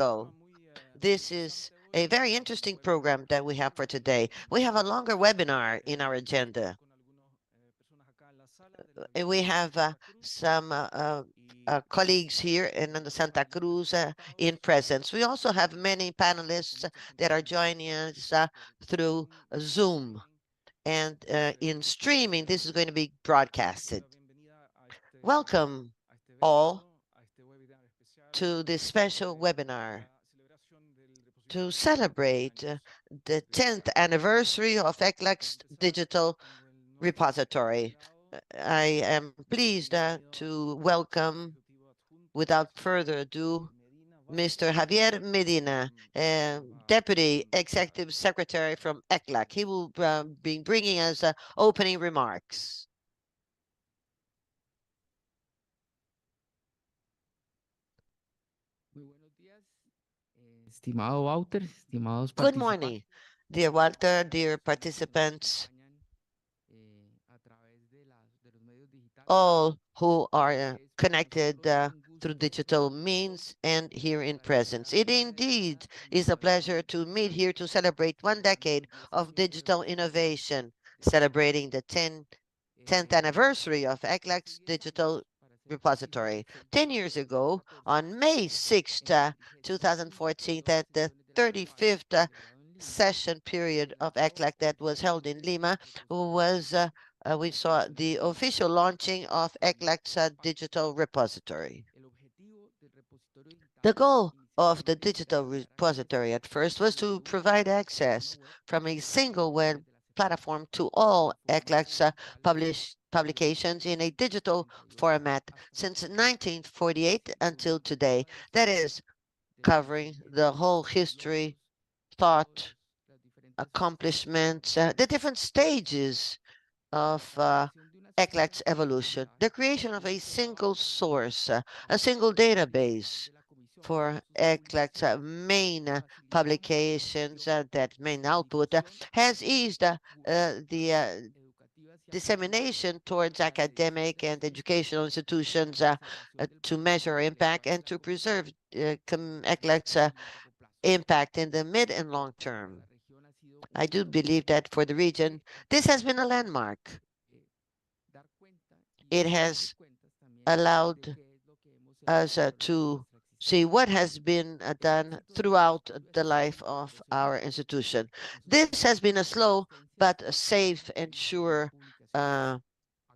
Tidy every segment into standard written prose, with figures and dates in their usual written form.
So this is a very interesting program that we have for today. We have a longer webinar in our agenda. We have some colleagues here in Santa Cruz in presence. We also have many panelists that are joining us through Zoom. And in streaming, this is going to be broadcasted. Welcome all to this special webinar to celebrate the 10th anniversary of ECLAC Digital Repository. I am pleased to welcome, without further ado, Mr. Javier Medina, Deputy Executive Secretary from ECLAC. He will be bringing us opening remarks. Estimado Wouter, estimados Good morning, dear Walter, dear participants, all who are connected through digital means and here in presence. It indeed is a pleasure to meet here to celebrate 1 decade of digital innovation, celebrating the 10th anniversary of ECLAC's Digital Repository. 10 years ago, on May 6th, 2014, at the 35th session period of ECLAC that was held in Lima, we saw the official launching of ECLAC's Digital Repository. The goal of the digital repository at first was to provide access from a single web platform to all ECLAC's publications in a digital format since 1948 until today. That is, covering the whole history, thought, accomplishments, the different stages of ECLAC's evolution, the creation of a single source, a single database for ECLAC's main publications, that main output, has eased the dissemination towards academic and educational institutions to measure impact and to preserve ECLAC's impact in the mid and long term. I do believe that for the region, this has been a landmark. It has allowed us to see what has been done throughout the life of our institution. This has been a slow but a safe and sure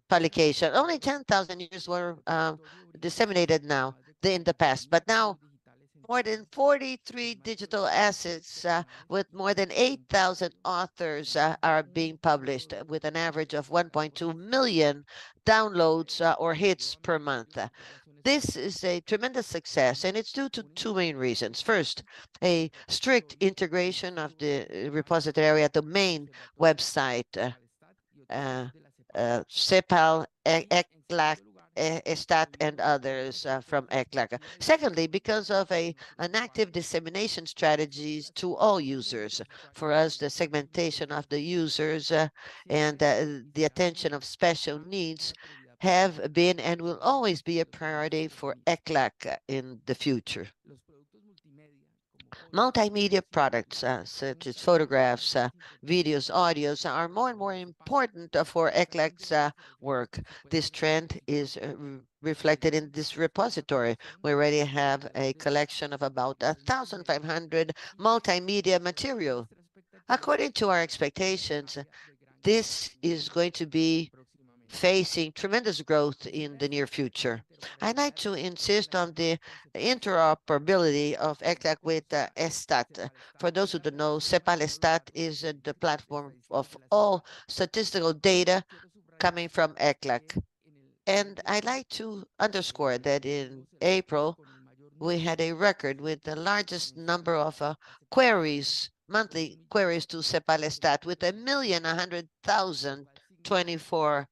publication. Only 10,000 years were disseminated now in the past, but now more than 43 digital assets with more than 8,000 authors are being published with an average of 1.2 million downloads or hits per month. This is a tremendous success, and it's due to two main reasons. First, a strict integration of the repository at the main website, CEPAL, ECLAC, Estat, and others from ECLAC. Secondly, because of an active dissemination strategies to all users. For us, the segmentation of the users and the attention of special needs have been and will always be a priority for ECLAC in the future. Multimedia products such as photographs, videos, audios are more and more important for ECLAC's work. This trend is reflected in this repository. We already have a collection of about 1,500 multimedia material. According to our expectations, this is going to be facing tremendous growth in the near future. I'd like to insist on the interoperability of ECLAC with Estat. For those who don't know, CEPAL Estat is the platform of all statistical data coming from ECLAC. And I'd like to underscore that in April, we had a record with the largest number of queries, monthly queries to CEPAL Estat with 1,100,024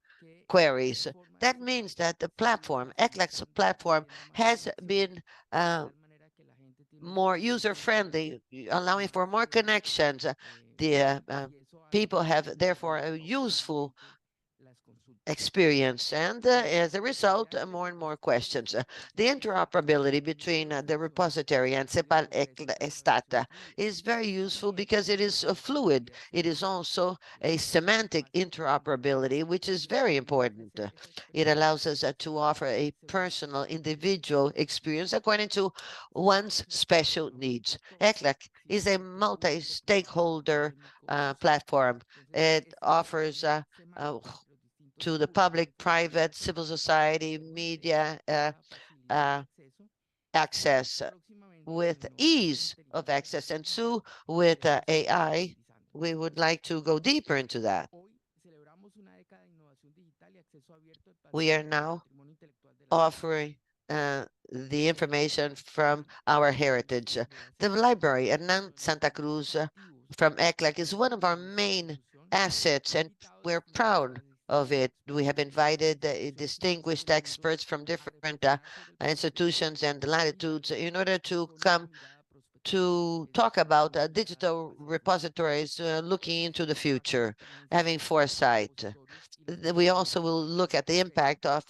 queries. That means that the platform, ECLAC's platform, has been more user-friendly, allowing for more connections. The people have therefore a useful experience, and as a result, more and more questions. The interoperability between the repository and CEPAL Stata is very useful because it is fluid. It is also a semantic interoperability, which is very important. It allows us to offer a personal, individual experience according to one's special needs. ECLAC is a multi-stakeholder platform. It offers uh, to the public, private, civil society, media access with ease of access. And so with AI, we would like to go deeper into that. We are now offering the information from our heritage. The library, Hernán Santa Cruz from ECLAC, is one of our main assets, and we're proud of it. We have invited distinguished experts from different institutions and latitudes in order to come to talk about digital repositories looking into the future, having foresight. We also will look at the impact of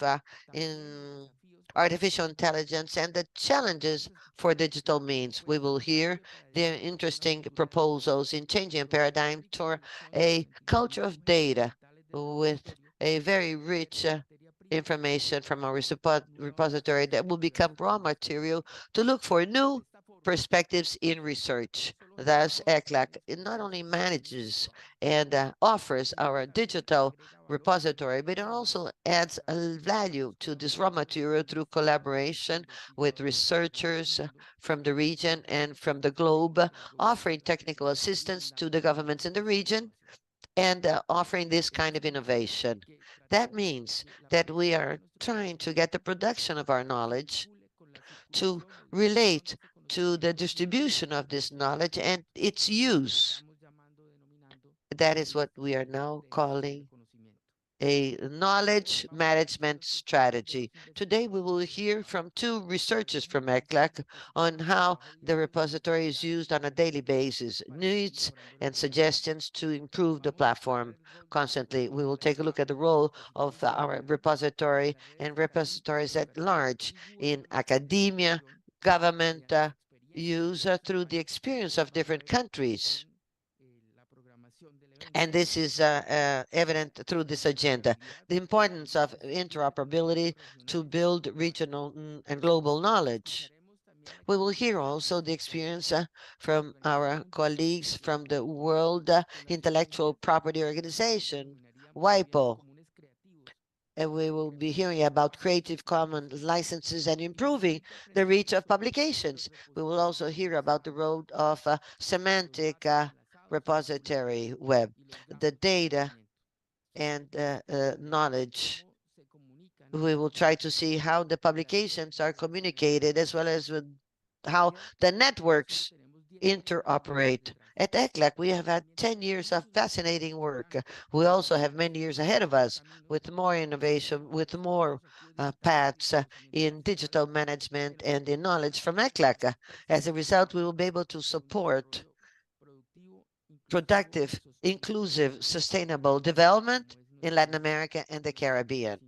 in artificial intelligence and the challenges for digital means. We will hear the interesting proposals in changing a paradigm toward a culture of data with a very rich information from our repository that will become raw material to look for new perspectives in research. Thus, ECLAC it not only manages and offers our digital repository, but it also adds a value to this raw material through collaboration with researchers from the region and from the globe, offering technical assistance to the governments in the region and offering this kind of innovation. That means that we are trying to get the production of our knowledge to relate to the distribution of this knowledge and its use. That is what we are now calling a knowledge management strategy. Today, we will hear from two researchers from ECLAC on how the repository is used on a daily basis, needs and suggestions to improve the platform constantly. We will take a look at the role of our repository and repositories at large in academia, government use through the experience of different countries. And this is evident through this agenda. The importance of interoperability to build regional and global knowledge. We will hear also the experience from our colleagues from the World Intellectual Property Organization, WIPO, and we will be hearing about Creative Commons licenses and improving the reach of publications. We will also hear about the role of semantic repository web, the data and knowledge. We will try to see how the publications are communicated as well as with how the networks interoperate. At ECLAC, we have had 10 years of fascinating work. We also have many years ahead of us with more innovation, with more paths in digital management and in knowledge from ECLAC. As a result, we will be able to support productive, inclusive, sustainable development in Latin America and the Caribbean,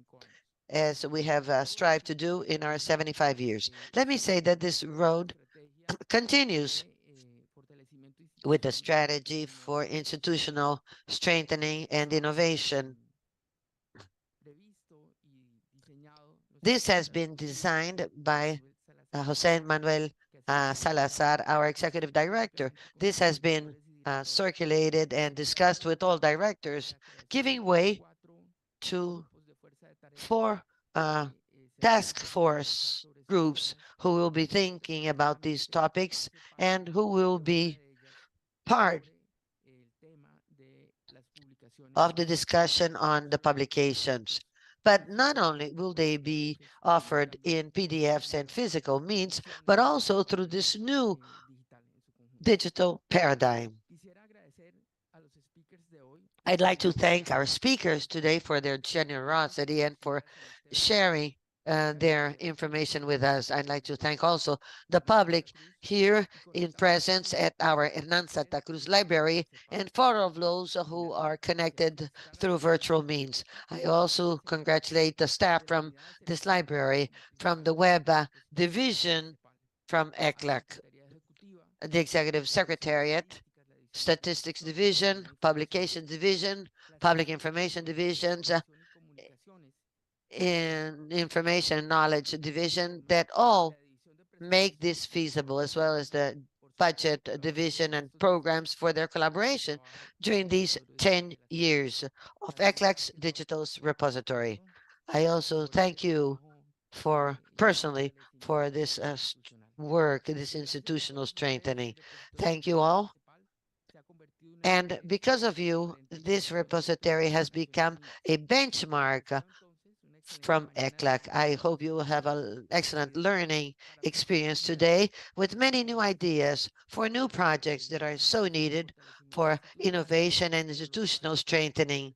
as we have strived to do in our 75 years. Let me say that this road continues with the strategy for institutional strengthening and innovation. This has been designed by Jose Manuel Salazar, our executive director. This has been circulated and discussed with all directors, giving way to 4 task force groups who will be thinking about these topics and who will be part of the discussion on the publications. But not only will they be offered in PDFs and physical means, but also through this new digital paradigm. I'd like to thank our speakers today for their generosity and for sharing their information with us. I'd like to thank also the public here in presence at our Hernán Santa Cruz Library and for all of those who are connected through virtual means. I also congratulate the staff from this library, from the web division from ECLAC, the Executive Secretariat, Statistics Division, Publication Division, Public Information Divisions, in Information Knowledge Division that all make this feasible, as well as the budget division and programs for their collaboration during these 10 years of ECLAC's Digital Repository. I also thank you for personally for this work, this institutional strengthening. Thank you all. And because of you, this repository has become a benchmark from ECLAC. I hope you will have an excellent learning experience today with many new ideas for new projects that are so needed for innovation and institutional strengthening.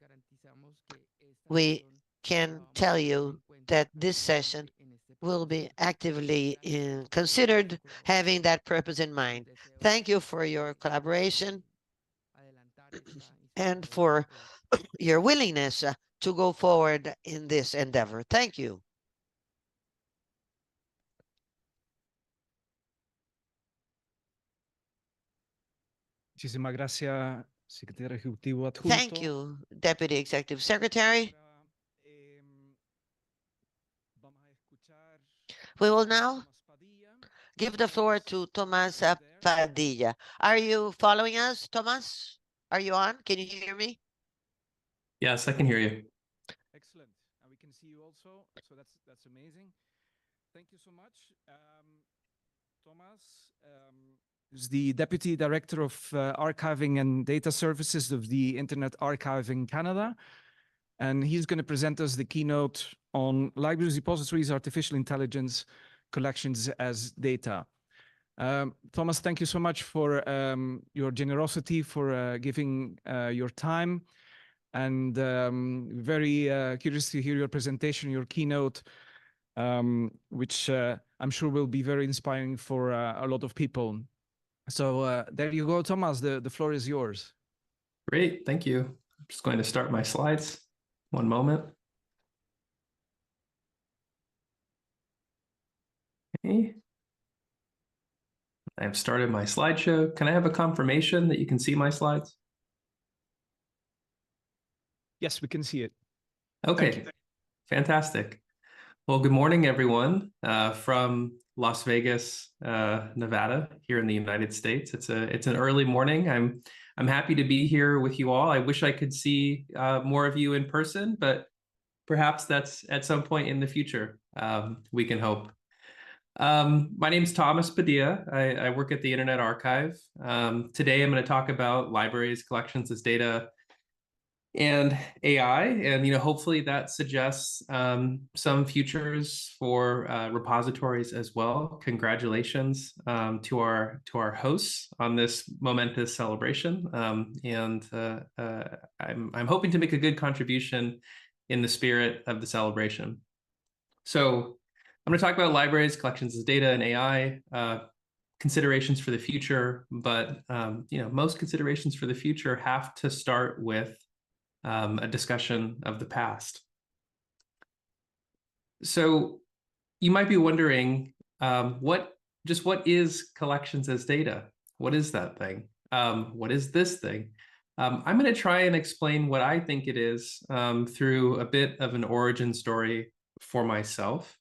We can tell you that this session will be actively considered having that purpose in mind. Thank you for your collaboration and for your willingness to go forward in this endeavor. Thank you. Muchísimas gracias, secretario ejecutivo adjunto. Thank you, Deputy Executive Secretary. We will now give the floor to Tomas Padilla. Are you following us, Tomas? Are you on? Can you hear me? Yes, I can hear you. Excellent. And we can see you also. So that's amazing. Thank you so much. Thomas is the Deputy Director of Archiving and Data Services of the Internet Archive in Canada. And he's going to present us the keynote on libraries, repositories, artificial intelligence, collections as data. Thomas, thank you so much for your generosity, for giving your time. And very curious to hear your presentation, your keynote, which I'm sure will be very inspiring for a lot of people. So there you go, Thomas, the floor is yours. Great, thank you. I'm just going to start my slides. One moment. Okay. I have started my slideshow. Can I have a confirmation that you can see my slides? Yes, we can see it. Okay, fantastic. Well, good morning, everyone, from Las Vegas, Nevada, here in the United States. It's an early morning. I'm happy to be here with you all. I wish I could see more of you in person, but perhaps that's at some point in the future. We can hope. My name is Thomas Padilla. I work at the Internet Archive. Today, I'm going to talk about libraries, collections as data, and AI, and hopefully that suggests some futures for repositories as well. Congratulations to our hosts on this momentous celebration, and I'm hoping to make a good contribution in the spirit of the celebration. So I'm going to talk about libraries, collections as data, and AI. Considerations for the future, but most considerations for the future have to start with a discussion of the past. So you might be wondering, what is collections as data? What is that thing? What is this thing? I'm going to try and explain what I think it is through a bit of an origin story for myself.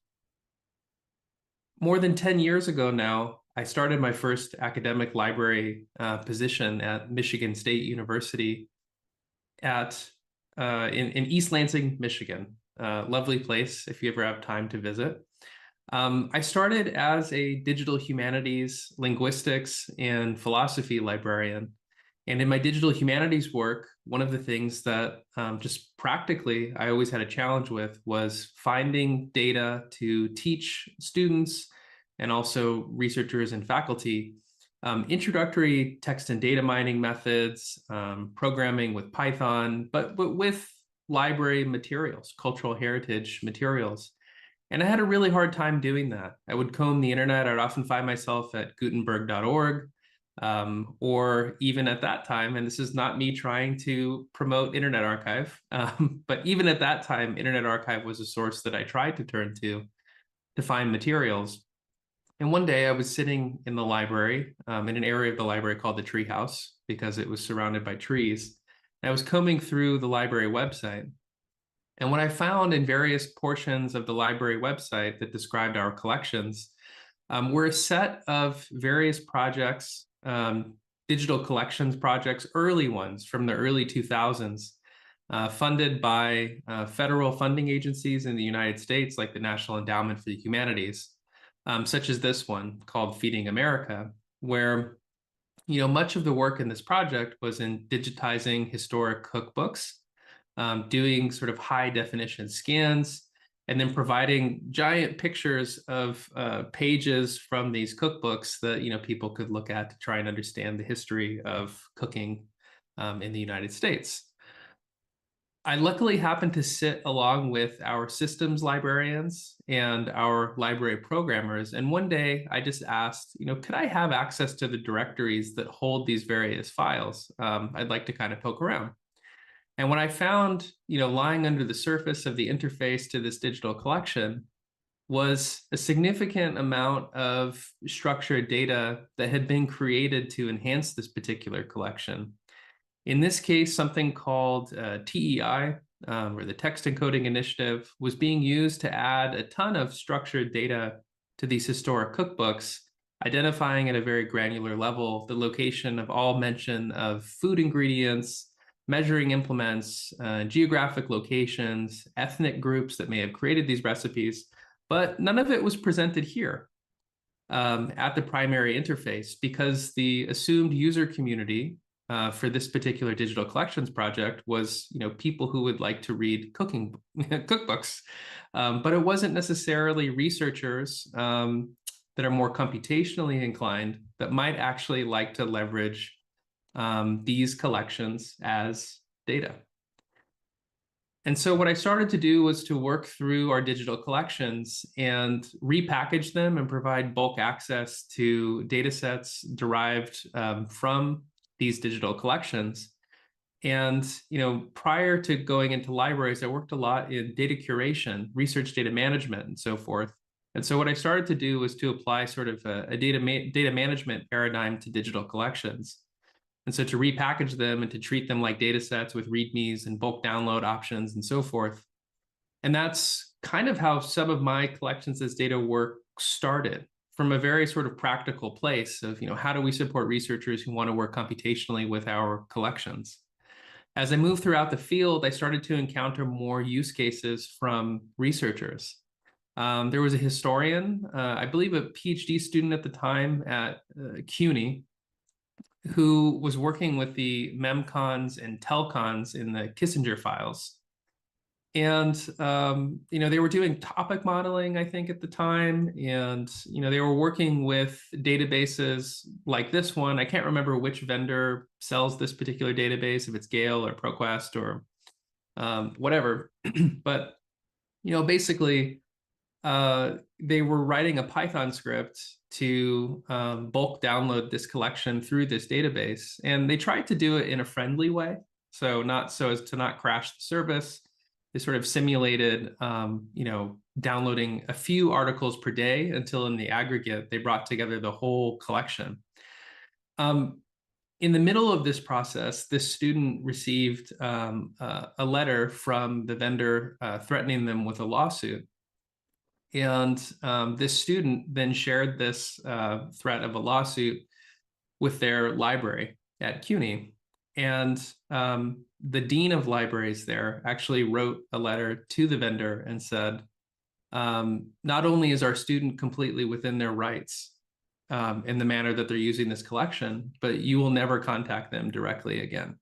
More than 10 years ago now, I started my first academic library position at Michigan State University in East Lansing, Michigan. Lovely place if you ever have time to visit. I started as a digital humanities, linguistics, and philosophy librarian. And in my digital humanities work, one of the things that just practically I always had a challenge with was finding data to teach students and also researchers and faculty introductory text and data mining methods, programming with Python, but with library materials, cultural heritage materials. And I had a really hard time doing that. I would comb the internet. I'd often find myself at Gutenberg.org, or even at that time, and this is not me trying to promote Internet Archive, but even at that time, Internet Archive was a source that I tried to turn to find materials. And one day I was sitting in the library, in an area of the library called the Treehouse, because it was surrounded by trees. And I was combing through the library website. And what I found in various portions of the library website that described our collections were a set of various projects, digital collections projects, early ones from the early 2000s, funded by federal funding agencies in the United States, like the National Endowment for the Humanities, such as this one called Feeding America, where much of the work in this project was in digitizing historic cookbooks, doing sort of high definition scans, and then providing giant pictures of pages from these cookbooks that people could look at to try and understand the history of cooking in the United States. I luckily happened to sit along with our systems librarians and our library programmers. And one day I just asked, could I have access to the directories that hold these various files? I'd like to kind of poke around. And what I found, lying under the surface of the interface to this digital collection was a significant amount of structured data that had been created to enhance this particular collection. In this case, something called TEI, or the Text Encoding Initiative, was being used to add a ton of structured data to these historic cookbooks, identifying at a very granular level the location of all mention of food ingredients, measuring implements, geographic locations, ethnic groups that may have created these recipes, but none of it was presented here at the primary interface, because the assumed user community for this particular digital collections project was, people who would like to read cooking cookbooks, but it wasn't necessarily researchers that are more computationally inclined that might actually like to leverage these collections as data. And so what I started to do was to work through our digital collections and repackage them and provide bulk access to data sets derived from these digital collections. And prior to going into libraries, I worked a lot in data curation, research data management, and so forth. And so what I started to do was to apply sort of a data management paradigm to digital collections. And so to repackage them and to treat them like data sets with READMEs and bulk download options and so forth. And that's kind of how some of my collections as data work started, from a very sort of practical place of, how do we support researchers who want to work computationally with our collections? As I moved throughout the field, I started to encounter more use cases from researchers. There was a historian, I believe a PhD student at the time at CUNY, who was working with the memcons and telcons in the Kissinger files. And, they were doing topic modeling, I think, at the time. And, they were working with databases like this one. I can't remember which vendor sells this particular database, if it's Gale or ProQuest or whatever. But, basically, they were writing a Python script to bulk download this collection through this database. And they tried to do it in a friendly way. So not so as to not crash the service. They sort of simulated, downloading a few articles per day until in the aggregate, they brought together the whole collection. In the middle of this process, this student received a letter from the vendor threatening them with a lawsuit. And this student then shared this threat of a lawsuit with their library at CUNY. And the dean of libraries there actually wrote a letter to the vendor and said, not only is our student completely within their rights in the manner that they're using this collection, but you will never contact them directly again.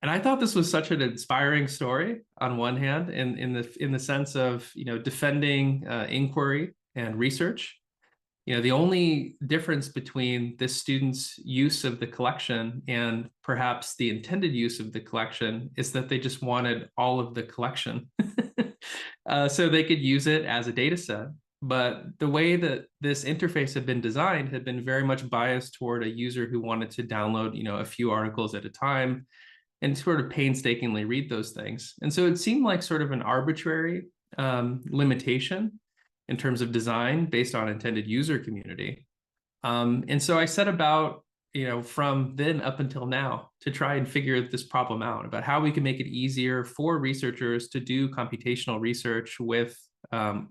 And I thought this was such an inspiring story on one hand, in the sense of, defending inquiry and research. The only difference between this student's use of the collection and perhaps the intended use of the collection is that they just wanted all of the collection. so they could use it as a data set. But the way that this interface had been designed had been very much biased toward a user who wanted to download, a few articles at a time and sort of painstakingly read those things. And so it seemed like sort of an arbitrary limitation in terms of design based on intended user community. And so I set about, from then up until now to try and figure this problem out about how we can make it easier for researchers to do computational research with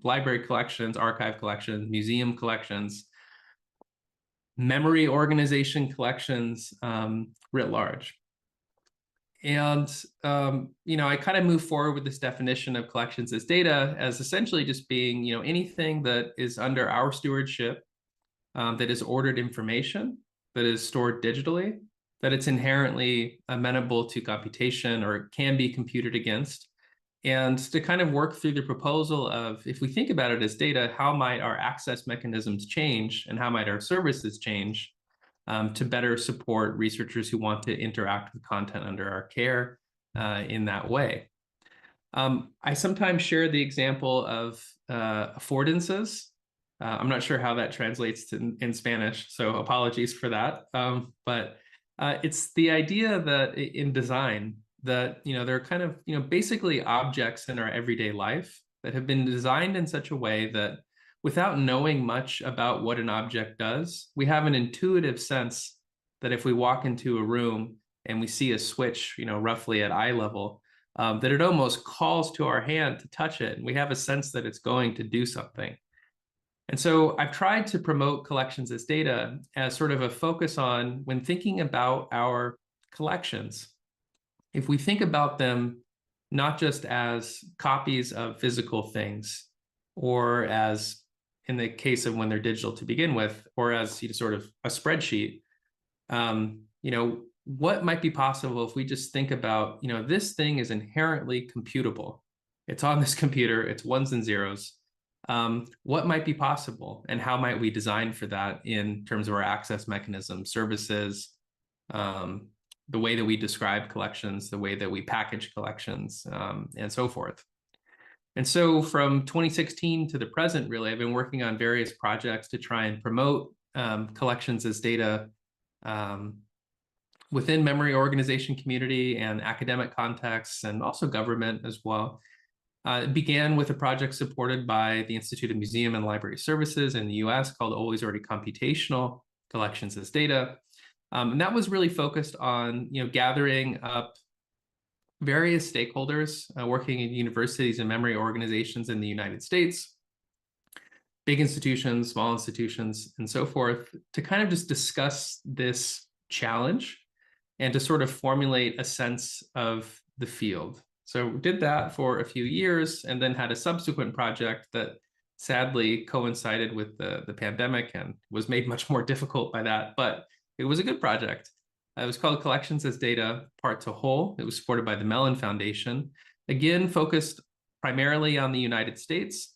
library collections, archive collections, museum collections, memory organization collections writ large. And, I kind of move forward with this definition of collections as data as essentially just being, anything that is under our stewardship, that is ordered information, that is stored digitally, that it's inherently amenable to computation or can be computed against, and to kind of work through the proposal of, if we think about it as data, how might our access mechanisms change and how might our services change to better support researchers who want to interact with content under our care in that way. I sometimes share the example of affordances. I'm not sure how that translates in Spanish, so apologies for that. But it's the idea that in design that, there are kind of, basically objects in our everyday life that have been designed in such a way that without knowing much about what an object does, we have an intuitive sense that if we walk into a room and we see a switch, roughly at eye level, that it almost calls to our hand to touch it. And we have a sense that it's going to do something. And so I've tried to promote collections as data as sort of a focus on when thinking about our collections. If we think about them not just as copies of physical things, or as in the case of when they're digital to begin with, or as sort of a spreadsheet, what might be possible if we just think about, this thing is inherently computable. It's on this computer, it's ones and zeros. What might be possible and how might we design for that in terms of our access mechanisms, services, the way that we describe collections, the way that we package collections, and so forth. And so from 2016 to the present, really, I've been working on various projects to try and promote collections as data within memory organization community and academic contexts, and also government as well. It began with a project supported by the Institute of Museum and Library Services in the US called Always Already Computational Collections as Data. And that was really focused on gathering up various stakeholders working in universities and memory organizations in the United States, big institutions, small institutions, and so forth, to kind of just discuss this challenge and to sort of formulate a sense of the field. So we did that for a few years and then had a subsequent project that sadly coincided with the pandemic and was made much more difficult by that, but it was a good project. It was called Collections as Data, Part to Whole. It was supported by the Mellon Foundation. Again, focused primarily on the United States,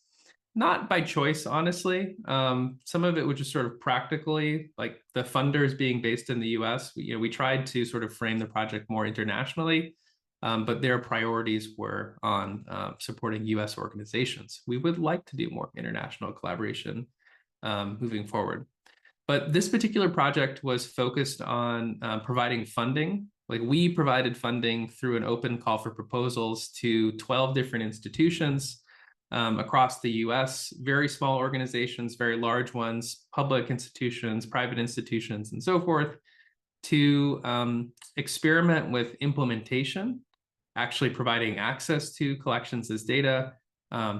not by choice, honestly. Some of it was just sort of practically, like the funders being based in the US. We tried to sort of frame the project more internationally, but their priorities were on supporting US organizations. We would like to do more international collaboration moving forward. But this particular project was focused on providing funding. Like, we provided funding through an open call for proposals to 12 different institutions across the US, very small organizations, very large ones, public institutions, private institutions, and so forth, to experiment with implementation, actually providing access to collections as data,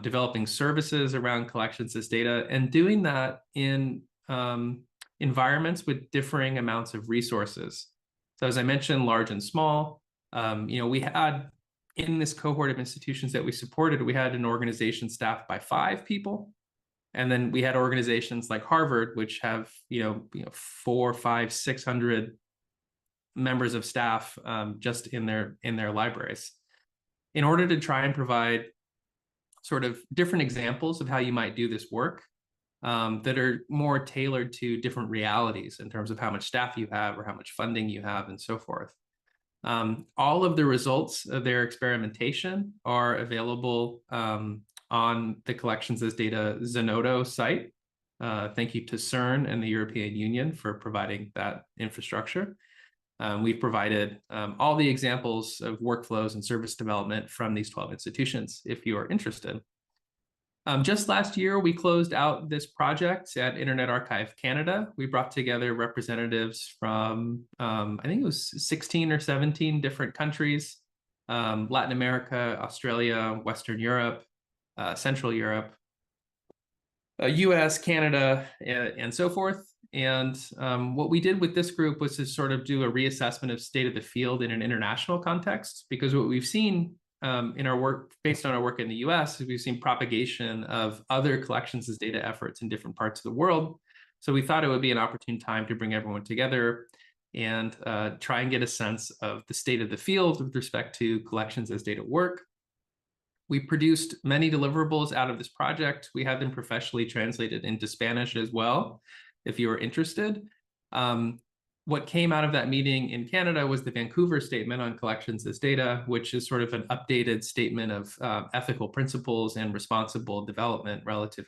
developing services around collections as data, and doing that in environments with differing amounts of resources. So as I mentioned, large and small, we had in this cohort of institutions that we supported, we had an organization staffed by 5 people. And then we had organizations like Harvard, which have, 400, 500, 600 members of staff just in their libraries, in order to try and provide sort of different examples of how you might do this work that are more tailored to different realities in terms of how much staff you have or how much funding you have and so forth. All of the results of their experimentation are available on on the Collections as Data Zenodo site. Thank you to CERN and the European Union for providing that infrastructure. We've provided all the examples of workflows and service development from these 12 institutions, if you are interested. Just last year, we closed out this project at Internet Archive Canada. We brought together representatives from, I think it was 16 or 17 different countries, Latin America, Australia, Western Europe, Central Europe, US, Canada, and so forth. And what we did with this group was to sort of do a reassessment of state of the field in an international context, because what we've seen in our work, based on our work in the US, is we've seen propagation of other collections as data efforts in different parts of the world. So we thought it would be an opportune time to bring everyone together and try and get a sense of the state of the field with respect to collections as data work. We produced many deliverables out of this project. We had them professionally translated into Spanish as well, if you are interested. What came out of that meeting in Canada was the Vancouver Statement on Collections as Data, which is sort of an updated statement of ethical principles and responsible development relative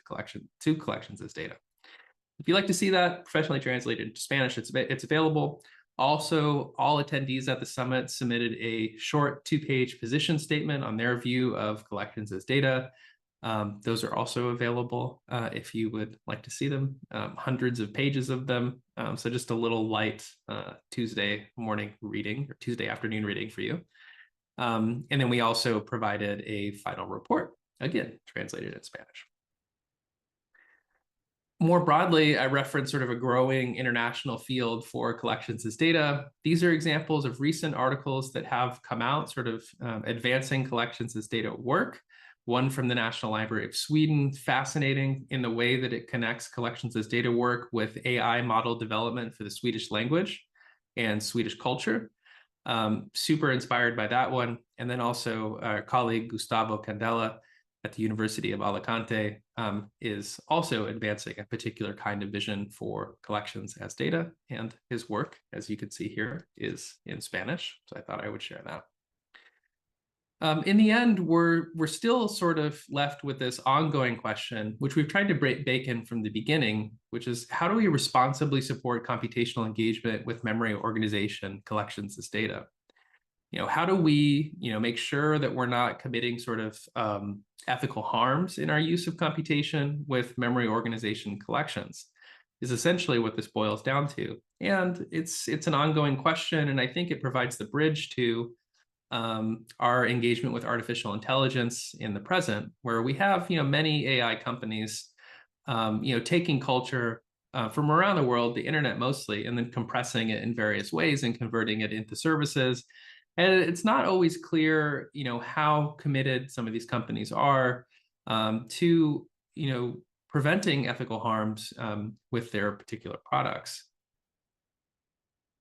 to collections as data. If you'd like to see that professionally translated into Spanish, it's available. Also, all attendees at the summit submitted a short 2-page position statement on their view of collections as data. Those are also available if you would like to see them. Hundreds of pages of them. So just a little light Tuesday morning reading or Tuesday afternoon reading for you. And then we also provided a final report, again, translated in Spanish. More broadly, I referenced sort of a growing international field for collections as data. These are examples of recent articles that have come out, sort of advancing collections as data work. One from the National Library of Sweden, fascinating in the way that it connects collections as data work with AI model development for the Swedish language and Swedish culture. Super inspired by that one. And then also our colleague Gustavo Candela at the University of Alicante is also advancing a particular kind of vision for collections as data. And his work, as you can see here, is in Spanish. So I thought I would share that. In the end, we're still sort of left with this ongoing question, which we've tried to bake in from the beginning, which is how do we responsibly support computational engagement with memory organization collections as data? How do we, make sure that we're not committing sort of ethical harms in our use of computation with memory organization collections is essentially what this boils down to. And it's an ongoing question, and I think it provides the bridge to our engagement with artificial intelligence in the present, where we have, many AI companies, taking culture from around the world, the internet mostly, and then compressing it in various ways and converting it into services. And it's not always clear, how committed some of these companies are to, preventing ethical harms with their particular products.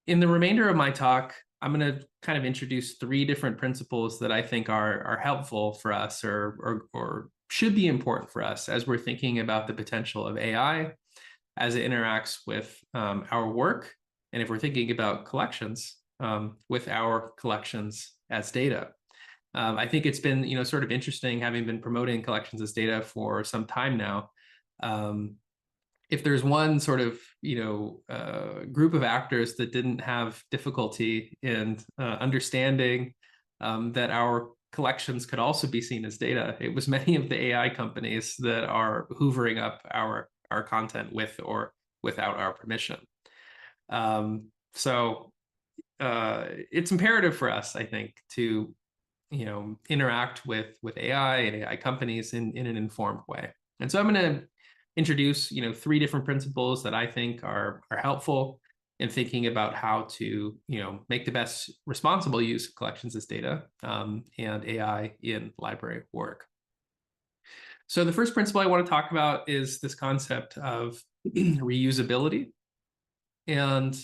In the remainder of my talk, I'm going to kind of introduce 3 different principles that I think are helpful for us or should be important for us as we're thinking about the potential of AI as it interacts with our work. And if we're thinking about collections, with our collections as data. I think it's been, sort of interesting having been promoting collections as data for some time now. If there's one sort of, group of actors that didn't have difficulty in understanding that our collections could also be seen as data, it was many of the AI companies that are hoovering up our content with or without our permission. So it's imperative for us, I think, to interact with AI and AI companies in an informed way. And so I'm going to introduce 3 different principles that I think are helpful in thinking about how to make the best responsible use of collections as data and AI in library work. So the first principle I want to talk about is this concept of reusability, and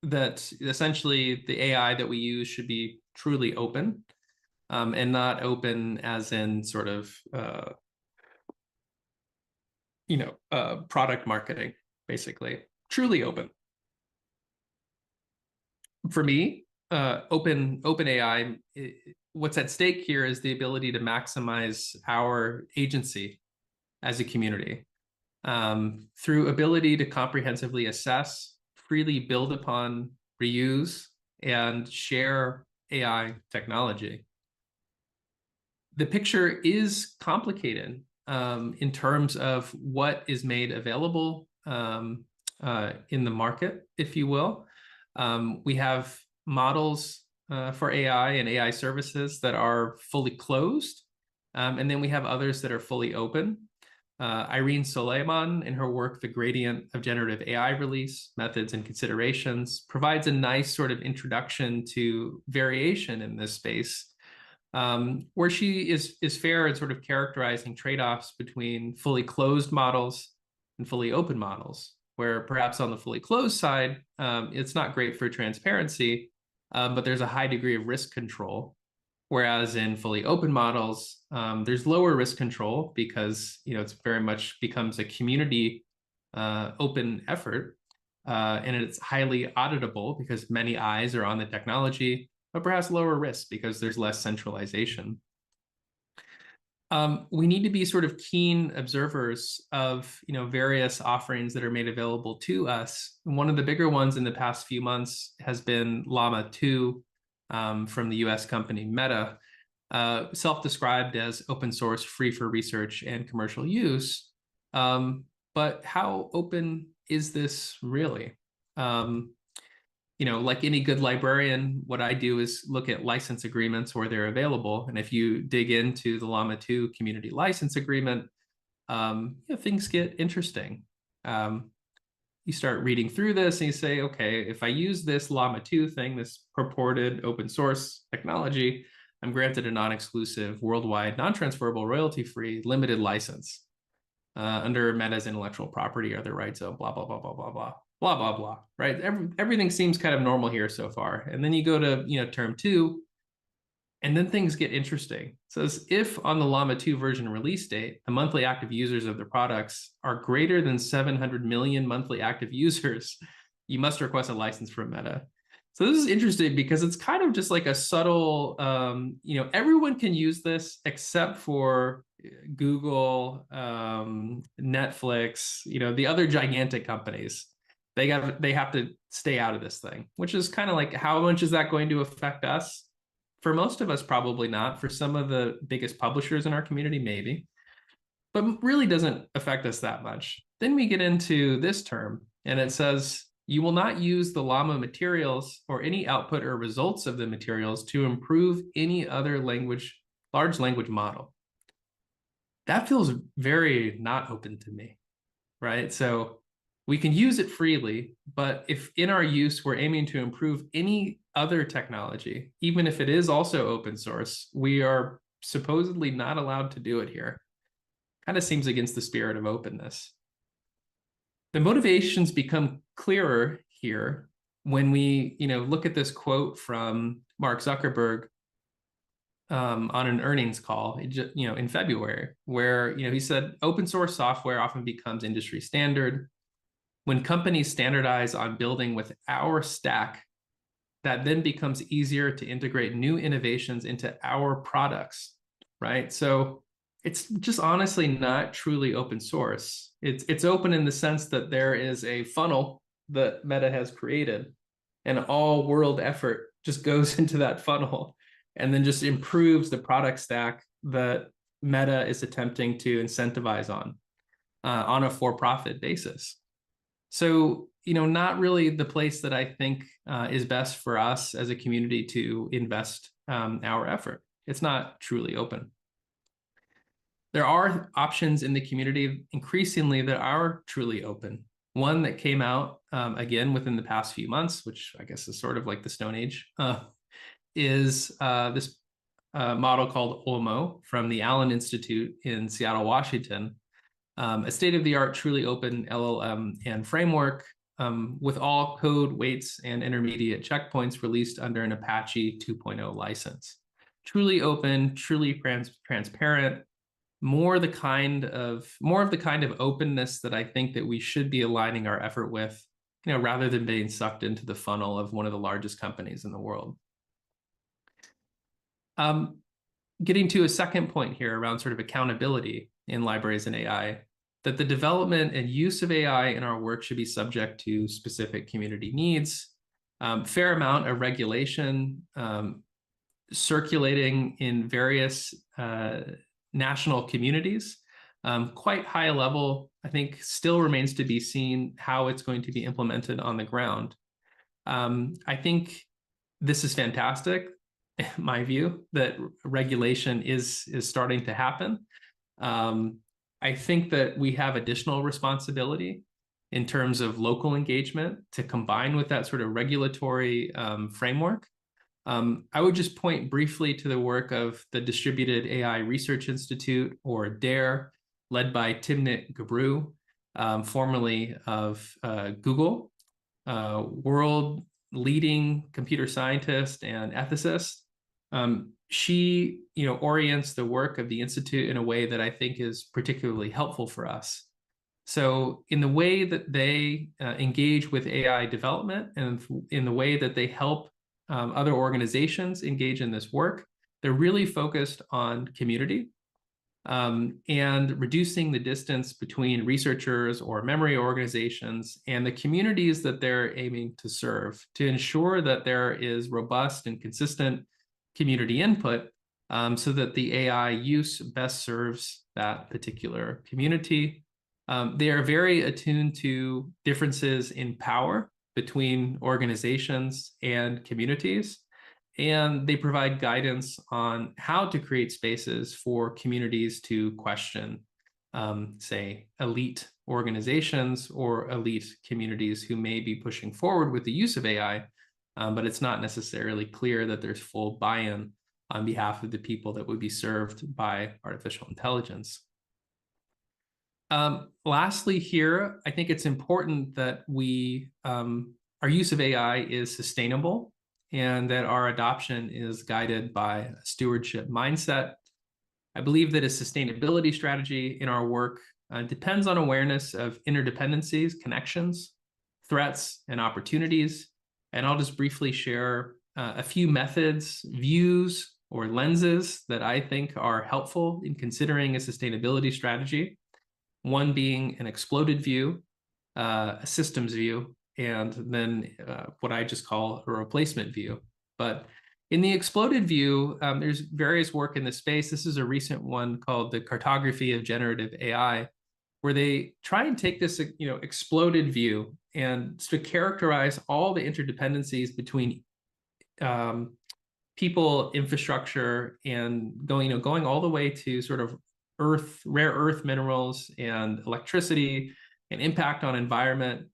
that essentially the AI that we use should be truly open, and not open as in sort of, product marketing, basically. Truly open. For me, OpenAI, what's at stake here is the ability to maximize our agency as a community through ability to comprehensively assess, freely build upon, reuse, and share AI technology. The picture is complicated in terms of what is made available in the market, if you will. We have models for AI and AI services that are fully closed, and then we have others that are fully open. Irene Soleiman, in her work, The Gradient of Generative AI Release, Methods and Considerations, provides a nice sort of introduction to variation in this space, where she is fair in sort of characterizing trade-offs between fully closed models and fully open models, where perhaps on the fully closed side, it's not great for transparency, but there's a high degree of risk control. Whereas in fully open models, there's lower risk control because it's very much becomes a community open effort, and it's highly auditable because many eyes are on the technology, but perhaps lower risk because there's less centralization. We need to be sort of keen observers of various offerings that are made available to us. One of the bigger ones in the past few months has been Llama 2 from the US company Meta, self-described as open source, free for research and commercial use. But how open is this really? Like any good librarian, what I do is look at license agreements where they're available. And if you dig into the Llama 2 community license agreement, things get interesting. You start reading through this and you say, okay, if I use this Llama 2 thing, this purported open source technology, I'm granted a non-exclusive, worldwide, non-transferable, royalty-free, limited license under Meta's intellectual property or the rights of blah, blah, blah, blah, blah, blah. Blah, blah, blah, right? Everything seems kind of normal here so far. And then you go to, term 2, and then things get interesting. It says, if on the Llama 2 version release date, the monthly active users of the products are greater than 700 million monthly active users, you must request a license from Meta. So this is interesting because it's kind of just like a subtle, everyone can use this except for Google, Netflix, the other gigantic companies. They have to stay out of this thing, which is kind of like, how much is that going to affect us? For most of us, probably not. For some of the biggest publishers in our community, maybe, but really doesn't affect us that much. Then we get into this term, and it says, you will not use the Llama materials or any output or results of the materials to improve any other large language model. That feels very not open to me, right? So we can use it freely, but if in our use we're aiming to improve any other technology, even if it is also open source, we are supposedly not allowed to do it here. Kind of seems against the spirit of openness. The motivations become clearer here when we look at this quote from Mark Zuckerberg on an earnings call in February, where he said, open source software often becomes industry standard. When companies standardize on building with our stack, that then becomes easier to integrate new innovations into our products, right? So it's just honestly not truly open source. It's open in the sense that there is a funnel that Meta has created, and all world effort just goes into that funnel and then just improves the product stack that Meta is attempting to incentivize on a for-profit basis. So, not really the place that I think is best for us as a community to invest our effort. It's not truly open. There are options in the community increasingly that are truly open. One that came out again within the past few months, which I guess is sort of like the Stone Age, is this model called OMO from the Allen Institute in Seattle, Washington. A state-of-the-art, truly open LLM and framework with all code, weights, and intermediate checkpoints released under an Apache 2.0 license. Truly open, truly transparent, more of the kind of openness that I think that we should be aligning our effort with, rather than being sucked into the funnel of one of the largest companies in the world. Getting to a second point here around sort of accountability in libraries and AI, that the development and use of AI in our work should be subject to specific community needs, fair amount of regulation, circulating in various national communities, quite high level. I think still remains to be seen how it's going to be implemented on the ground. I think this is fantastic, in my view, that regulation is starting to happen. I think that we have additional responsibility in terms of local engagement to combine with that sort of regulatory framework. I would just point briefly to the work of the Distributed AI Research Institute, or DARE, led by Timnit Gebru, formerly of Google, world leading computer scientist and ethicist. She, orients the work of the Institute in a way that I think is particularly helpful for us. So in the way that they engage with AI development and in the way that they help other organizations engage in this work, they're really focused on community and reducing the distance between researchers or memory organizations and the communities that they're aiming to serve, to ensure that there is robust and consistent community input so that the AI use best serves that particular community. They are very attuned to differences in power between organizations and communities, and they provide guidance on how to create spaces for communities to question, say, elite organizations or elite communities who may be pushing forward with the use of AI, but it's not necessarily clear that there's full buy-in on behalf of the people that would be served by artificial intelligence. Lastly here, I think it's important that our use of AI is sustainable and that our adoption is guided by a stewardship mindset. I believe that a sustainability strategy in our work depends on awareness of interdependencies, connections, threats, and opportunities. And I'll just briefly share a few methods, views, or lenses that I think are helpful in considering a sustainability strategy. One being an exploded view, a systems view, and then what I just call a replacement view. But in the exploded view, there's various work in this space. This is a recent one called the Cartography of Generative AI, where they try and take this exploded view and to characterize all the interdependencies between people, infrastructure, and going all the way to sort of rare earth minerals and electricity and impact on environment.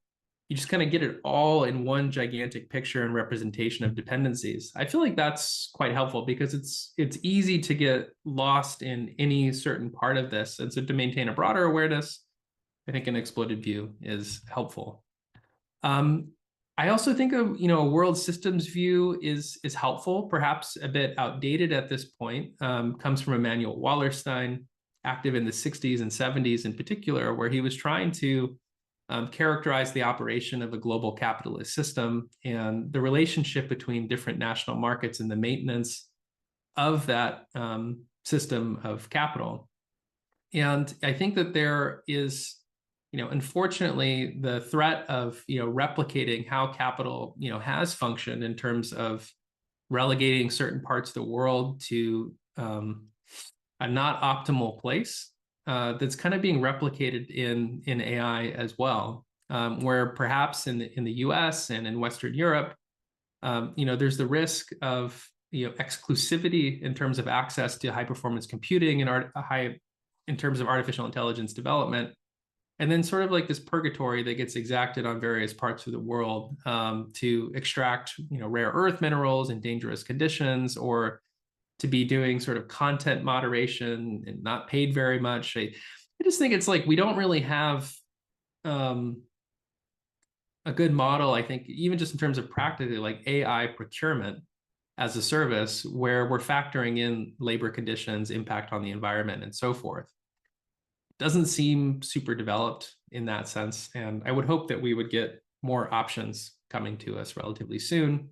You just kind of get it all in one gigantic picture and representation of dependencies. I feel like that's quite helpful because it's easy to get lost in any certain part of this. And so to maintain a broader awareness, I think an exploded view is helpful. I also think a world systems view is helpful, perhaps a bit outdated at this point. Comes from Emanuel Wallerstein, active in the 60s and 70s in particular, where he was trying to characterize the operation of a global capitalist system and the relationship between different national markets and the maintenance of that system of capital. And I think that there is, unfortunately, the threat of, replicating how capital, has functioned in terms of relegating certain parts of the world to a not optimal place that's kind of being replicated in AI as well, where perhaps in the US and in Western Europe, there's the risk of exclusivity in terms of access to high performance computing and in terms of artificial intelligence development, and then sort of like this purgatory that gets exacted on various parts of the world to extract rare earth minerals in dangerous conditions, or to be doing sort of content moderation and not paid very much. I just think it's like we don't really have a good model, I think, even just in terms of practically like AI procurement as a service, where we're factoring in labor conditions, impact on the environment, and so forth. Doesn't seem super developed in that sense. And I would hope that we would get more options coming to us relatively soon.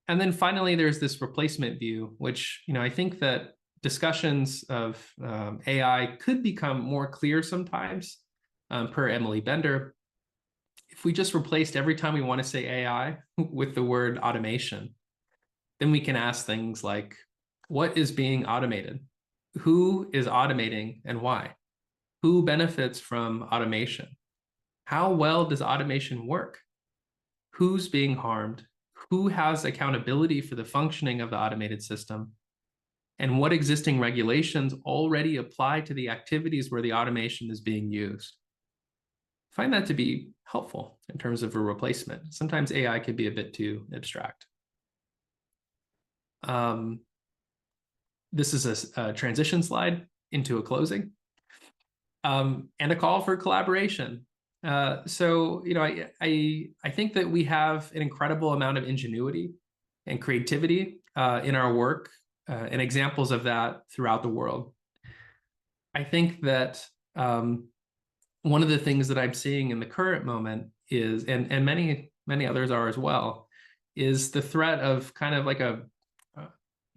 And then finally, there's this replacement view, which, I think that discussions of AI could become more clear sometimes, per Emily Bender, if we just replaced every time we want to say AI with the word automation. Then we can ask things like, what is being automated? Who is automating and why? Who benefits from automation? How well does automation work? Who's being harmed? Who has accountability for the functioning of the automated system? And what existing regulations already apply to the activities where the automation is being used? I find that to be helpful in terms of a replacement. Sometimes AI can be a bit too abstract. This is a transition slide into a closing, and a call for collaboration. So, I think that we have an incredible amount of ingenuity and creativity in our work, and examples of that throughout the world. I think that one of the things that I'm seeing in the current moment is, and many others are as well, is the threat of kind of like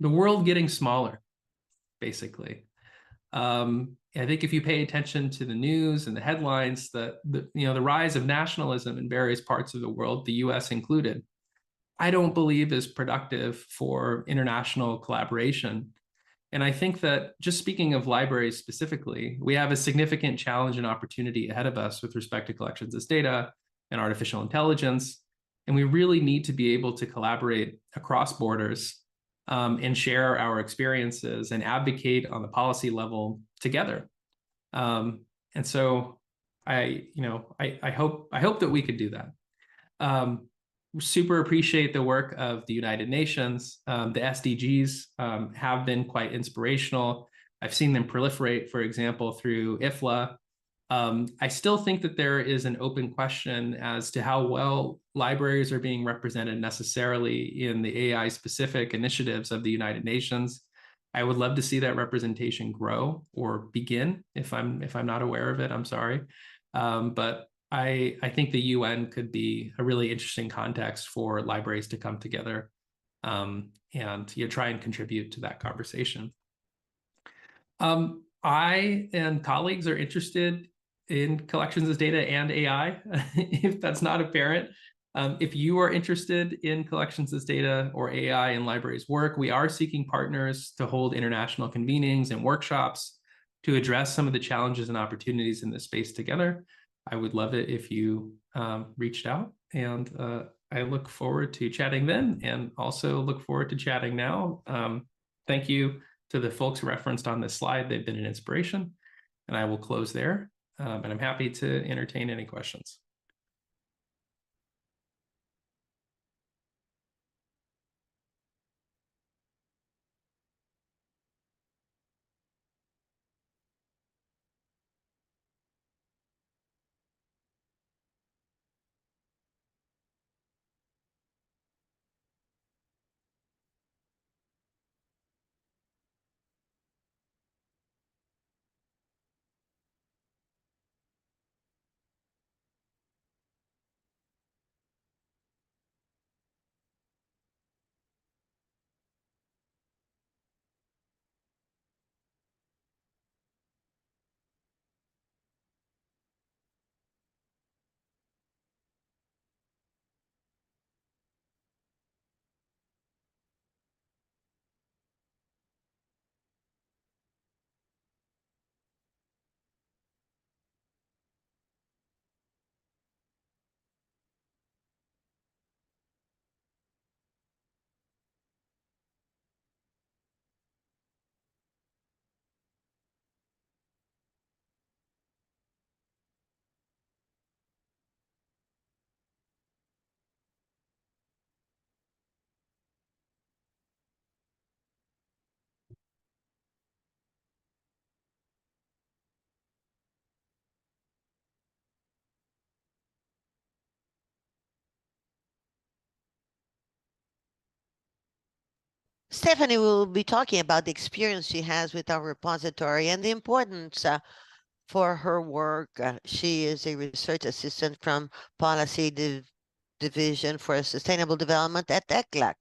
the world getting smaller, basically. I think if you pay attention to the news and the headlines, the rise of nationalism in various parts of the world, the US included, I don't believe is productive for international collaboration. And I think that, just speaking of libraries specifically, we have a significant challenge and opportunity ahead of us with respect to collections as data and artificial intelligence. And we really need to be able to collaborate across borders, and share our experiences and advocate on the policy level together. And so I hope that we could do that. Super appreciate the work of the United Nations. The SDGs have been quite inspirational. I've seen them proliferate, for example, through IFLA. I still think that there is an open question as to how well libraries are being represented necessarily in the AI-specific initiatives of the United Nations. I would love to see that representation grow or begin. If I'm not aware of it, I'm sorry. But I think the UN could be a really interesting context for libraries to come together, and try and contribute to that conversation. I and colleagues are interested in collections as data and AI, if that's not apparent. If you are interested in collections as data or AI in libraries' work, we are seeking partners to hold international convenings and workshops to address some of the challenges and opportunities in this space together. I would love it if you reached out, and I look forward to chatting then, and also look forward to chatting now. Thank you to the folks referenced on this slide. They've been an inspiration, and I will close there. And I'm happy to entertain any questions. Estefani will be talking about the experience she has with our repository and the importance for her work. She is a research assistant from Policy Division for Sustainable Development at ECLAC.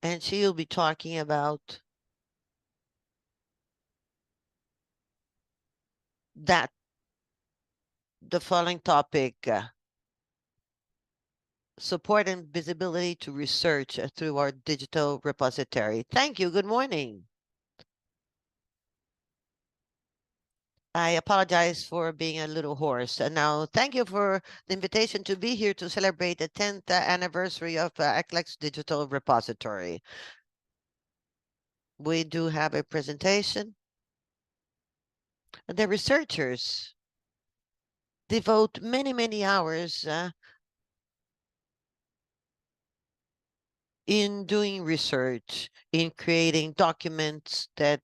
and she will be talking about the following topic, support and visibility to research through our digital repository. Thank you. Good morning. I apologize for being a little hoarse. And now, thank you for the invitation to be here to celebrate the 10th anniversary of ECLAC Digital Repository. We do have a presentation. The researchers devote many, many hours in doing research, in creating documents that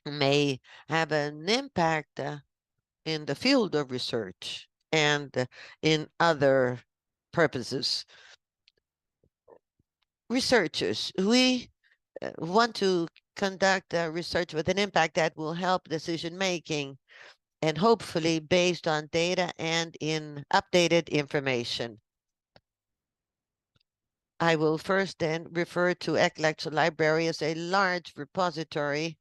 may have an impact in the field of research and in other purposes. Researchers, we want to conduct research with an impact that will help decision making, and hopefully based on data and in updated information. I will first then refer to ECLAC Library as a large repository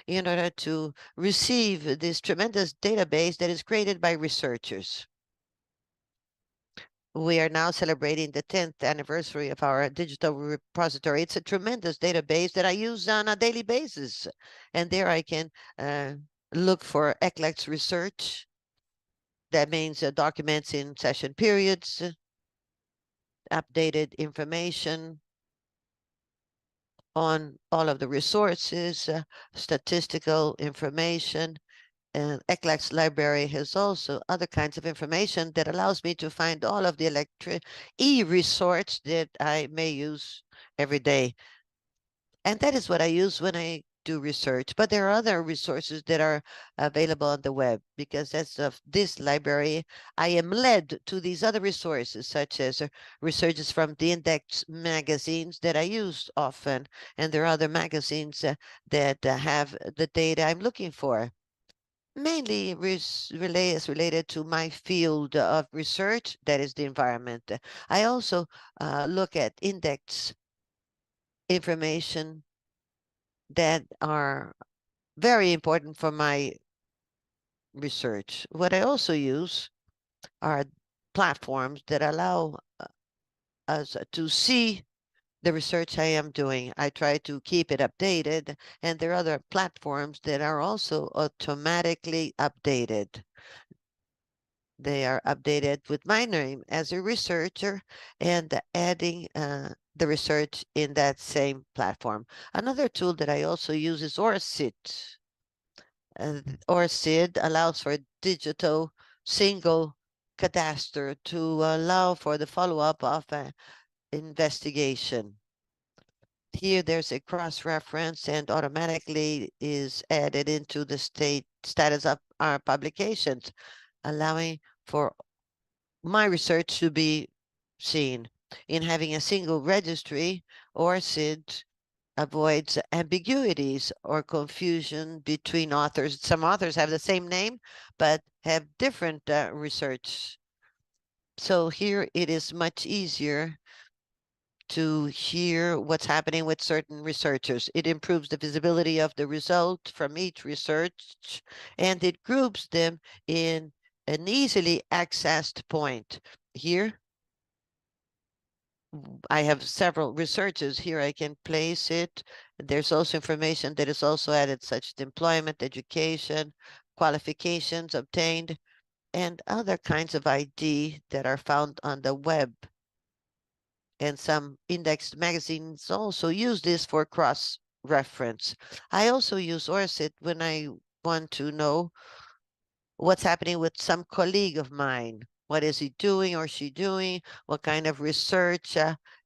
in order to receive this tremendous database that is created by researchers. We are now celebrating the 10th anniversary of our digital repository. It's a tremendous database that I use on a daily basis. And there I can look for ECLAC's research. That means documents in session periods, updated information on all of the resources, statistical information. And ECLAC's library has also other kinds of information that allows me to find all of the e-resource that I may use every day. And that is what I use when I do research. But there are other resources that are available on the web, because as of this library, I am led to these other resources, such as researches from the index magazines that I use often. And there are other magazines that have the data I'm looking for. Mainly related to my field of research, that is the environment. I also look at index information that are very important for my research. What I also use are platforms that allow us to see the research I am doing. I try to keep it updated, and there are other platforms that are also automatically updated. They are updated with my name as a researcher and adding the research in that same platform. Another tool that I also use is ORCID. ORCID allows for digital single cadastre to allow for the follow-up of an investigation. Here there's a cross-reference and automatically is added into the status of our publications, allowing for my research to be seen. In having a single registry, ORCID avoids ambiguities or confusion between authors. Some authors have the same name, but have different research. So here it is much easier to hear what's happening with certain researchers. It improves the visibility of the result from each research, and it groups them in an easily accessed point. Here, I have several researchers. Here I can place it. There's also information that is also added, such as employment, education, qualifications obtained, and other kinds of ID that are found on the web. And some indexed magazines also use this for cross-reference. I also use ORCID when I want to know what's happening with some colleague of mine. What is he doing or she doing? What kind of research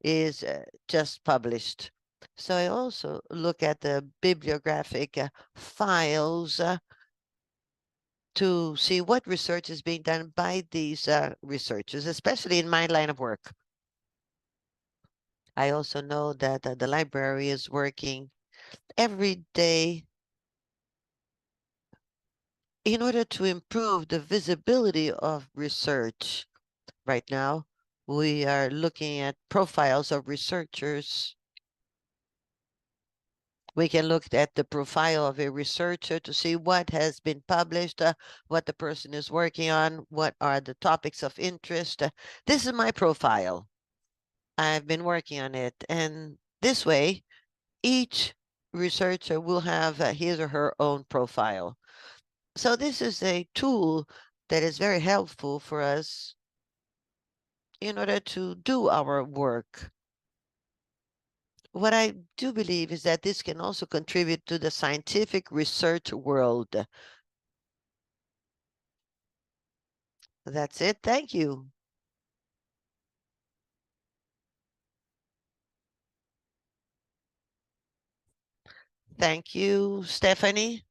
is just published? So I also look at the bibliographic files to see what research is being done by these researchers, especially in my line of work. I also know that the library is working every day in order to improve the visibility of research. Right now, we are looking at profiles of researchers We can look at the profile of a researcher to see what has been published, what the person is working on, what are the topics of interest. This is my profile. I've been working on it. And this way, each researcher will have his or her own profile. So this is a tool that is very helpful for us in order to do our work. What I do believe is that this can also contribute to the scientific research world. That's it. Thank you. Thank you, Estefani.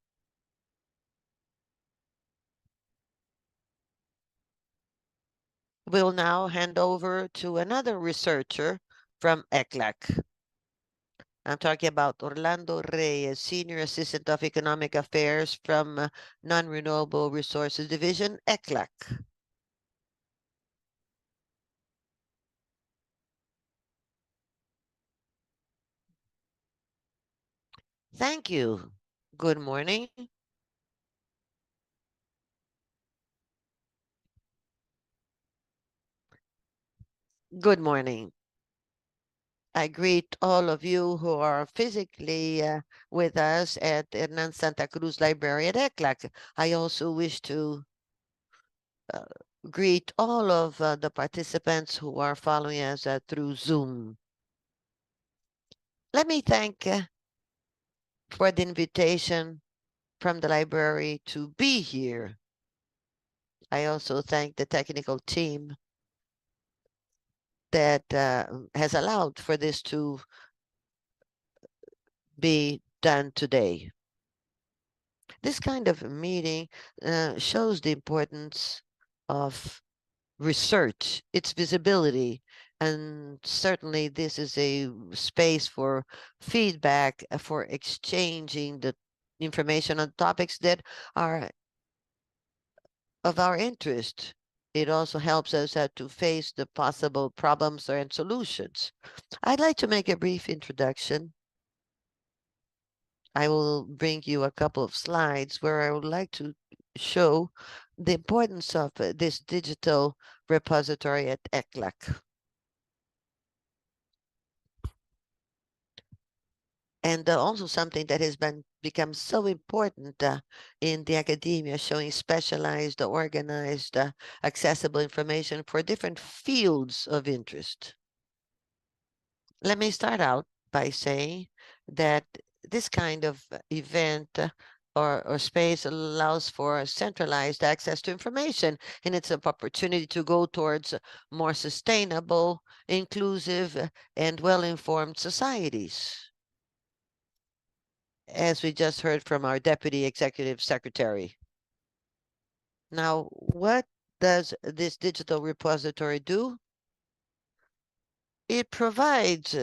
We'll now hand over to another researcher from ECLAC. I'm talking about Orlando Reyes, Senior Assistant of Economic Affairs from Non-Renewable Resources Division, ECLAC. Thank you. Good morning. Good morning. I greet all of you who are physically with us at Hernán Santa Cruz Library at ECLAC. I also wish to greet all of the participants who are following us through Zoom. Let me thank for the invitation from the library to be here. I also thank the technical team that has allowed for this to be done today. This kind of meeting shows the importance of research, its visibility, and certainly this is a space for feedback, for exchanging the information on topics that are of our interest. It also helps us to face the possible problems and solutions. I'd like to make a brief introduction. I will bring you a couple of slides where I would like to show the importance of this digital repository at ECLAC. And also something that has become so important in the academia, showing specialized, organized, accessible information for different fields of interest. Let me start out by saying that this kind of event or space allows for centralized access to information, and it's an opportunity to go towards more sustainable, inclusive, and well-informed societies, as we just heard from our Deputy Executive Secretary. Now, what does this digital repository do? It provides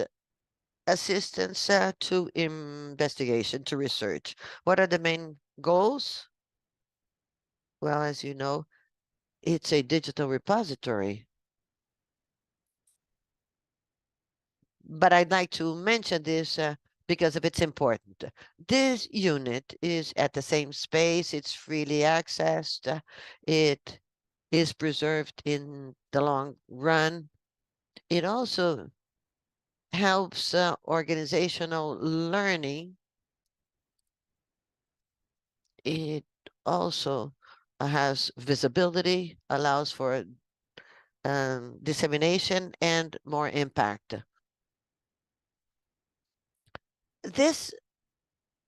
assistance to investigation, to research. What are the main goals? Well, as you know, it's a digital repository. But I'd like to mention this because of its importance. This unit is at the same space, it's freely accessed, it is preserved in the long run. It also helps organizational learning. It also has visibility, allows for dissemination and more impact. This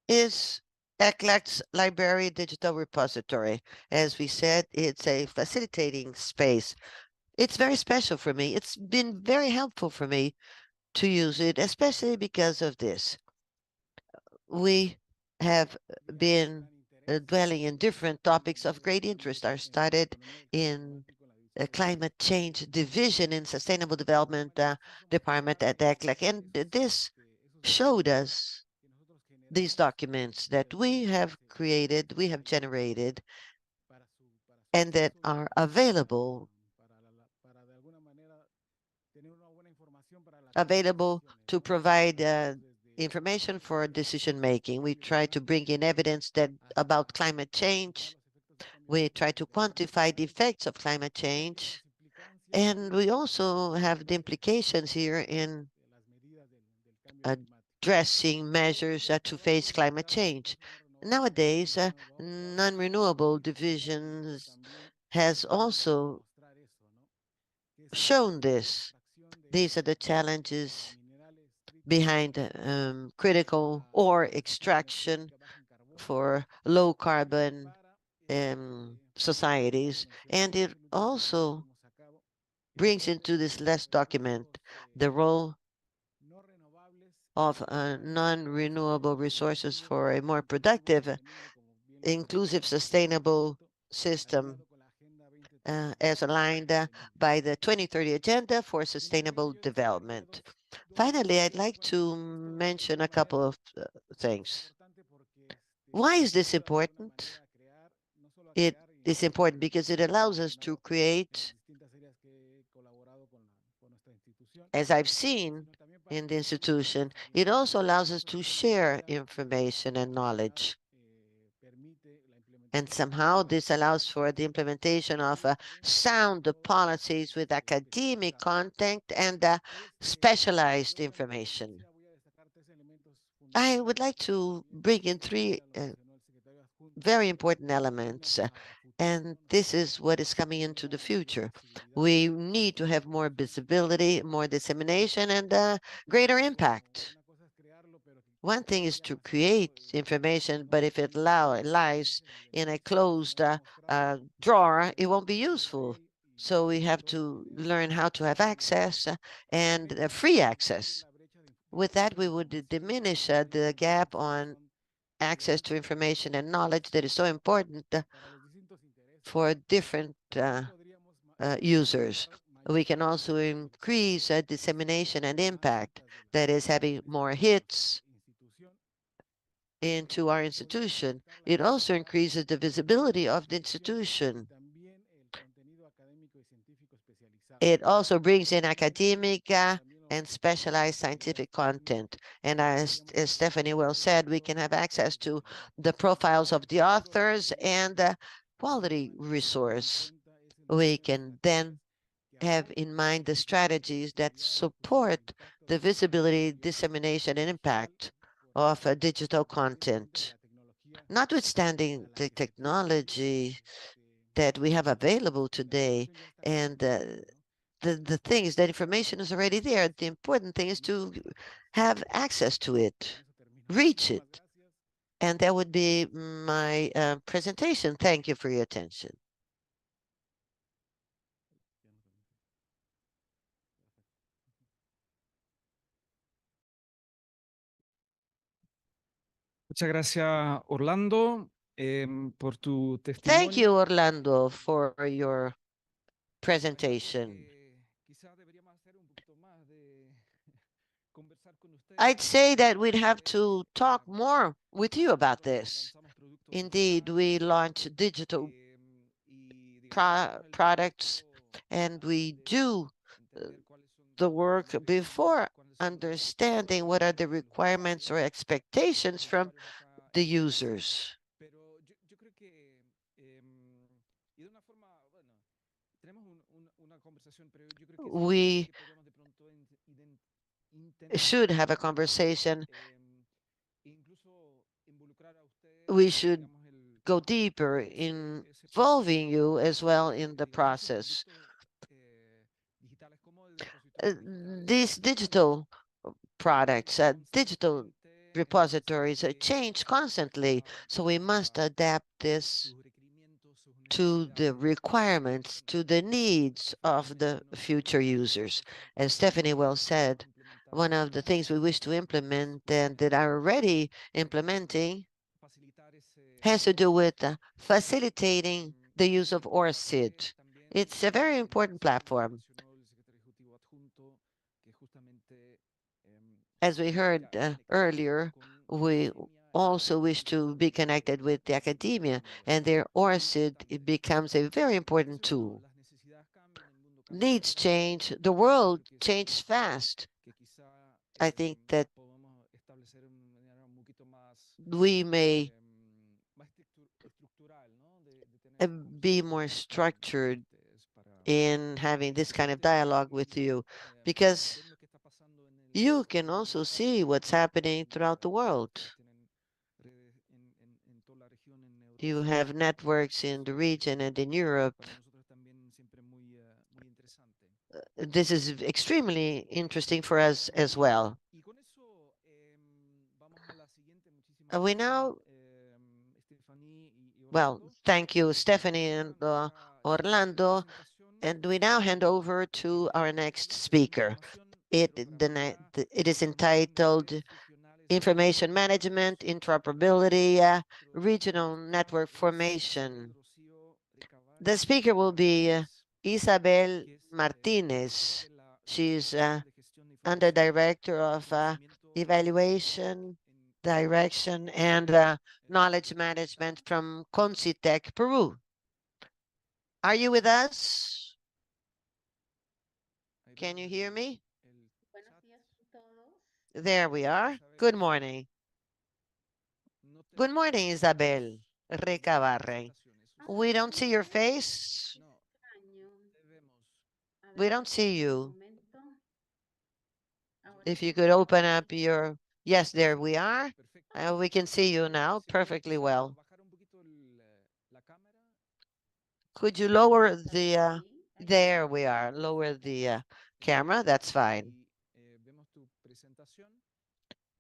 is ECLAC's Library Digital Repository. As we said, it's a facilitating space. It's very special for me. It's been very helpful for me to use it, especially because of this. We have been dwelling in different topics of great interest. I started in the climate change division in sustainable development department at ECLAC, and this showed us these documents that we have created, we have generated, and that are available to provide information for decision making. We try to bring in evidence that about climate change. We try to quantify the effects of climate change. And we also have the implications here in addressing measures to face climate change. Nowadays, non-renewable divisions has also shown this. These are the challenges behind critical ore extraction for low carbon societies. And it also brings into this last document the role of non-renewable resources for a more productive, inclusive, sustainable system as aligned by the 2030 Agenda for Sustainable Development. Finally, I'd like to mention a couple of things. Why is this important? It is important because it allows us to create, as I've seen in the institution, it also allows us to share information and knowledge. And somehow this allows for the implementation of sound policies with academic content and specialized information. I would like to bring in three very important elements, and this is what is coming into the future. We need to have more visibility, more dissemination, and greater impact. One thing is to create information, but if it lies in a closed drawer, it won't be useful. So we have to learn how to have access and free access. With that, we would diminish the gap on access to information and knowledge that is so important for different users. We can also increase dissemination and impact, that is having more hits into our institution. It also increases the visibility of the institution. It also brings in academic and specialized scientific content. And as Estefani well said, we can have access to the profiles of the authors and the quality resource. We can then have in mind the strategies that support the visibility, dissemination, and impact of digital content. Notwithstanding the technology that we have available today and the thing is that information is already there. The important thing is to have access to it, reach it. And that would be my presentation. Thank you for your attention. Muchas gracias, Orlando, por tu testimonio. Thank you, Orlando, for your presentation. I'd say that we'd have to talk more with you about this. Indeed, we launch digital products, and we do the work before understanding what are the requirements or expectations from the users. We should have a conversation. We should go deeper in involving you as well in the process. These digital products, digital repositories change constantly, so we must adapt this to the requirements, to the needs of the future users. As Stephanie well said, one of the things we wish to implement and that are already implementing has to do with facilitating the use of ORCID. It's a very important platform. As we heard earlier, we also wish to be connected with the academia, and their ORCID, it becomes a very important tool. Needs change, the world changes fast. I think that we may be more structured in having this kind of dialogue with you, because you can also see what's happening throughout the world. You have networks in the region and in Europe. This is extremely interesting for us as well. We now, well, thank you, Estefani and Orlando. And we now hand over to our next speaker. It is entitled Information Management, Interoperability, Regional Network Formation. The speaker will be Isabel Martinez. She's Under Director of Evaluation, Direction, and Knowledge Management from Concytec, Peru. Are you with us? Can you hear me? There we are. Good morning. Good morning, Isabel. Recavarren. We don't see your face. We don't see you. If you could open up your... Yes, there we are. We can see you now perfectly well. Could you lower the... there we are. Lower the camera. That's fine.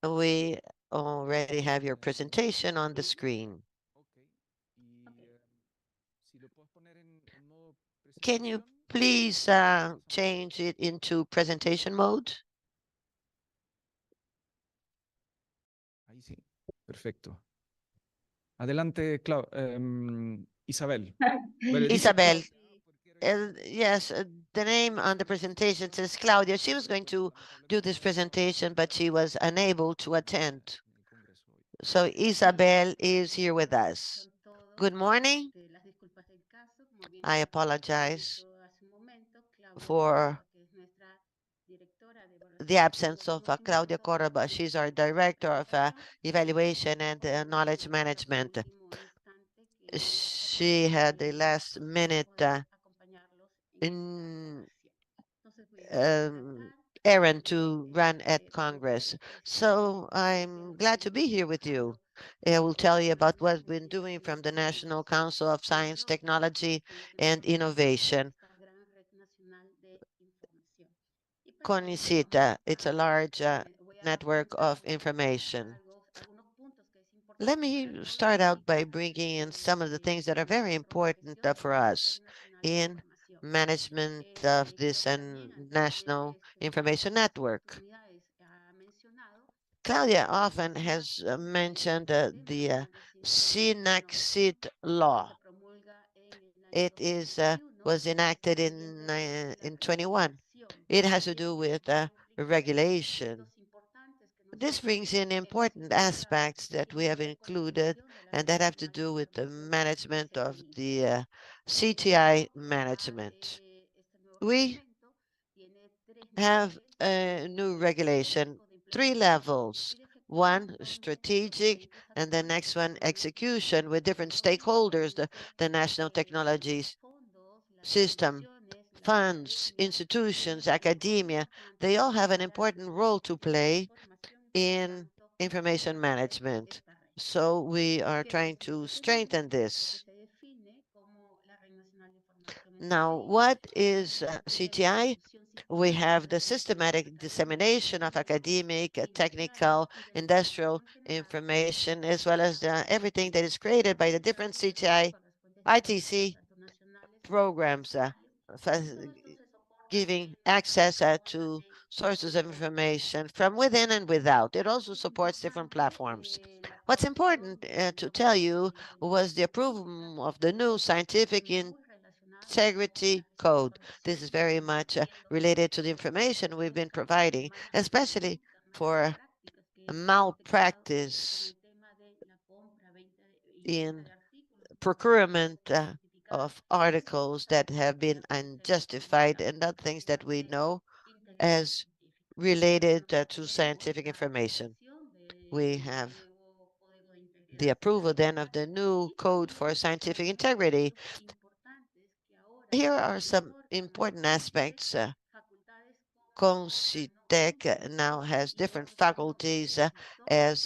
We already have your presentation on the screen. Can you please change it into presentation mode? Ahí sí. Perfecto. Adelante, Isabel. Well, Isabel. Yes, the name on the presentation says Claudia. She was going to do this presentation, but she was unable to attend. So Isabel is here with us. Good morning. I apologize for the absence of Claudia Cordoba. She's our Director of Evaluation and Knowledge Management. She had the last minute errand to run at Congress. So I'm glad to be here with you. I will tell you about what we've been doing from the National Council of Science, Technology, and Innovation. Concytec, it's a large network of information. Let me start out by bringing in some of the things that are very important for us in management of this national information network. Claudia often has mentioned the SINACSID law. It was enacted in 21. It has to do with regulation. This brings in important aspects that we have included and that have to do with the management of the CTI management. We have a new regulation, 3 levels. One, strategic, and the next one, execution, with different stakeholders, the national technologies system, funds, institutions, academia. They all have an important role to play in information management. So we are trying to strengthen this. Now, what is CTI? We have the systematic dissemination of academic, technical, industrial information, as well as everything that is created by the different CTI, ITC programs, giving access to sources of information from within and without. It also supports different platforms. What's important to tell you was the approval of the new scientific integrity code. This is very much related to the information we've been providing, especially for malpractice in procurement of articles that have been unjustified and other things that we know as related to scientific information. We have the approval then of the new code for scientific integrity. Here are some important aspects. Concytec now has different faculties as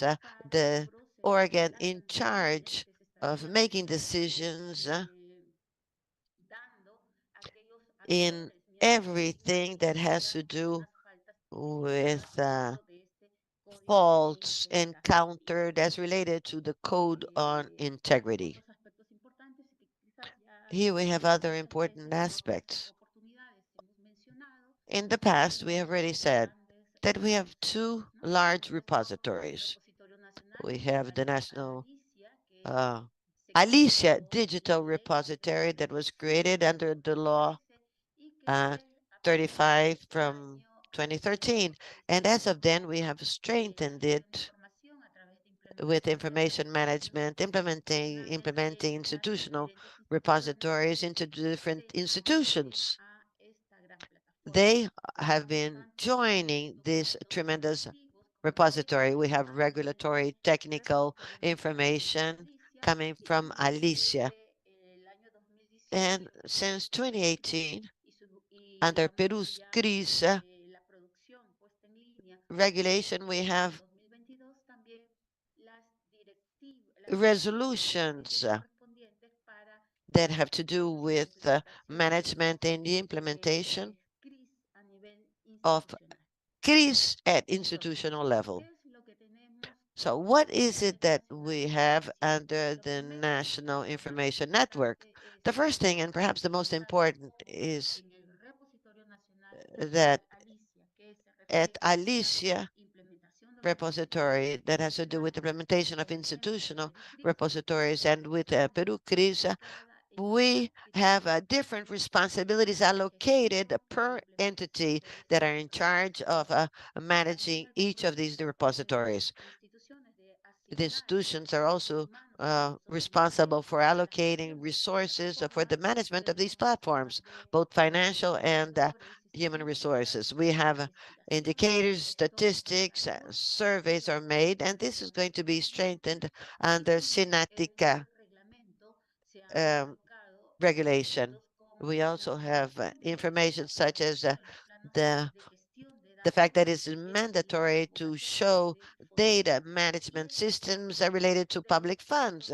the organ in charge of making decisions in everything that has to do with faults encountered as related to the code on integrity. Here we have other important aspects. In the past, we have already said that we have two large repositories. We have the National Alicia Digital Repository that was created under the law 35 from 2013. And as of then, we have strengthened it with information management, implementing institutional repositories into different institutions. They have been joining this tremendous repository. We have regulatory technical information coming from Alicia. And since 2018, under Peru's CRAI regulation, we have resolutions that have to do with management and the implementation of CRAI at institutional level. So what is it that we have under the National Information Network? The first thing, and perhaps the most important, is that at Alicia repository that has to do with implementation of institutional repositories, and with Peru CRAI, we have different responsibilities allocated per entity that are in charge of managing each of these repositories. The institutions are also responsible for allocating resources for the management of these platforms, both financial and human resources. We have indicators, statistics, surveys are made, and this is going to be strengthened under SINATIC regulation. We also have information such as the fact that it's mandatory to show data management systems related to public funds,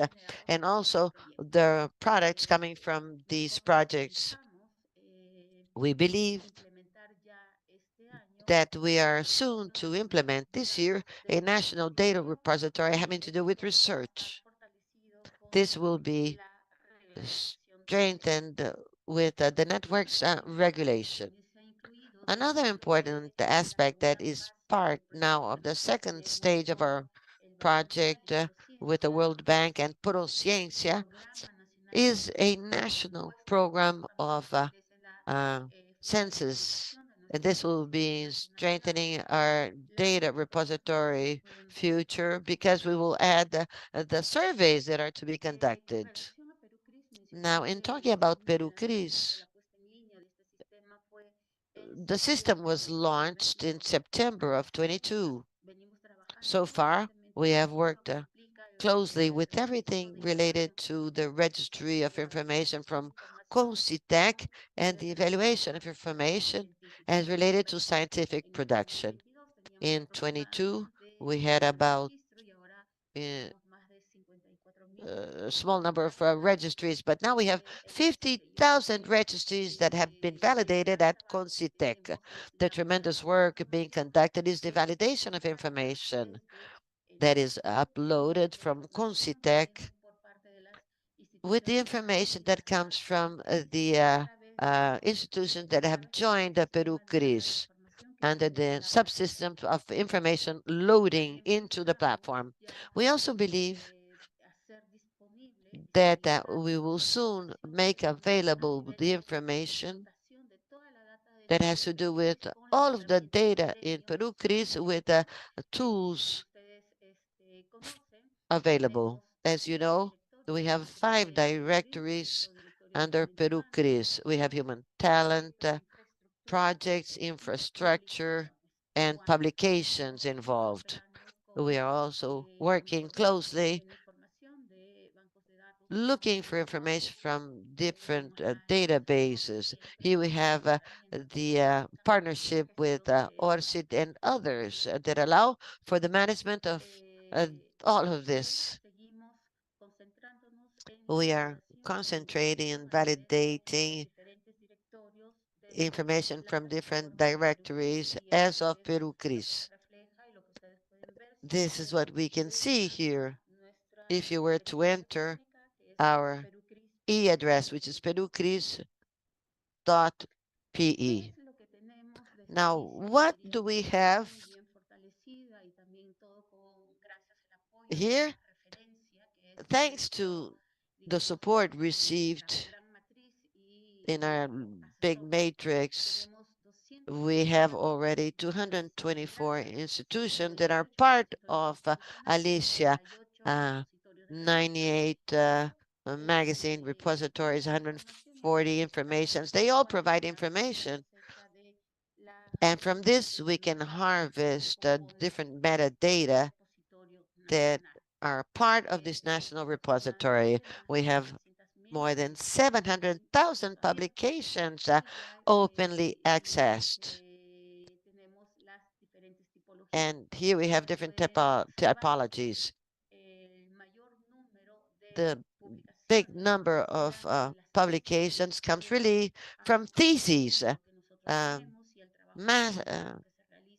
and also the products coming from these projects. We believe that we are soon to implement this year a national data repository having to do with research. This will be strengthened with the network's regulation. Another important aspect that is part now of the second stage of our project with the World Bank and Prociencia is a national program of census. And this will be strengthening our data repository future, because we will add the surveys that are to be conducted. Now, in talking about Peru CRAI, the system was launched in September of 22. So far, we have worked closely with everything related to the registry of information from Concytec and the evaluation of information as related to scientific production. In 22, we had about a small number of registries, but now we have 50,000 registries that have been validated at Concytec. The tremendous work being conducted is the validation of information that is uploaded from Concytec with the information that comes from the institutions that have joined the Peru CRAI under the subsystem of information loading into the platform. We also believe that we will soon make available the information that has to do with all of the data in Peru CRAI with the tools available. As you know, we have 5 directories under Peru CRAI. We have human talent, projects, infrastructure, and publications involved. We are also working closely looking for information from different databases. Here we have the partnership with ORCID and others that allow for the management of all of this. We are concentrating and validating information from different directories as of Peru CRIS. This is what we can see here. If you were to enter our e-address, which is perucris.pe. Now, what do we have here? Thanks to the support received in our big matrix, we have already 224 institutions that are part of Alicia, 98 magazine repositories, 140 informations. They all provide information. And from this, we can harvest different metadata that are part of this national repository. We have more than 700,000 publications openly accessed. And here we have different typologies. The big number of publications comes really from theses,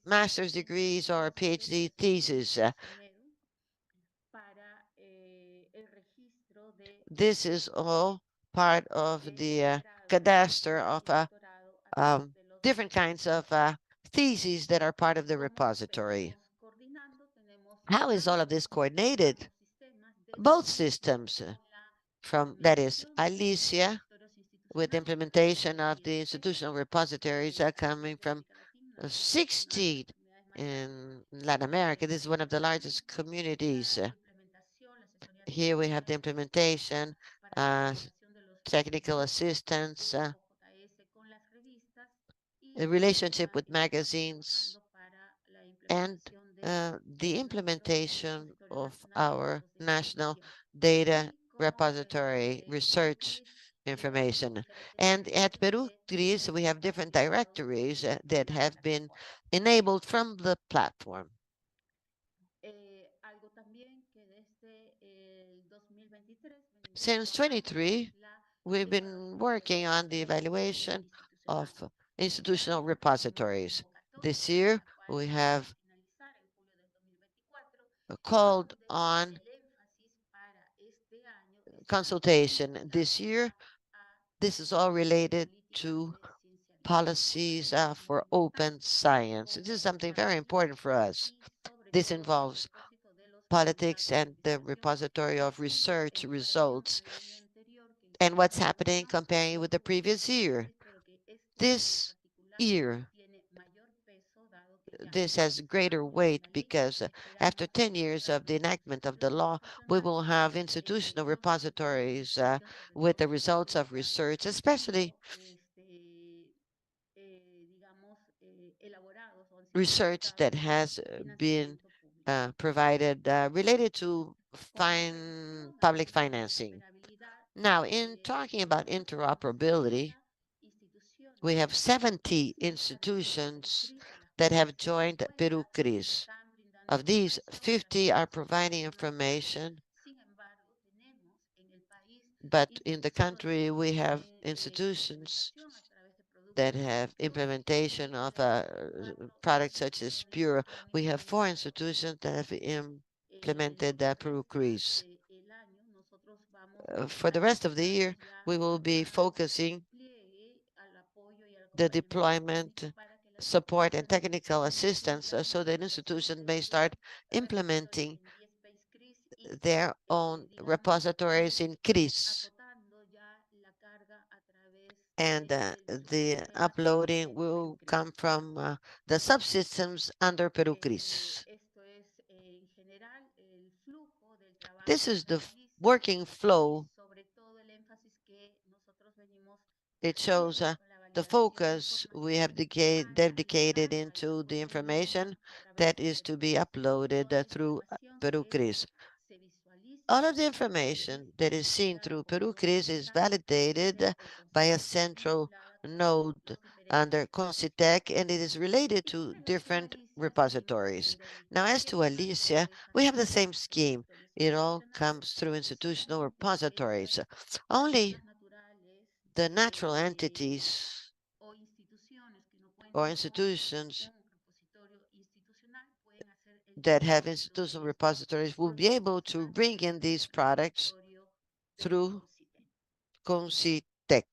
master's degrees or PhD theses. This is all part of the cadastre of different kinds of theses that are part of the repository. How is all of this coordinated? Both systems, from that is Alicia, with implementation of the institutional repositories are coming from 60 in Latin America. This is one of the largest communities. Here we have the implementation, technical assistance, the relationship with magazines, and the implementation of our national data repository research information. And at Peru CRIS, we have different directories that have been enabled from the platform. Since 23, we've been working on the evaluation of institutional repositories. This year, we have called on consultation. This year, this is all related to policies for open science. This is something very important for us. This involves politics and the repository of research results and what's happening comparing with the previous year. This year, this has greater weight because after 10 years of the enactment of the law, we will have institutional repositories with the results of research, especially research that has been provided related to public financing. Now, in talking about interoperability, we have 70 institutions that have joined Peru CRIS. Of these, 50 are providing information, but in the country we have institutions that have implementation of products such as Pure. We have 4 institutions that have implemented Peru CRIS. For the rest of the year, we will be focusing the deployment, support, and technical assistance so that institutions may start implementing their own repositories in CRIS. And the uploading will come from the subsystems under Peru CRIS. This is the working flow. It shows the focus we have dedicated into the information that is to be uploaded through Peru CRIS. All of the information that is seen through Peru CRIS is validated by a central node under Concytec, and it is related to different repositories. Now, as to Alicia, we have the same scheme. It all comes through institutional repositories. Only the natural entities or institutions that have institutional repositories will be able to bring in these products through Concytec.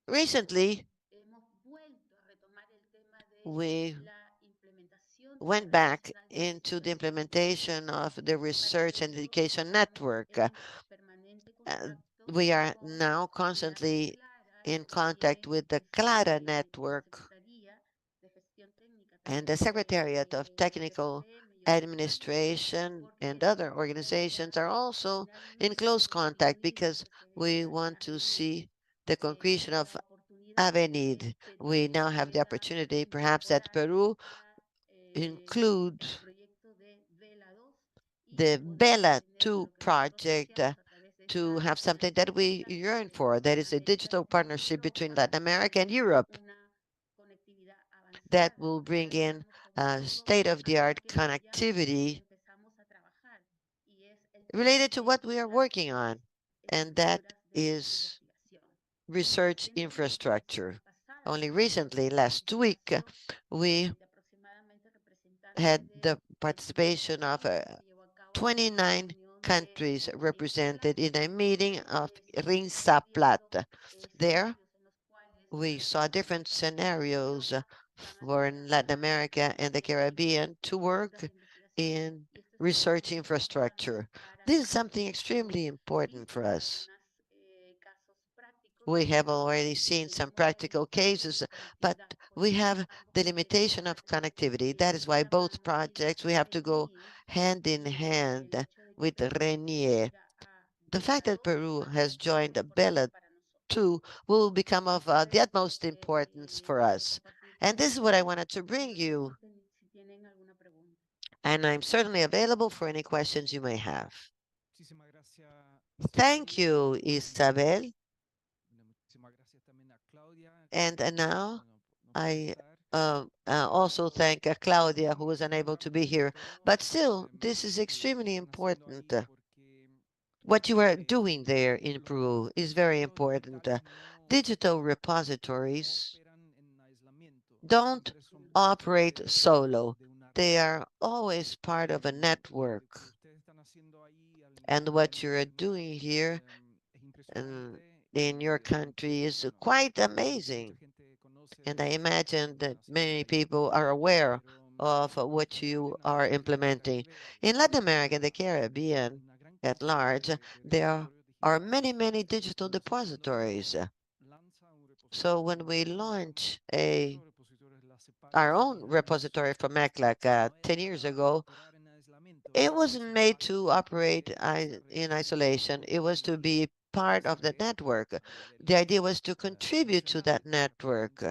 Recently, we went back into the implementation of the Research and Education Network. We are now constantly in contact with the CLARA network, and the Secretariat of Technical Administration and other organizations are also in close contact because we want to see the concretion of Avenid. We now have the opportunity, perhaps at Peru, include the Vela 2 project to have something that we yearn for. That is a digital partnership between Latin America and Europe that will bring in state-of-the-art connectivity related to what we are working on, and that is research infrastructure. Only recently, last week, we had the participation of 29 countries represented in a meeting of Rinsaplat. There, we saw different scenarios for Latin America and the Caribbean to work in research infrastructure. This is something extremely important for us. We have already seen some practical cases, but we have the limitation of connectivity. That is why both projects, we have to go hand in hand with Renier. The fact that Peru has joined Bella 2 will become of the utmost importance for us. And this is what I wanted to bring you. And I'm certainly available for any questions you may have. Thank you, Isabel. And now I also thank Claudia, who was unable to be here. But still, this is extremely important. What you are doing there in Peru is very important. Digital repositories don't operate solo. They are always part of a network. And what you're doing here in your country is quite amazing. And I imagine that many people are aware of what you are implementing. In Latin America and the Caribbean at large, there are many, many digital depositories. So when we launch our own repository from ECLAC 10 years ago, it wasn't made to operate in isolation. It was to be part of the network. The idea was to contribute to that network,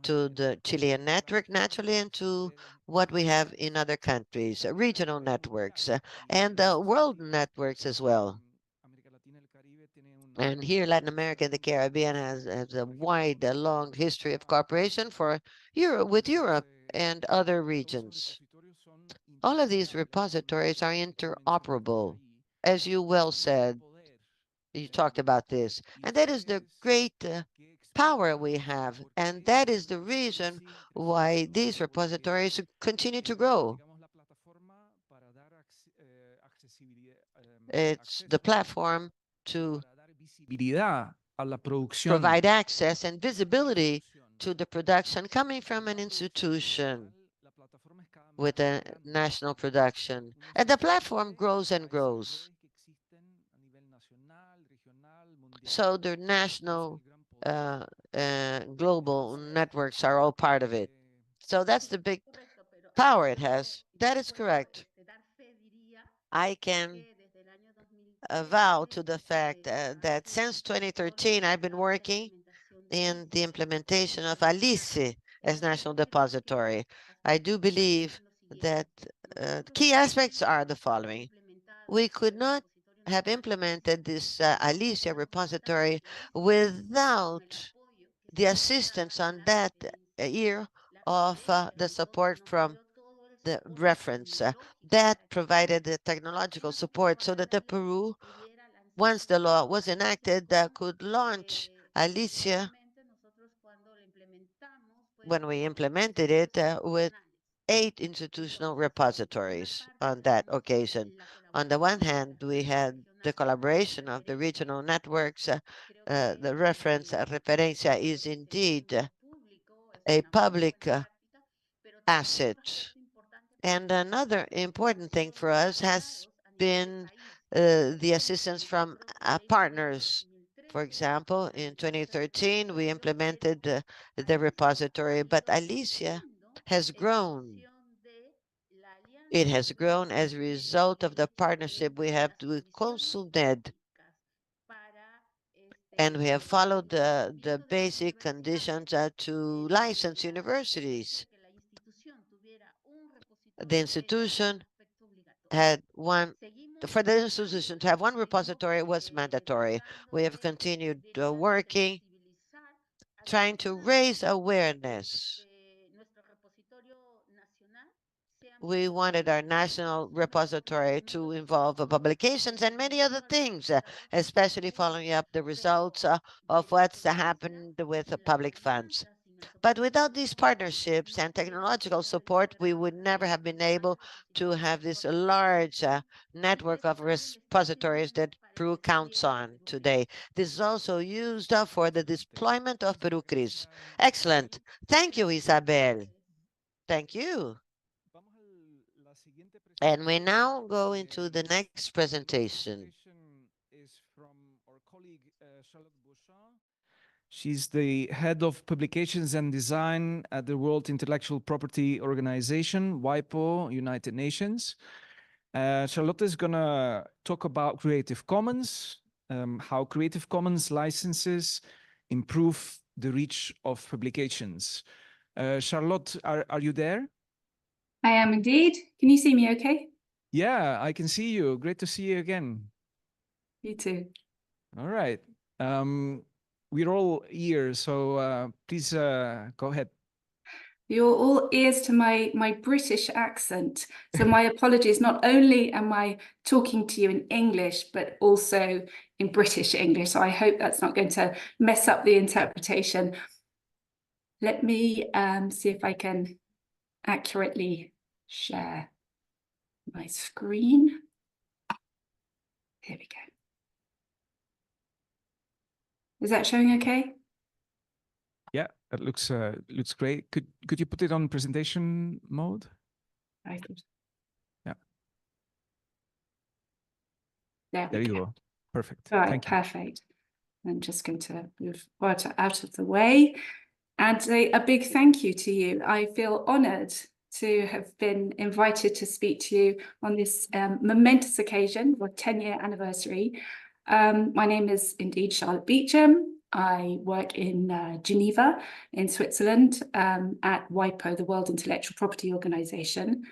to the Chilean network, naturally, and to what we have in other countries, regional networks, and world networks as well. And here, Latin America and the Caribbean has a wide, long history of cooperation with Europe and other regions. All of these repositories are interoperable, as you well said. You talked about this, and that is the great power we have, and that is the reason why these repositories continue to grow. It's the platform to provide access and visibility to the production coming from an institution with a national production. And the platform grows and grows. So the national, global networks are all part of it. So that's the big power it has. That is correct. I can vow to the fact that since 2013, I've been working in the implementation of Alice, as national depository. I do believe that key aspects are the following. We could not have implemented this Alicia repository without the assistance on that year of the support from the reference that provided the technological support so that the Peru, once the law was enacted, could launch Alicia when we implemented it with 8 institutional repositories on that occasion. On the one hand, we had the collaboration of the regional networks. The reference referencia is indeed a public asset. And another important thing for us has been the assistance from partners. For example, in 2013, we implemented the repository, but Alicia has grown. It has grown as a result of the partnership we have with Concytec, and we have followed the basic conditions to license universities. The institution had one, for the institution to have one repository was mandatory. We have continued working, trying to raise awareness. We wanted our national repository to involve publications and many other things, especially following up the results of what's happened with public funds. But without these partnerships and technological support, we would never have been able to have this large network of repositories that Peru counts on today. This is also used for the deployment of Peru CRIS. Excellent. Thank you, Isabel. Thank you. And we now go into the next presentation. Is from our colleague Charlotte Beauchamp. She's the head of publications and design at the World Intellectual Property Organization, WIPO, United Nations. Charlotte is going to talk about Creative Commons, how Creative Commons licenses improve the reach of publications. Charlotte, are you there? I am indeed. Can you see me okay? Yeah, I can see you. Great to see you again. You too. All right. We're all ears, so please go ahead. You're all ears to my British accent. So my apologies. Not only am I talking to you in English, but also in British English. So I hope that's not going to mess up the interpretation. Let me see if I can accurately share my screen. Here we go. Is that showing okay? Yeah, that looks great. Could you put it on presentation mode? I could. Yeah. There you go. Perfect. All right, Thank you. perfect. I'm just going to move Wouter out of the way and say a big thank you to you. I feel honoured to have been invited to speak to you on this momentous occasion, our 10-year anniversary. My name is indeed Charlotte Beauchamp. I work in Geneva, in Switzerland, at WIPO, the World Intellectual Property Organization,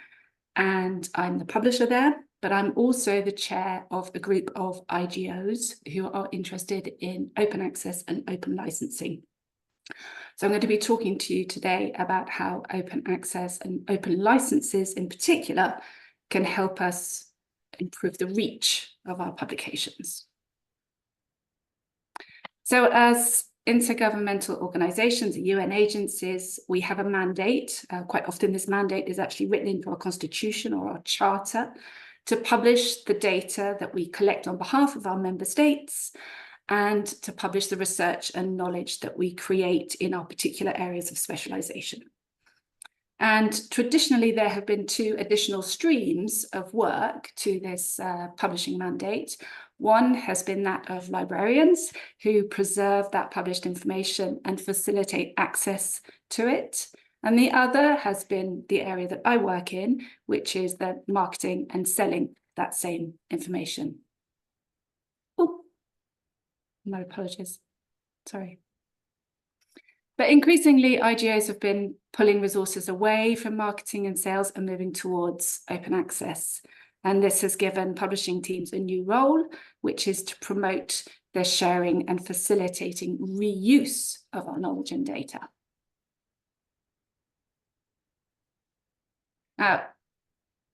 and I'm the publisher there, but I'm also the chair of a group of IGOs who are interested in open access and open licensing. So I'm going to be talking to you today about how open access and open licenses in particular can help us improve the reach of our publications. So as intergovernmental organizations, UN agencies, we have a mandate. Quite often this mandate is actually written into our constitution or our charter to publish the data that we collect on behalf of our member states and to publish the research and knowledge that we create in our particular areas of specialization. And traditionally, there have been 2 additional streams of work to this publishing mandate. One has been that of librarians who preserve that published information and facilitate access to it. And the other has been the area that I work in, which is the marketing and selling that same information. Oh, my apologies. Sorry. But increasingly, IGOs have been pulling resources away from marketing and sales and moving towards open access. And this has given publishing teams a new role, which is to promote the sharing and facilitating reuse of our knowledge and data. Now,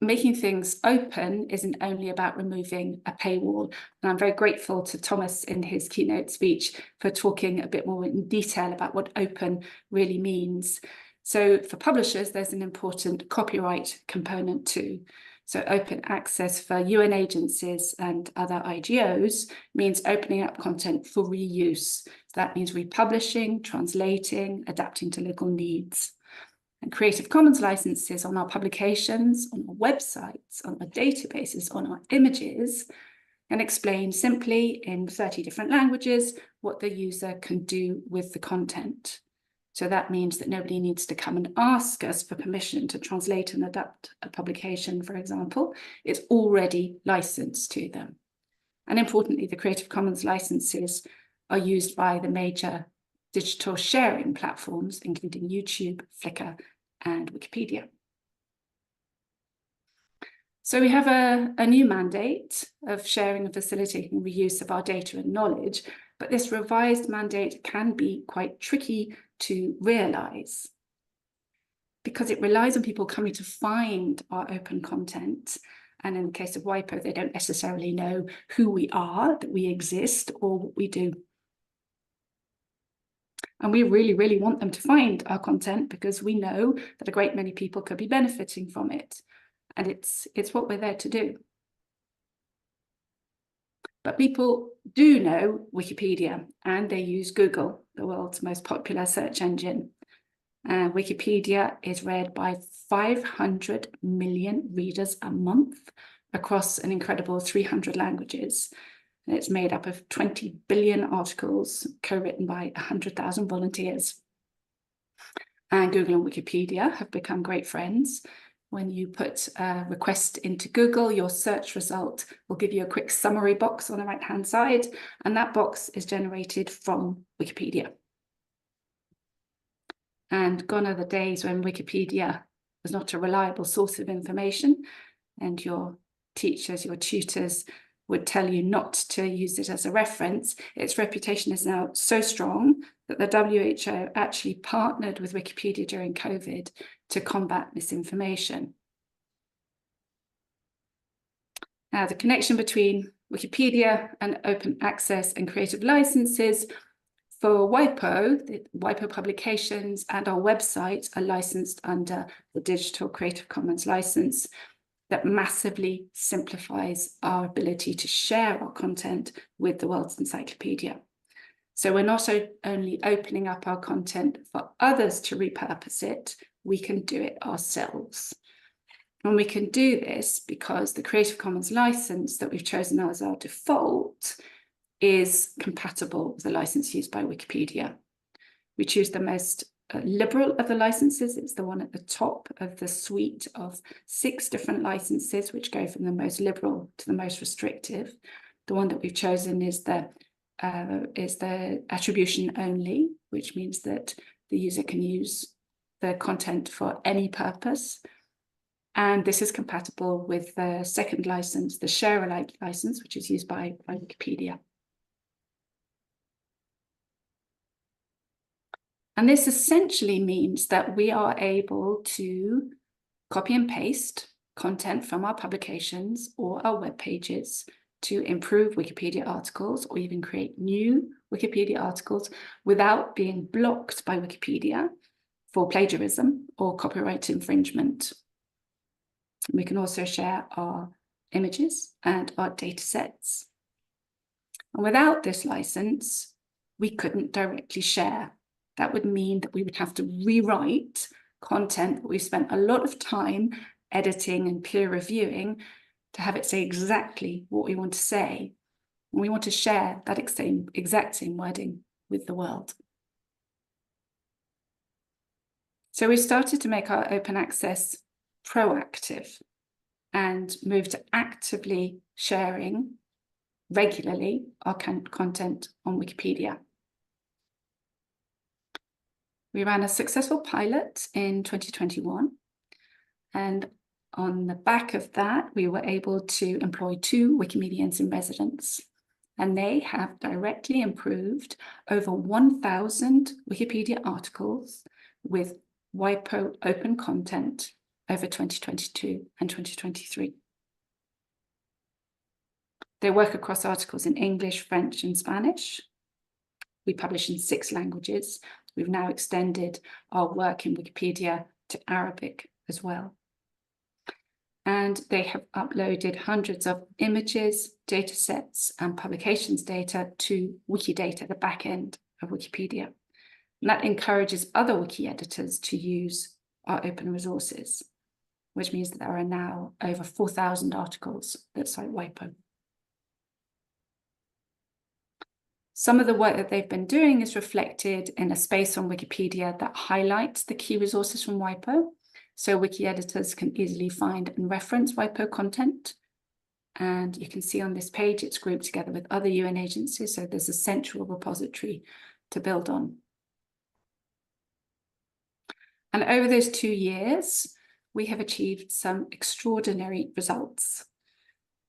making things open isn't only about removing a paywall. And I'm very grateful to Thomas in his keynote speech for talking a bit more in detail about what open really means. So for publishers, there's an important copyright component too. So open access for UN agencies and other IGOs means opening up content for reuse. So that means republishing, translating, adapting to local needs. And Creative Commons licenses on our publications, on our websites, on our databases, on our images, and explain simply in 30 different languages what the user can do with the content. So that means that nobody needs to come and ask us for permission to translate and adapt a publication, for example. It's already licensed to them. And importantly, the Creative Commons licenses are used by the major digital sharing platforms, including YouTube, Flickr, and Wikipedia. So we have a new mandate of sharing and facilitating reuse of our data and knowledge, but this revised mandate can be quite tricky to realise because it relies on people coming to find our open content. And in the case of WIPO, they don't necessarily know who we are, that we exist, or what we do. And we really, really want them to find our content because we know that a great many people could be benefiting from it. And it's what we're there to do. But people do know Wikipedia, and they use Google, the world's most popular search engine. Wikipedia is read by 500 million readers a month across an incredible 300 languages. And it's made up of 20 billion articles co-written by 100,000 volunteers. And Google and Wikipedia have become great friends. When you put a request into Google, your search result will give you a quick summary box on the right-hand side, and that box is generated from Wikipedia. And gone are the days when Wikipedia was not a reliable source of information, and your teachers, your tutors would tell you not to use it as a reference. Its reputation is now so strong that the WHO actually partnered with Wikipedia during COVID to combat misinformation. Now, the connection between Wikipedia and open access and creative licenses for WIPO, the WIPO publications and our website are licensed under the Digital Creative Commons license that massively simplifies our ability to share our content with the world's encyclopedia. So we're not only opening up our content for others to repurpose it, we can do it ourselves. And we can do this because the Creative Commons license that we've chosen as our default is compatible with the license used by Wikipedia. We choose the most liberal of the licenses. It's the one at the top of the suite of 6 different licenses, which go from the most liberal to the most restrictive. The one that we've chosen is the attribution only, which means that the user can use the content for any purpose. And this is compatible with the second license, the share-alike license, which is used by Wikipedia. And this essentially means that we are able to copy and paste content from our publications or our web pages to improve Wikipedia articles or even create new Wikipedia articles without being blocked by Wikipedia for plagiarism or copyright infringement. We can also share our images and our data sets. And without this license, we couldn't directly share. That would mean that we would have to rewrite content that we've spent a lot of time editing and peer reviewing to have it say exactly what we want to say. And we want to share that exact same wording with the world. So we started to make our open access proactive and move to actively sharing regularly our content on Wikipedia. We ran a successful pilot in 2021, and on the back of that, we were able to employ 2 Wikimedians in residence, and they have directly improved over 1,000 Wikipedia articles with WIPO open content over 2022 and 2023. They work across articles in English, French, and Spanish. We publish in 6 languages. We've now extended our work in Wikipedia to Arabic as well. And they have uploaded hundreds of images, data sets, and publications data to Wikidata, the back end of Wikipedia. And that encourages other wiki editors to use our open resources, which means that there are now over 4,000 articles that cite WIPO. Some of the work that they've been doing is reflected in a space on Wikipedia that highlights the key resources from WIPO, so wiki editors can easily find and reference WIPO content. And you can see on this page, it's grouped together with other UN agencies, so there's a central repository to build on. And over those 2 years, we have achieved some extraordinary results.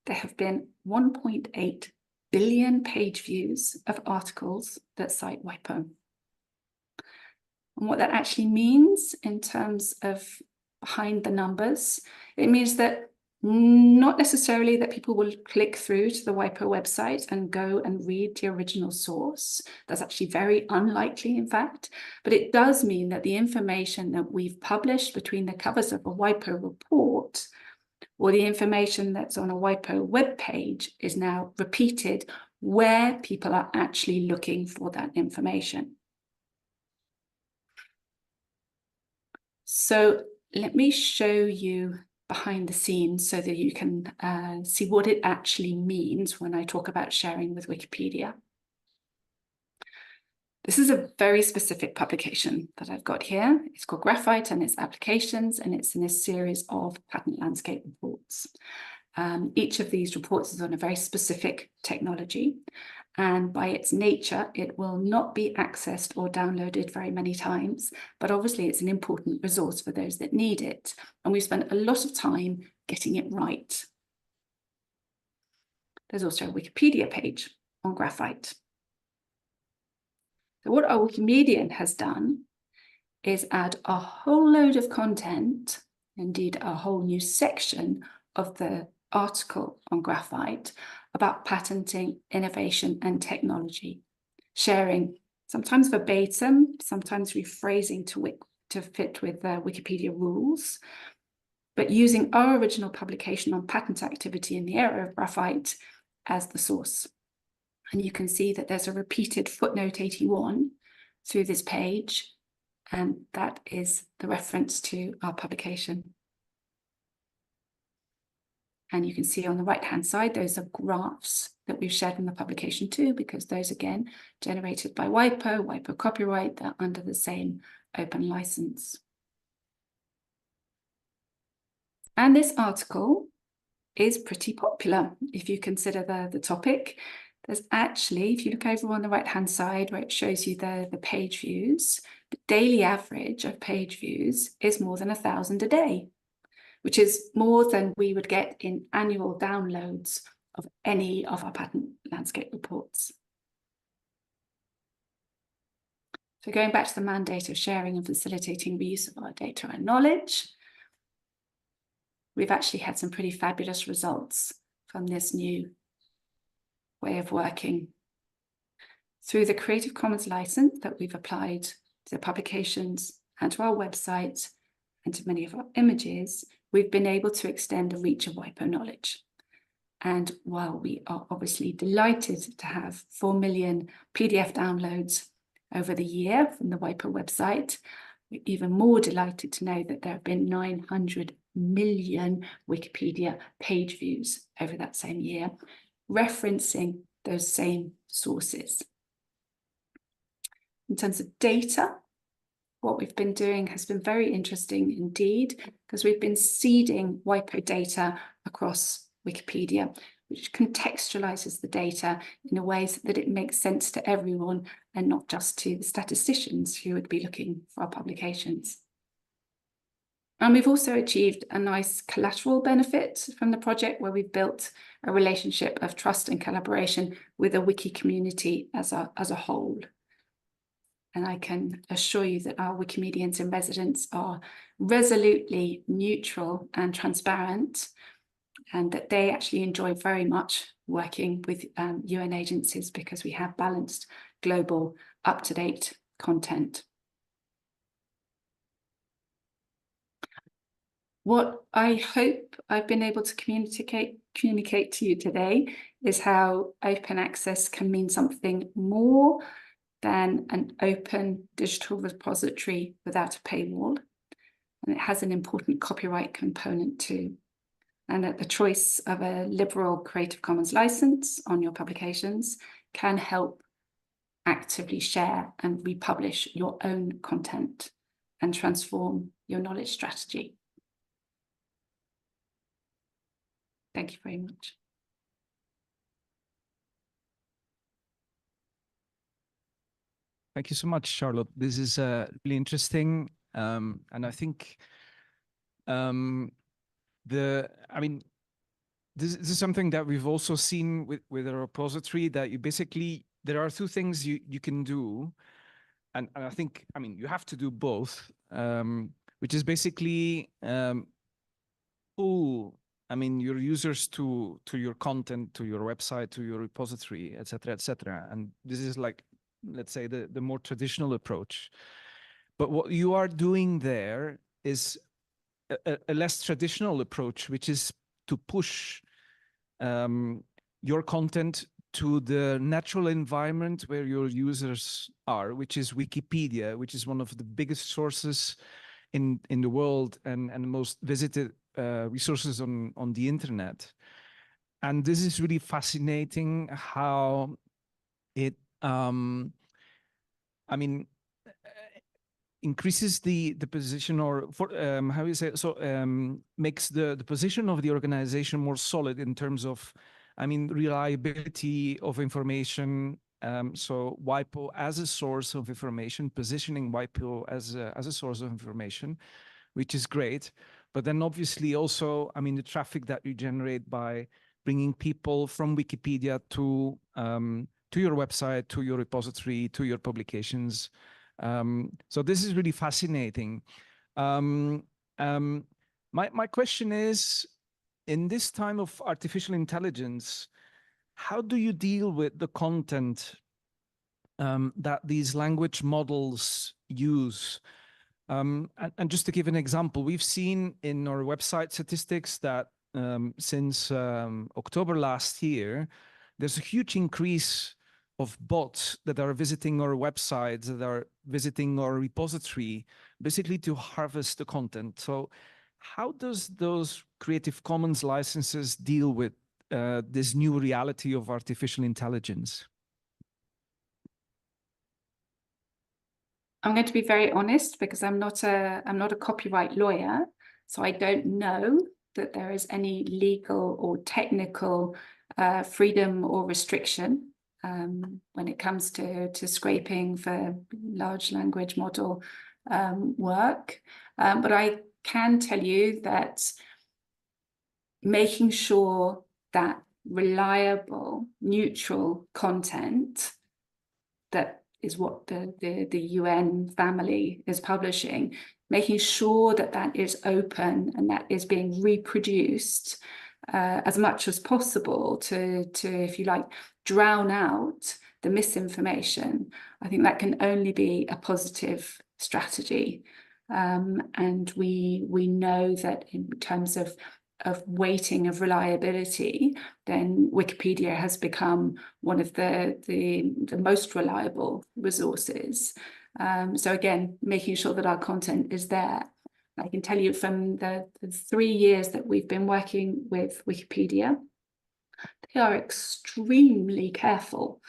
There have been 1.8 billion page views of articles that cite WIPO. And what that actually means in terms of behind the numbers, it means that not necessarily that people will click through to the WIPO website and go and read the original source. That's actually very unlikely, in fact, but it does mean that the information that we've published between the covers of a WIPO report or the information that's on a WIPO web page is now repeated where people are actually looking for that information. So let me show you behind the scenes so that you can see what it actually means when I talk about sharing with Wikipedia. This is a very specific publication that I've got here. It's called Graphite and its Applications, and it's in a series of patent landscape reports. Each of these reports is on a very specific technology, and by its nature, it will not be accessed or downloaded very many times, but obviously it's an important resource for those that need it. And we've spent a lot of time getting it right. There's also a Wikipedia page on Graphite. So what our Wikimedian has done is add a whole load of content, indeed a whole new section of the article on Graphite about patenting, innovation and technology, sharing sometimes verbatim, sometimes rephrasing to fit with Wikipedia rules, but using our original publication on patent activity in the area of graphite as the source. And you can see that there's a repeated footnote 81 through this page, and that is the reference to our publication. And you can see on the right-hand side, those are graphs that we've shared in the publication too, because those, again, generated by WIPO, WIPO copyright, they're under the same open license. And this article is pretty popular if you consider the topic. There's actually, if you look over on the right-hand side where it shows you the page views, the daily average of page views is more than 1,000 a day, which is more than we would get in annual downloads of any of our patent landscape reports. So going back to the mandate of sharing and facilitating the use of our data and knowledge, we've actually had some pretty fabulous results from this new way of working. Through the Creative Commons license that we've applied to the publications and to our website and to many of our images, we've been able to extend the reach of WIPO knowledge. And while we are obviously delighted to have 4 million PDF downloads over the year from the WIPO website, we're even more delighted to know that there have been 900 million Wikipedia page views over that same year, referencing those same sources. In terms of data, what we've been doing has been very interesting indeed, because we've been seeding WIPO data across Wikipedia. which contextualizes the data in a way so that it makes sense to everyone and not just to the statisticians who would be looking for our publications. And we've also achieved a nice collateral benefit from the project, where we've built a relationship of trust and collaboration with the wiki community as a whole. And I can assure you that our Wikimedians in residence are resolutely neutral and transparent, and that they actually enjoy very much working with UN agencies, because we have balanced, global, up-to-date content. What I hope I've been able to communicate to you today is how open access can mean something more than an open digital repository without a paywall. And it has an important copyright component too. And that the choice of a liberal Creative Commons license on your publications can help actively share and republish your own content and transform your knowledge strategy. Thank you very much. Thank you so much, Charlotte. This is really interesting, and I think this is something that we've also seen with a repository, that you basically, there are two things you can do, and I think, you have to do both, which is basically pull your users to your content, to your website, to your repository, etc., etc. And this is like, let's say, the more traditional approach. But what you are doing there is a less traditional approach, which is to push your content to the natural environment where your users are, which is Wikipedia, which is one of the biggest sources in the world and the most visited resources on the internet. And this is really fascinating how it increases the position, or for how you say, so makes the position of the organization more solid in terms of reliability of information. So WIPO as a source of information, positioning WIPO as a source of information, which is great. But then obviously also, the traffic that you generate by bringing people from Wikipedia to your website, to your repository, to your publications. So this is really fascinating. My question is, in this time of artificial intelligence, how do you deal with the content that these language models use? And just to give an example, we've seen in our website statistics that since October last year, there's a huge increase of bots that are visiting our websites, that are visiting our repository, basically to harvest the content. So how does those Creative Commons licenses deal with this new reality of artificial intelligence? I'm going to be very honest, because I'm not a copyright lawyer, so I don't know that there is any legal or technical freedom or restriction when it comes to scraping for large language model work. But I can tell you that making sure that reliable, neutral content, that is what the UN family is publishing, making sure that that is open and that is being reproduced as much as possible to, if you like, drown out the misinformation. I think that can only be a positive strategy. And we know that in terms of weighting of reliability, then Wikipedia has become one of the most reliable resources. So again, making sure that our content is there. I can tell you from the 3 years that we've been working with Wikipedia, they are extremely careful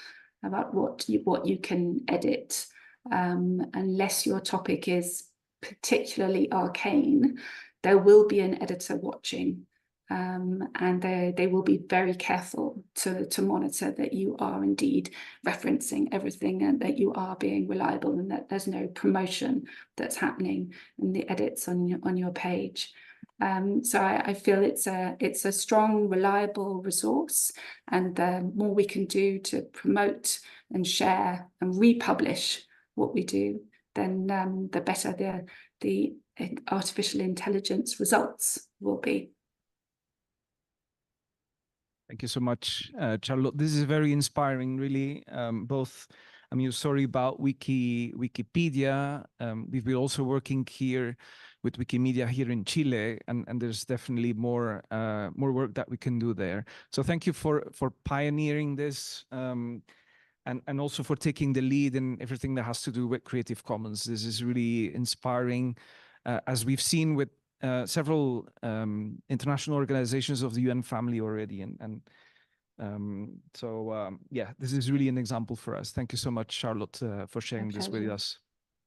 about what you can edit, unless your topic is particularly arcane. There will be an editor watching, and they will be very careful to monitor that you are indeed referencing everything and that you are being reliable and that there's no promotion that's happening in the edits on your page. So I feel it's a strong, reliable resource, and the more we can do to promote and share and republish what we do, then the better the artificial intelligence results will be. Thank you so much, Charlotte. This is very inspiring, really. Both, I mean, sorry about Wikipedia. We've been also working here with Wikimedia here in Chile, and there's definitely more work that we can do there. So thank you for pioneering this, and also for taking the lead in everything that has to do with Creative Commons. This is really inspiring, as we've seen with several international organizations of the UN family already, yeah, this is really an example for us. Thank you so much, Charlotte, for sharing this with us.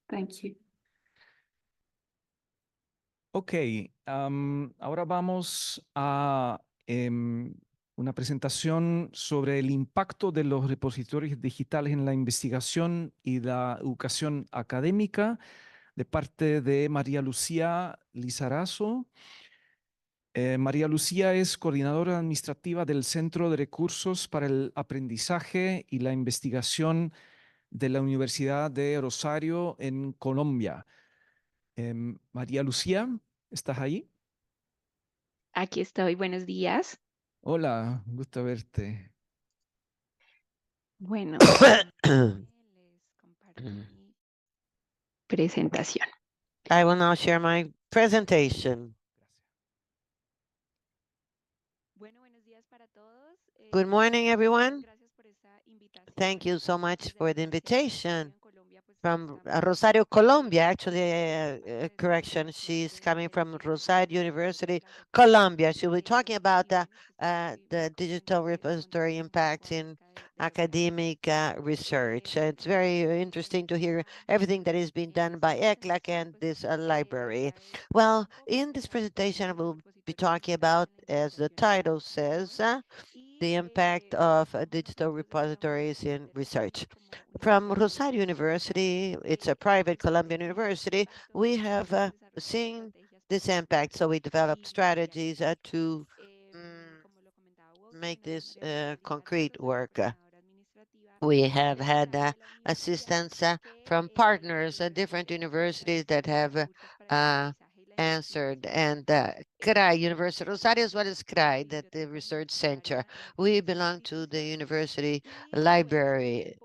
Thank you. Ok, ahora vamos a una presentación sobre el impacto de los repositorios digitales en la investigación y la educación académica, de parte de María Lucía Lizarazo. María Lucía es coordinadora administrativa del Centro de Recursos para el Aprendizaje y la Investigación de la Universidad de Rosario en Colombia. María Lucía, ¿estás ahí? Aquí estoy, buenos días. Hola, gusto verte. Bueno, les comparto mi presentación. I will now share my presentation. Bueno, buenos días para todos. Good morning, everyone. Gracias por esta invitación. Thank you so much for the invitation. From From Rosario, Colombia, actually, correction, she's coming from Rosario University, Colombia. She'll be talking about the digital repository impact in academic research. It's very interesting to hear everything that is being done by ECLAC and this library. Well, in this presentation, we'll be talking about, as the title says, the impact of digital repositories in research. From Rosario University, it's a private Colombian university, we have seen this impact, so we developed strategies to make this concrete work. We have had assistance from partners at different universities that have answered, and CRAI, University of Rosario, as well as CRAI, that the research center. We belong to the university library.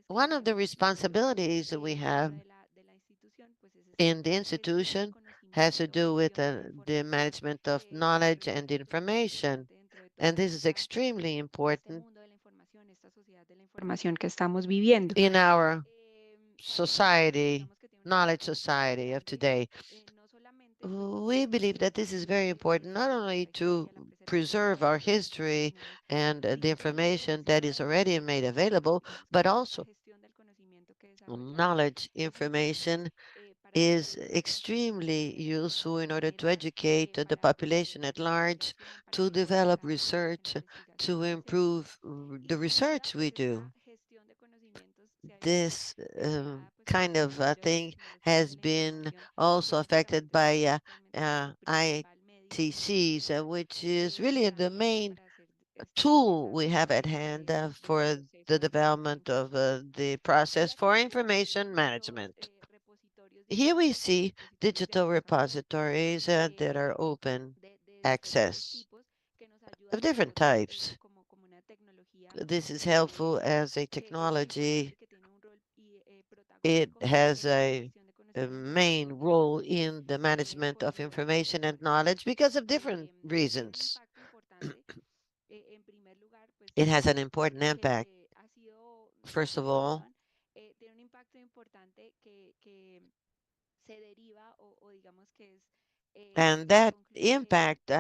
One of the responsibilities that we have in the institution has to do with the management of knowledge and information, and this is extremely important in our society, knowledge society of today. We believe that this is very important, not only to preserve our history and the information that is already made available, but also knowledge information is extremely useful in order to educate the population at large, to develop research, to improve the research we do. This kind of thing has been also affected by ITCs, which is really the main tool we have at hand for the development of the process for information management. Here we see digital repositories that are open access of different types. This is helpful as a technology. It has a main role in the management of information and knowledge because of different reasons. It has an important impact. First of all, and that impact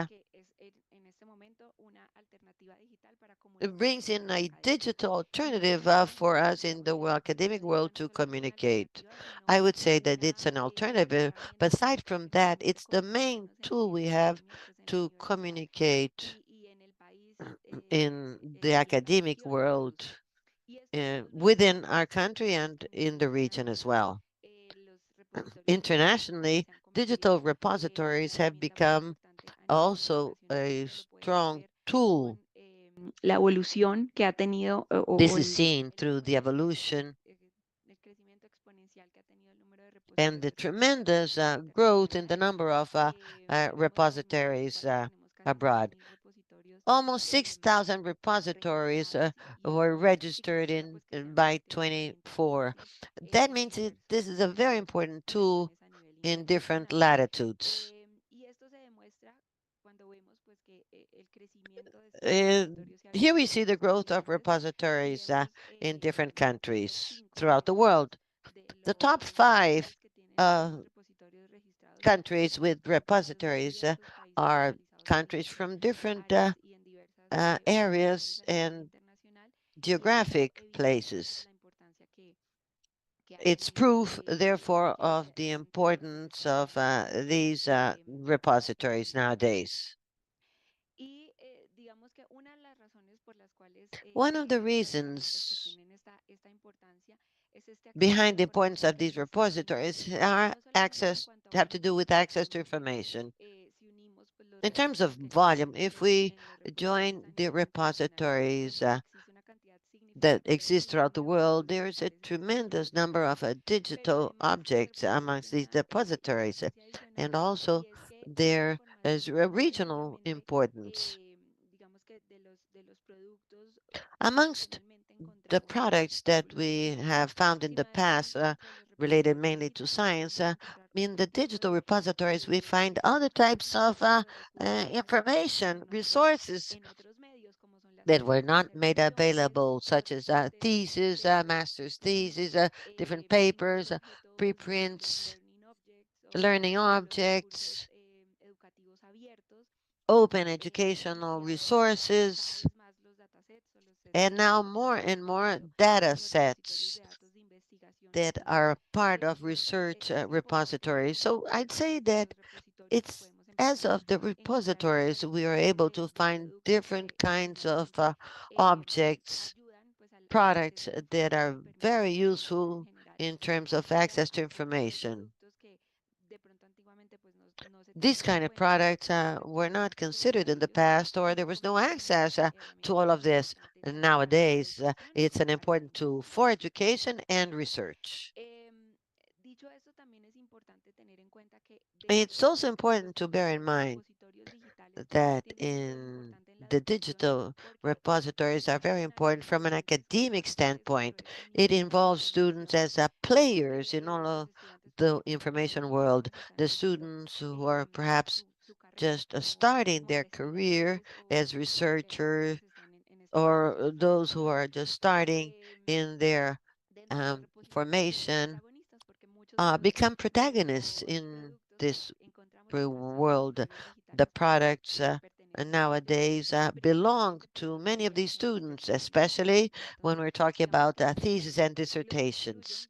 It brings in a digital alternative for us in the academic world to communicate. I would say that it's an alternative, but aside from that, it's the main tool we have to communicate in the academic world within our country and in the region as well. Internationally, digital repositories have become also a strong tool. La evolución que ha tenido This is seen through the evolution and the tremendous growth in the number of repositories abroad. Almost 6,000 repositories were registered by 24. That means this is a very important tool in different latitudes. Here we see the growth of repositories in different countries throughout the world. The top 5 countries with repositories are countries from different areas and geographic places. It's proof, therefore, of the importance of these repositories nowadays. One of the reasons behind the importance of these repositories have to do with access to information. In terms of volume, if we join the repositories that exist throughout the world, there is a tremendous number of digital objects amongst these depositories, and also there is a regional importance. Amongst the products that we have found in the past, related mainly to science, in the digital repositories, we find other types of information, resources that were not made available, such as theses, master's theses, different papers, preprints, learning objects, open educational resources, and now more and more data sets that are part of research repositories. So I'd say that it's as of the repositories, we are able to find different kinds of objects, products that are very useful in terms of access to information. These kind of products were not considered in the past, or there was no access to all of this. And nowadays, it's an important tool for education and research. It's also important to bear in mind that in the digital repositories are very important from an academic standpoint. It involves students as players in all of the information world. The students who are perhaps just starting their career as researchers, or those who are just starting in their formation, become protagonists in this world. The products nowadays belong to many of these students, especially when we're talking about theses and dissertations.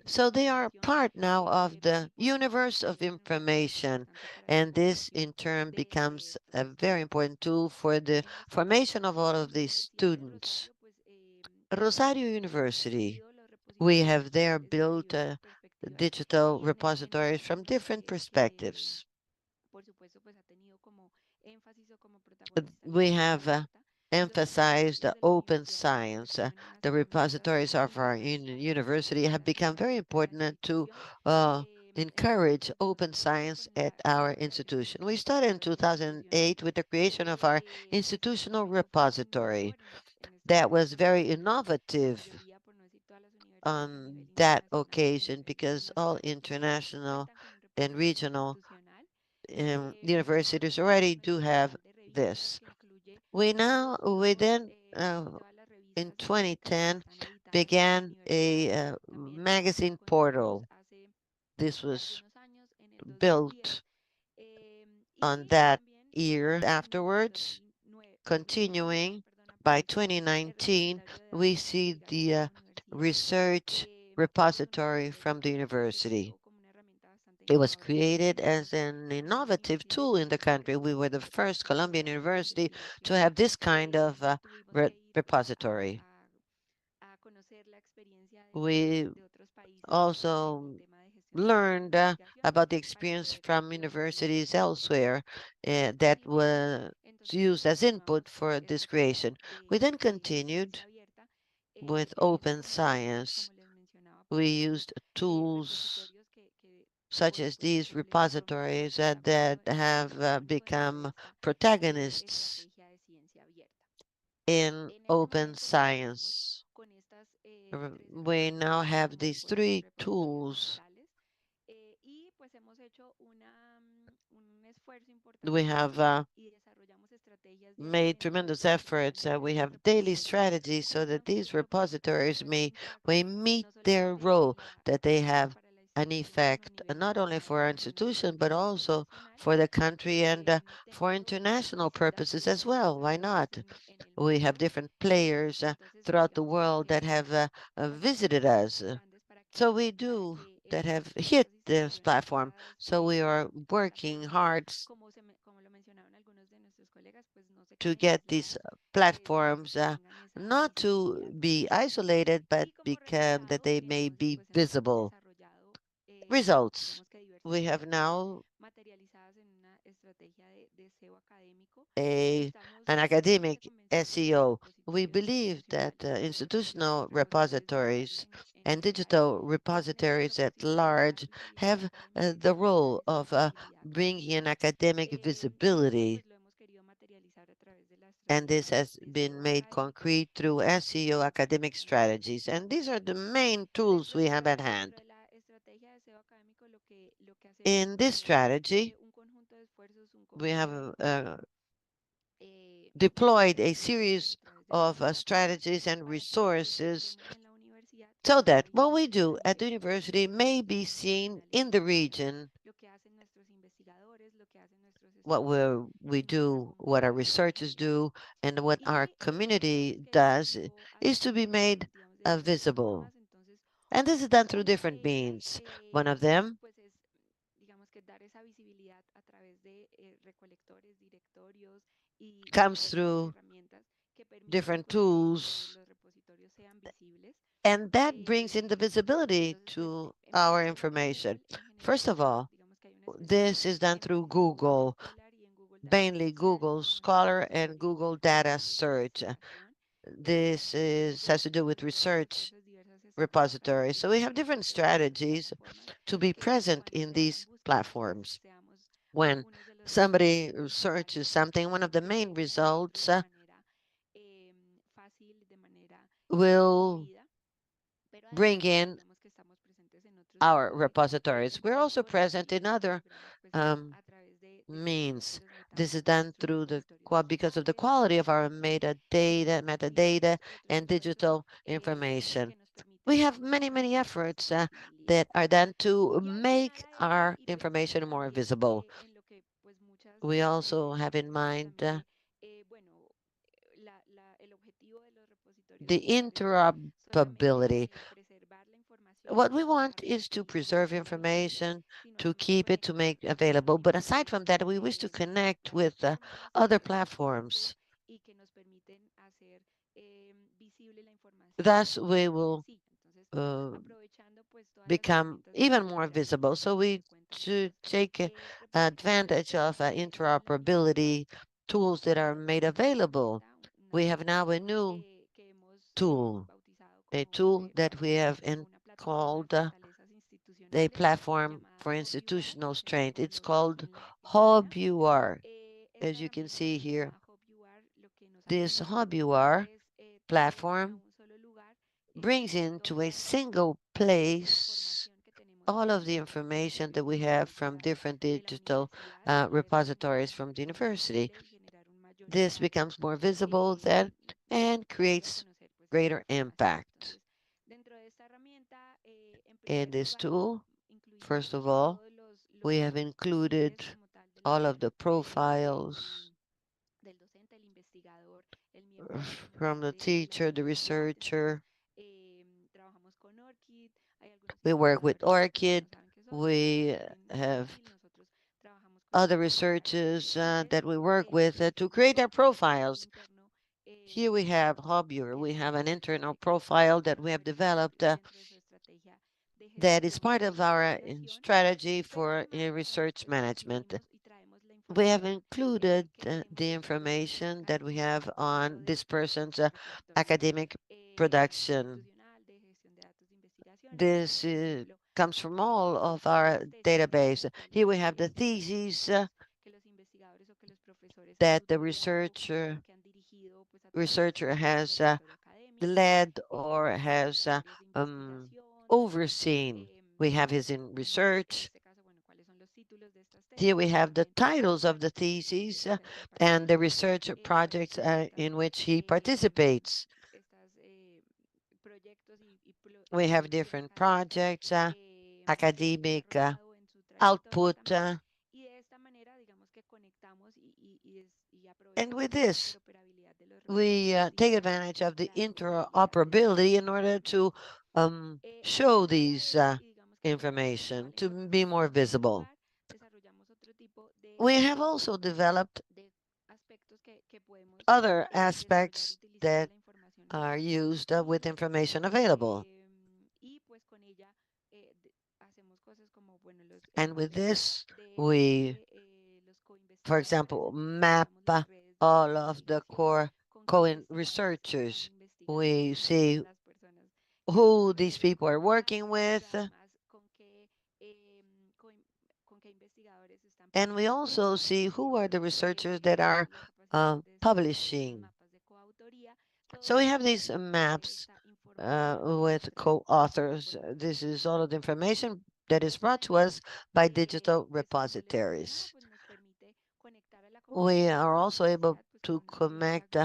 So they are part now of the universe of information, and this in turn becomes a very important tool for the formation of all of these students. Rosario University, we have there built digital repositories from different perspectives. We have emphasized open science. The repositories of our university have become very important to encourage open science at our institution. We started in 2008 with the creation of our institutional repository that was very innovative on that occasion, because all international and regional universities already do have this. We then, in 2010, began a magazine portal. This was built on that years afterwards, continuing by 2019, we see the research repository from the university. It was created as an innovative tool in the country. We were the first Colombian university to have this kind of repository. We also learned about the experience from universities elsewhere that were used as input for this creation. We then continued with open science. We used tools such as these repositories that have become protagonists in open science. We now have these three tools. We have made tremendous efforts. We have daily strategies so that these repositories may meet their role, that they have an effect not only for our institution, but also for the country and for international purposes as well. Why not? We have different players throughout the world that have visited us. So we do that have hit this platform. So we are working hard to get these platforms not to be isolated, but become that they may be visible. Results. We have now an academic SEO. We believe that institutional repositories and digital repositories at large have the role of bringing an academic visibility, and this has been made concrete through SEO academic strategies. And these are the main tools we have at hand. In this strategy, we have deployed a series of strategies and resources so that what we do at the university may be seen in the region. What we do, what our researchers do, and what our community does is to be made visible. And this is done through different means. One of them comes through different tools, and that brings in the visibility to our information. First of all, this is done through Google, mainly Google Scholar and Google Data Search. This has to do with research repositories. So we have different strategies to be present in these platforms. When somebody searches something, one of the main results will bring in our repositories. We're also present in other means. This is done through because of the quality of our metadata, and digital information. We have many efforts that are done to make our information more visible. We also have in mind the interoperability. What we want is to preserve information, to keep it, to make available. But aside from that, we wish to connect with other platforms. Thus, we will become even more visible. So we should take advantage of interoperability tools that are made available. We have now a new tool, a tool that we have called a platform for institutional strength. It's called HubUR. As you can see here, this HubUR platform brings into a single place all of the information that we have from different digital repositories from the university. This becomes more visible then and creates greater impact. In this tool, first of all, we have included all of the profiles from the teacher, the researcher. We work with ORCID. We have other researchers that we work with to create our profiles. Here we have Javier. We have an internal profile that we have developed that is part of our strategy for research management. We have included the information that we have on this person's academic production. This comes from all of our database. Here we have the theses that the researcher has led or has overseen. We have his in research. Here we have the titles of the theses and the research projects in which he participates. We have different projects, academic output, and with this, we take advantage of the interoperability in order to show these information to be more visible. We have also developed other aspects that are used with information available. And with this, we, for example, map all of the core co-researchers. We see who these people are working with. And we also see who are the researchers that are publishing. So we have these maps with co-authors. This is all of the information that is brought to us by digital repositories. We are also able to connect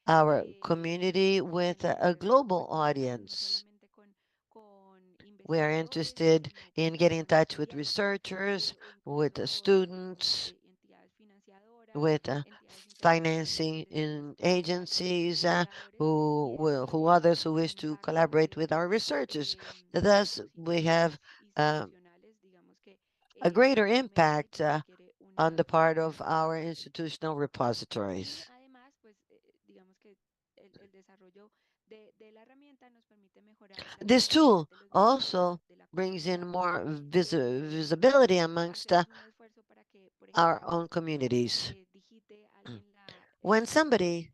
our community with a global audience. We are interested in getting in touch with researchers, with students, with financing in agencies, who others who wish to collaborate with our researchers. Thus, we have a greater impact on the part of our institutional repositories. This tool also brings in more visibility amongst our own communities. When somebody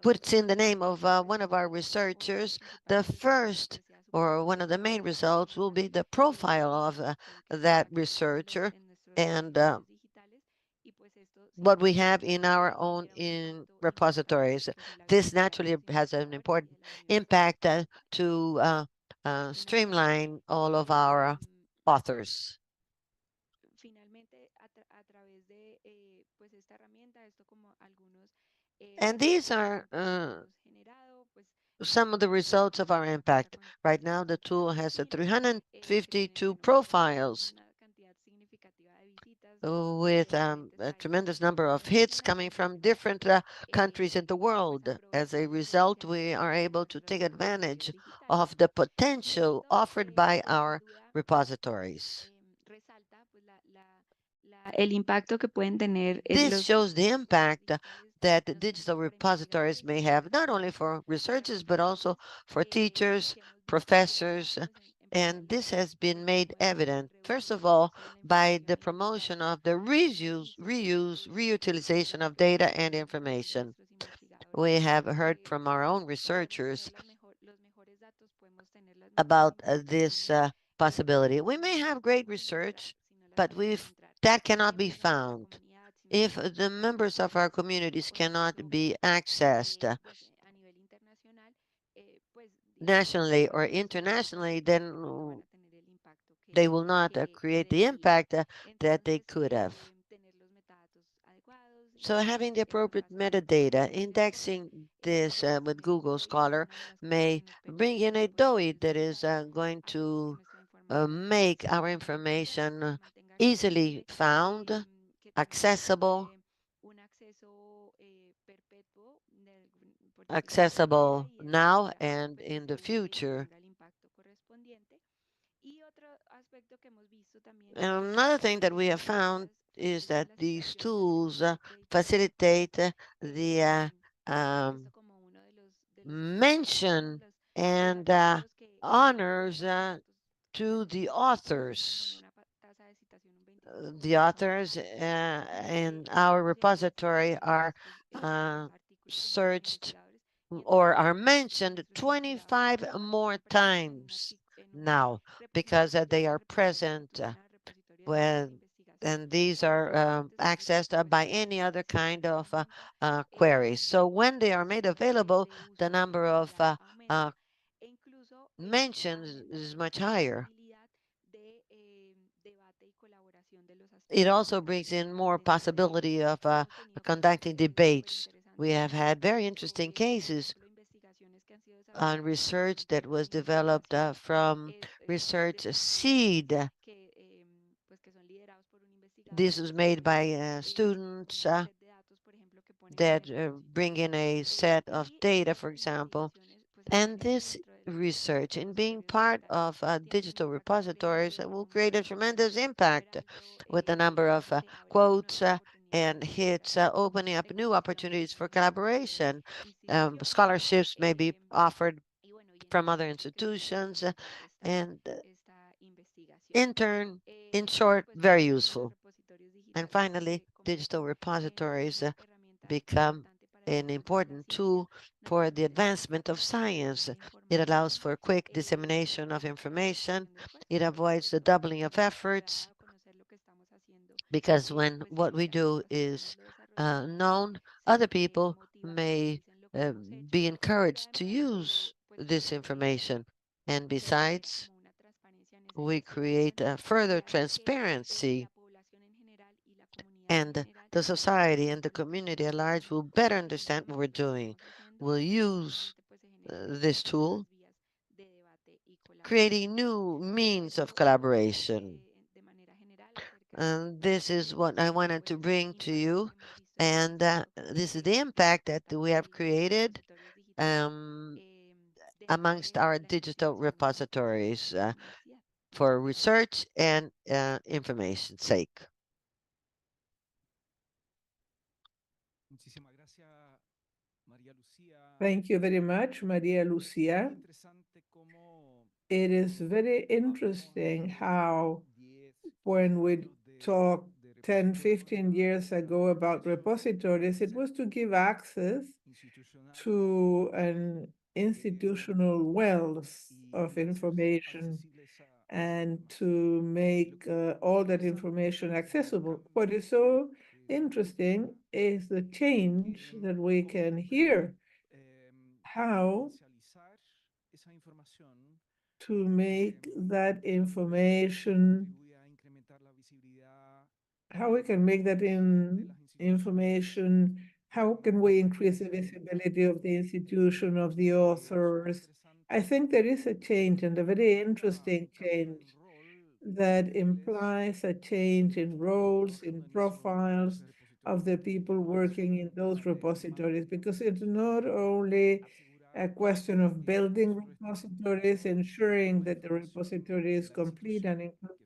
puts in the name of one of our researchers, the first or one of the main results will be the profile of that researcher and what we have in our own repositories. This naturally has an important impact to streamline all of our authors. And these are some of the results of our impact. Right now, the tool has 352 profiles with a tremendous number of hits coming from different countries in the world. As a result, we are able to take advantage of the potential offered by our repositories. This shows the impact that the digital repositories may have, not only for researchers, but also for teachers, professors, and this has been made evident, first of all, by the promotion of the reutilization of data and information. We have heard from our own researchers about this possibility. We may have great research, but that cannot be found. If the members of our communities cannot be accessed nationally or internationally, then they will not create the impact that they could have. So having the appropriate metadata, indexing this with Google Scholar may bring in a DOI that is going to make our information easily found, accessible, accessible now and in the future. And another thing that we have found is that these tools facilitate the mention and honors to the authors. The authors in our repository are searched or are mentioned 25 more times now because they are present when, and these are accessed by any other kind of queries. So when they are made available, the number of mentions is much higher. It also brings in more possibility of conducting debates. We have had very interesting cases on research that was developed from research seed. This is made by students that bring in a set of data, for example. And this research and being part of digital repositories will create a tremendous impact with the number of quotes and hits, opening up new opportunities for collaboration. Scholarships may be offered from other institutions and in short, very useful. And finally, digital repositories become an important tool for the advancement of science. It allows for quick dissemination of information. It avoids the doubling of efforts because when what we do is known, other people may be encouraged to use this information. And besides, we create further transparency, and the society and the community at large will better understand what we're doing. We'll use this tool, creating new means of collaboration. And this is what I wanted to bring to you. And this is the impact that we have created amongst our digital repositories for research and information sake. Thank you very much, Maria Lucía. It is very interesting how when we talked 10, 15 years ago about repositories, it was to give access to an institutional wealth of information and to make all that information accessible. What is so interesting is the change that we can hear, how to make that information, how we can make that information, how can we increase the visibility of the institution, of the authors. I think there is a change, and a very interesting change, that implies a change in roles, in profiles of the people working in those repositories, because it's not only a question of building repositories, ensuring that the repository is complete and includes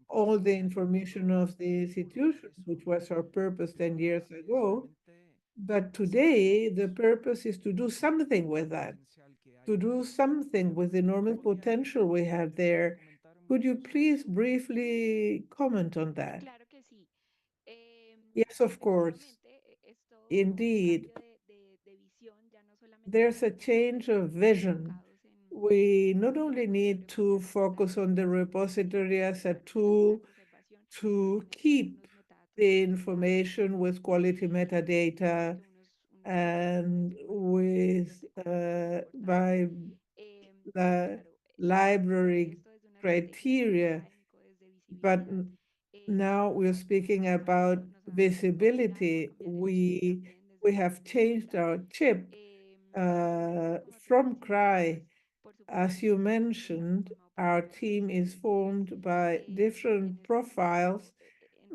all the information of the institution, which was our purpose 10 years ago. But today, the purpose is to do something with that, to do something with the enormous potential we have there. Could you please briefly comment on that? Yes, of course. Indeed, there's a change of vision. We not only need to focus on the repository as a tool to keep the information with quality metadata and with by the library criteria, but now we're speaking about visibility. We have changed our chip from CRAI As you mentioned, our team is formed by different profiles.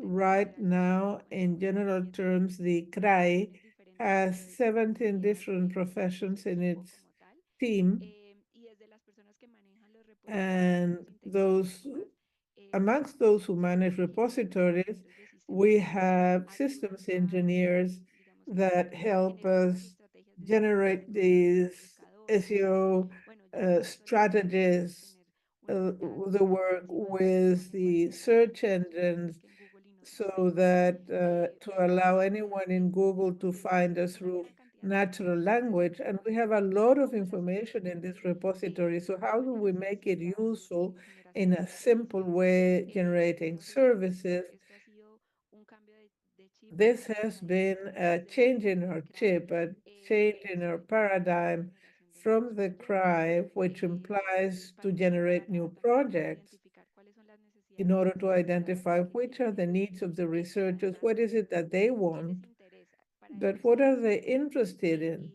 Right now, in general terms, the CRAI has 17 different professions in its team, and amongst those who manage repositories, we have systems engineers that help us generate these SEO strategies, the work with the search engines, so that to allow anyone in Google to find us through natural language. And we have a lot of information in this repository. So how do we make it useful in a simple way, generating services? This has been a change in our chip, a change in our paradigm from the CRAI, which implies to generate new projects in order to identify which are the needs of the researchers, what is it that they want, but what are they interested in?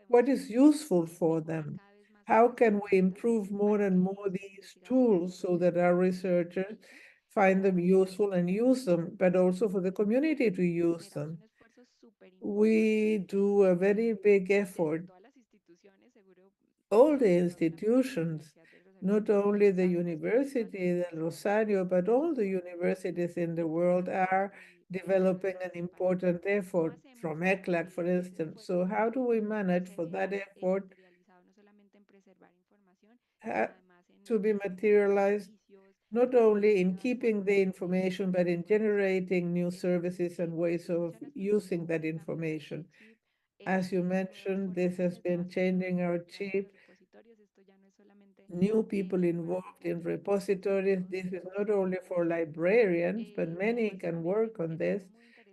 What is useful for them? How can we improve more and more these tools so that our researchers find them useful and use them, but also for the community to use them? We do a very big effort. All the institutions, not only the University, the Rosario, but all the universities in the world are developing an important effort from ECLAC, for instance. So how do we manage for that effort to be materialized not only in keeping the information, but in generating new services and ways of using that information? As you mentioned, this has been changing our chip. New people involved in repositories. This is not only for librarians, but many can work on this.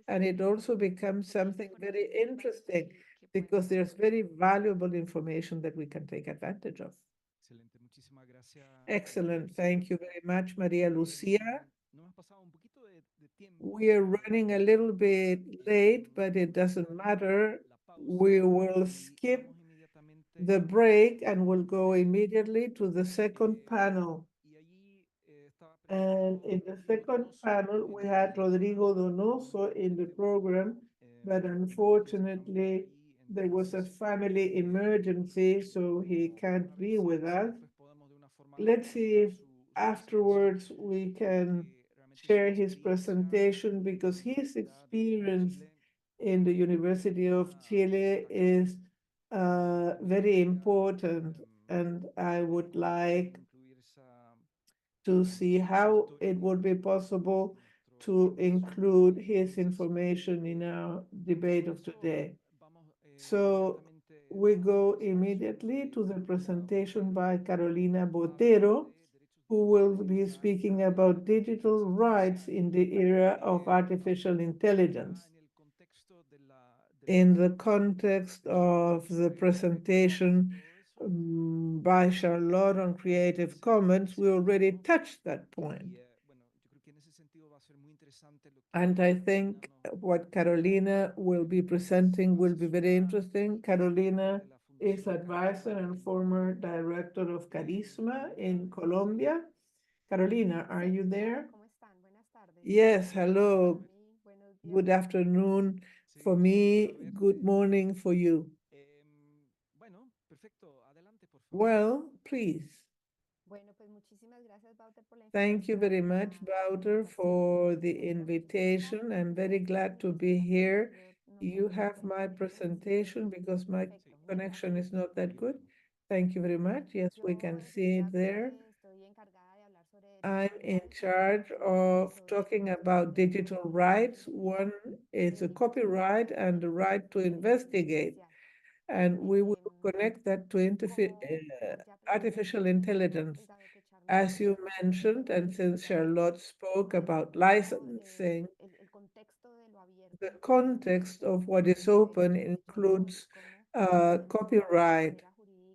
And it also becomes something very interesting because there's very valuable information that we can take advantage of. Excellent. Thank you very much, Maria Lucía. We are running a little bit late, but it doesn't matter. We will skip the break and we'll go immediately to the second panel. And in the second panel, we had Rodrigo Donoso in the program, but unfortunately, there was a family emergency, so he can't be with us. Let's see if afterwards we can share his presentation, because his experience in the University of Chile is very important, and I would like to see how it would be possible to include his information in our debate of today. So we go immediately to the presentation by Carolina Botero, who will be speaking about digital rights in the era of artificial intelligence. In the context of the presentation by Charlotte on Creative Commons, we already touched that point. And I think what Carolina will be presenting will be very interesting. Carolina is advisor and former director of Carisma in Colombia. Carolina, are you there? Yes, hello. Good afternoon for me. Good morning for you. Well, please. Thank you very much, Wouter, for the invitation. I'm very glad to be here. You have my presentation because my connection is not that good. Thank you very much. Yes, we can see it there. I'm in charge of talking about digital rights. One is a copyright and the right to investigate. And we will connect that to artificial intelligence. As you mentioned, and since Charlotte spoke about licensing, the context of what is open includes copyright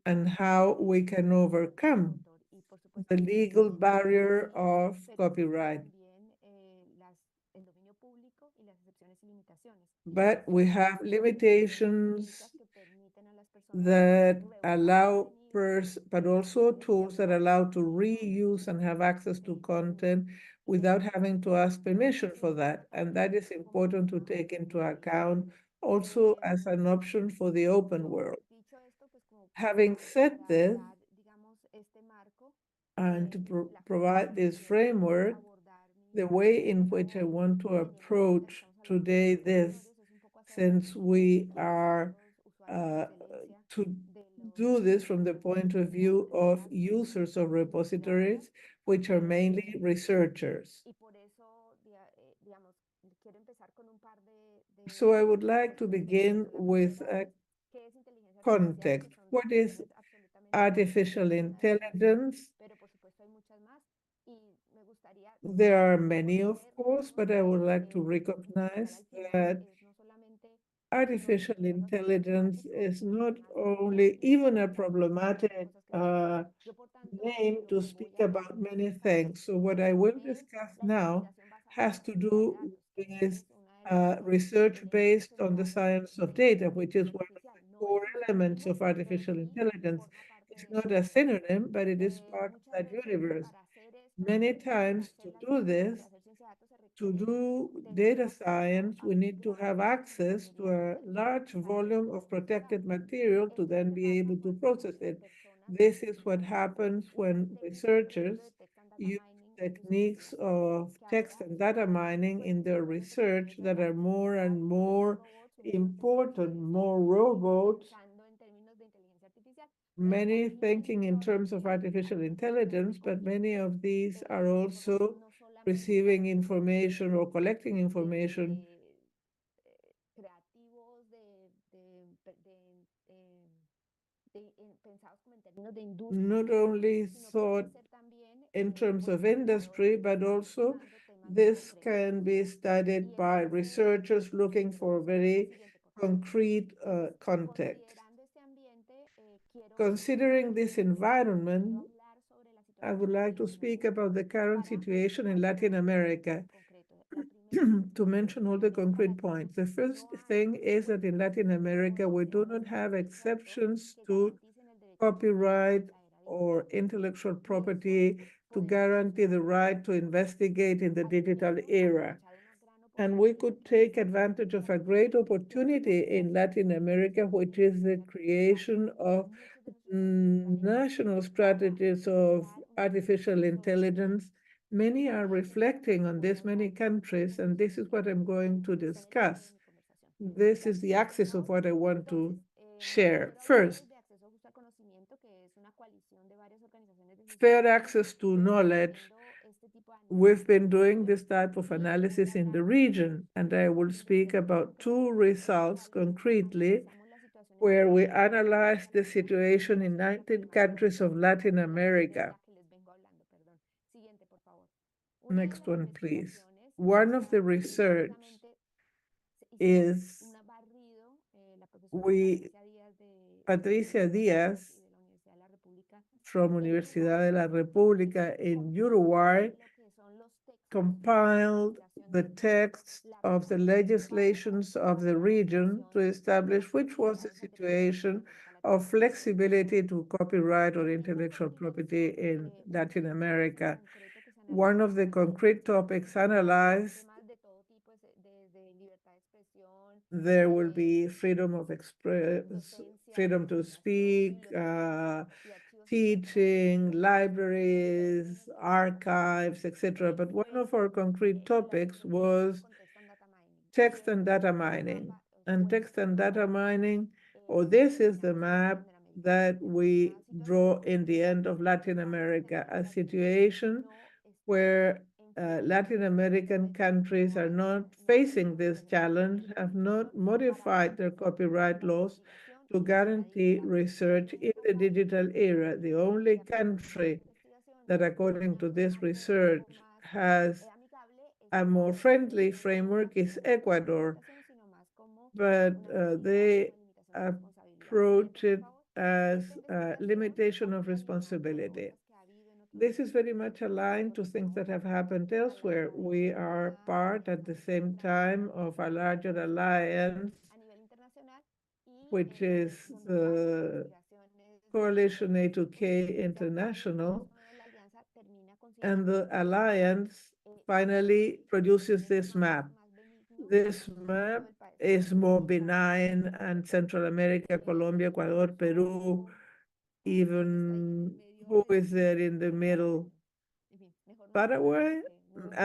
and how we can overcome the legal barrier of copyright. But we have limitations that allow developers, but also tools that allow to reuse and have access to content without having to ask permission for that. And that is important to take into account also as an option for the open world. Having said this, and to provide this framework, the way in which I want to approach today this, since we are to do this from the point of view of users of repositories, which are mainly researchers. So I would like to begin with a context. What is artificial intelligence? There are many, of course, but I would like to recognize that artificial intelligence is not only even a problematic name to speak about many things. So what I will discuss now has to do with research based on the science of data, which is one of the core elements of artificial intelligence. It's not a synonym, but it is part of that universe. Many times to do this, to do data science, we need to have access to a large volume of protected material to then be able to process it. This is what happens when researchers use techniques of text and data mining in their research that are more and more important, more robots, many thinking in terms of artificial intelligence, but many of these are also receiving information or collecting information not only thought in terms of industry, but also this can be studied by researchers looking for very concrete context. Considering this environment, I would like to speak about the current situation in Latin America to mention all the concrete points. The first thing is that in Latin America, we do not have exceptions to copyright or intellectual property to guarantee the right to investigate in the digital era. And we could take advantage of a great opportunity in Latin America, which is the creation of national strategies of artificial intelligence. Many are reflecting on this, many countries, and this is what I'm going to discuss. This is the axis of what I want to share. First, fair access to knowledge. We've been doing this type of analysis in the region, and I will speak about two results concretely where we analyzed the situation in 19 countries of Latin America. Next one, please. One of the research is Patricia Diaz from Universidad de la República in Uruguay compiled the text of the legislations of the region to establish which was the situation of flexibility to copyright or intellectual property in Latin America. One of the concrete topics analyzed, there will be freedom of express, freedom to speak, teaching, libraries, archives, etc. But one of our concrete topics was text and data mining. And text and data mining, or this is the map that we draw in the end of Latin America, a situation where Latin American countries are not facing this challenge, have not modified their copyright laws to guarantee research in the digital era. The only country that, according to this research, has a more friendly framework is Ecuador, but they approach it as a limitation of responsibility. This is very much aligned to things that have happened elsewhere. We are part at the same time of a larger alliance, which is the Coalition A2K International, and the alliance finally produces this map. This map is more benign, and Central America, Colombia, Ecuador, Peru, even who is there in the middle? Paraguay?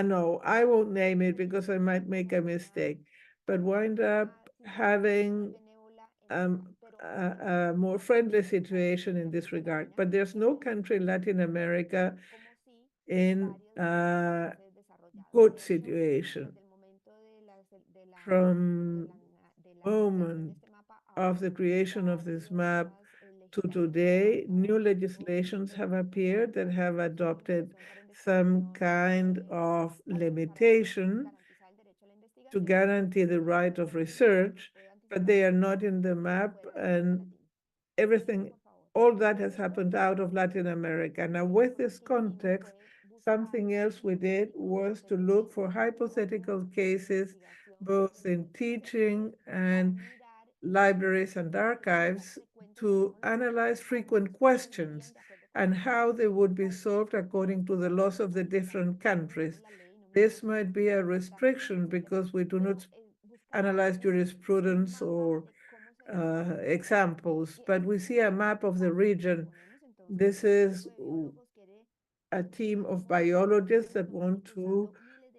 No, I won't name it because I might make a mistake, but wind up having a more friendly situation in this regard. But there's no country in Latin America in a good situation. From moment of the creation of this map to today, new legislations have appeared that have adopted some kind of limitation to guarantee the right of research, but they are not in the map, and everything, all that has happened out of Latin America. Now, with this context, something else we did was to look for hypothetical cases, both in teaching and libraries and archives, to analyze frequent questions and how they would be solved according to the laws of the different countries. This might be a restriction because we do not analyze jurisprudence or examples, but we see a map of the region. This is a team of biologists that want to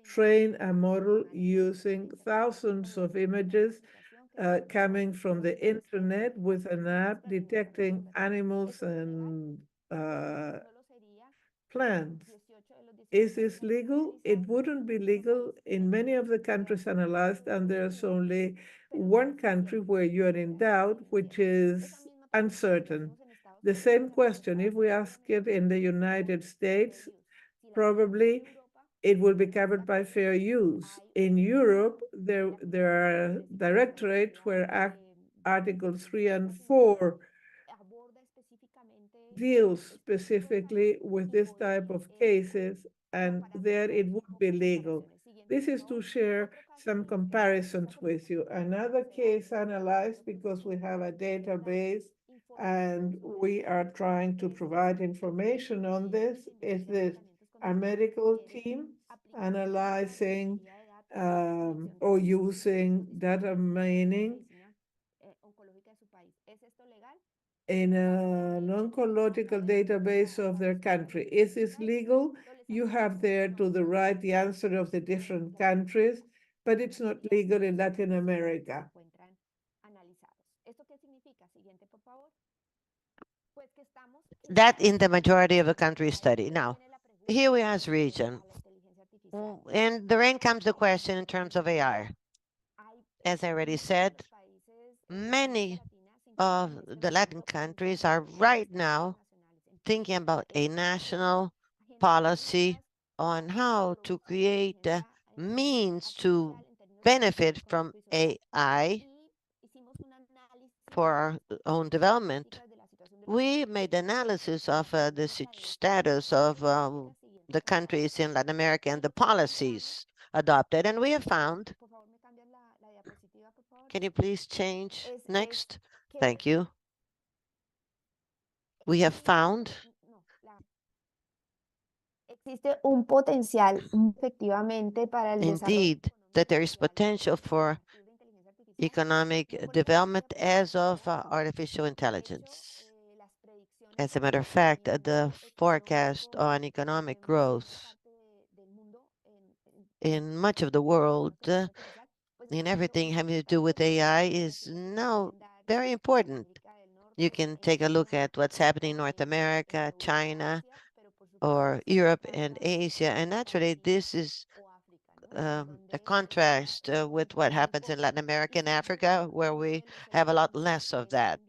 train a model using thousands of images coming from the internet with an app detecting animals and plants. Is this legal? It wouldn't be legal in many of the countries analyzed, and there's only one country where you're in doubt, which is uncertain. The same question, if we ask it in the United States, probably it will be covered by fair use. In Europe, there are directorates where Article 3 and 4 deals specifically with this type of cases, and there it would be legal. This is to share some comparisons with you. Another case analyzed, because we have a database and we are trying to provide information on this, is this: a medical team analyzing or using data mining in an oncological database of their country. Is this legal? You have there to the right the answer of the different countries, but it's not legal in Latin America. That in the majority of the countries studied. Now, here we are as region. And therein comes the question in terms of AI. As I already said, many of the Latin countries are right now thinking about a national policy on how to create means to benefit from AI for our own development. We made analysis of the status of the countries in Latin America and the policies adopted, and we have found, can you please change next? Thank you. We have found indeed that there is potential for economic development as of artificial intelligence. As a matter of fact, the forecast on economic growth in much of the world, in everything having to do with AI, is now very important. You can take a look at what's happening in North America, China, or Europe and Asia, and naturally this is a contrast with what happens in Latin America and Africa, where we have a lot less of that.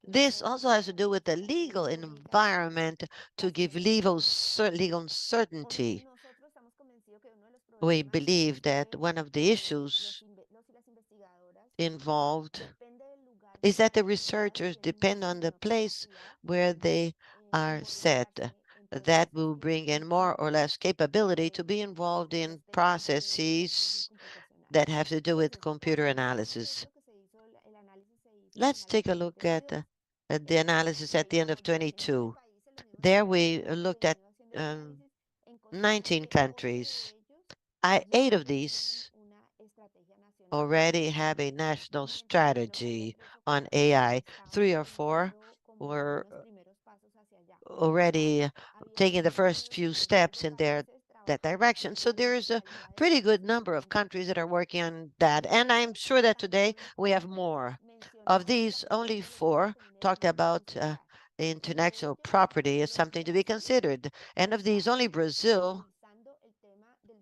This also has to do with the legal environment to give legal certainty. We believe that one of the issues involved is that the researchers depend on the place where they are set. That will bring in more or less capability to be involved in processes that have to do with computer analysis. Let's take a look at the analysis at the end of 22. There we looked at 19 countries. 8 of these already have a national strategy on AI. 3 or 4 were already taking the first few steps in that direction. So there's a pretty good number of countries that are working on that. And I'm sure that today we have more. Of these, only 4 talked about intellectual property as something to be considered. And of these, only Brazil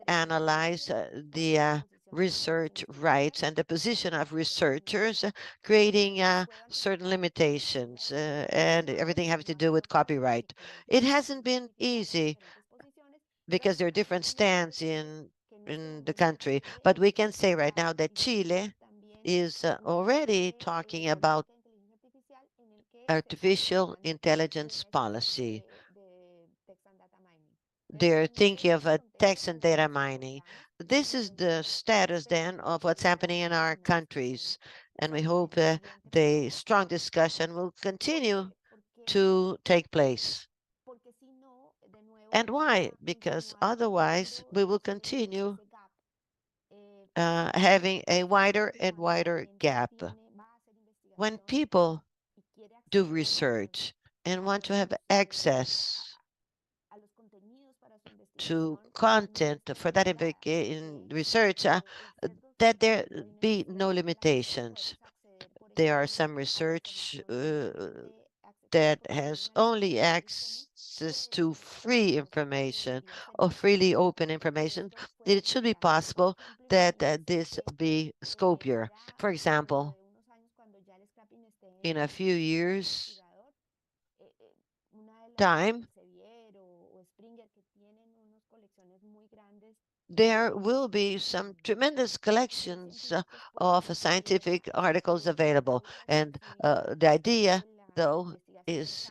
analyzed the research rights and the position of researchers, creating certain limitations and everything having to do with copyright. It hasn't been easy because there are different stands in the country, but we can say right now that Chile is already talking about artificial intelligence policy. They're thinking of a text and data mining. This is the status then of what's happening in our countries. And we hope the strong discussion will continue to take place. And why? Because otherwise we will continue having a wider and wider gap. When people do research and want to have access to content for that in research, that there be no limitations. There are some research that has only access to free information or freely open information. It should be possible that this be scopier. For example, in a few years' time, there will be some tremendous collections of scientific articles available. And the idea, though, is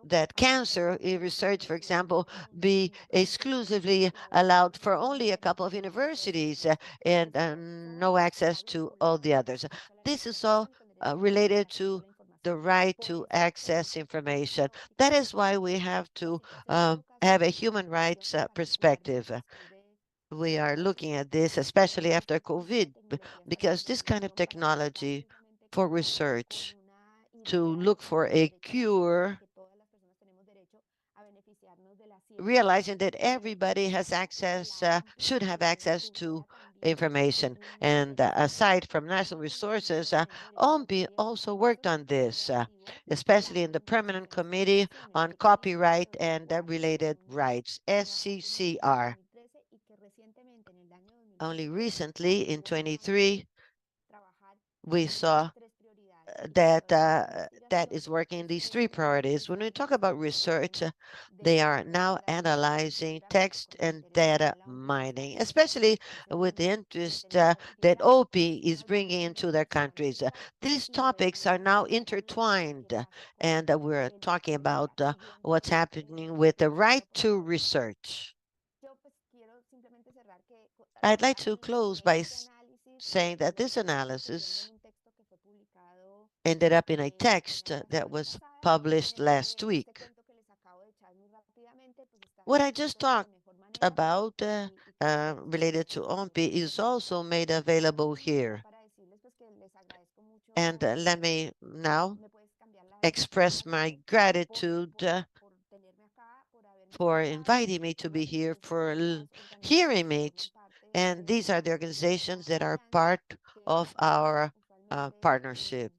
that cancer research, for example, be exclusively allowed for only a couple of universities and no access to all the others. This is all related to the right to access information. That is why we have to have a human rights perspective. We are looking at this, especially after COVID, because this kind of technology for research to look for a cure, realizing that everybody has access, should have access to information. And aside from national resources, OMPI also worked on this, especially in the Permanent Committee on Copyright and related Rights, SCCR. Only recently, in 23, we saw that that is working these 3 priorities. When we talk about research, they are now analyzing text and data mining, especially with the interest that OPI is bringing into their countries. These topics are now intertwined, and we're talking about what's happening with the right to research. I'd like to close by saying that this analysis ended up in a text that was published last week. What I just talked about related to OMPI is also made available here. And let me now express my gratitude for inviting me to be here, for hearing me. And these are the organizations that are part of our partnership.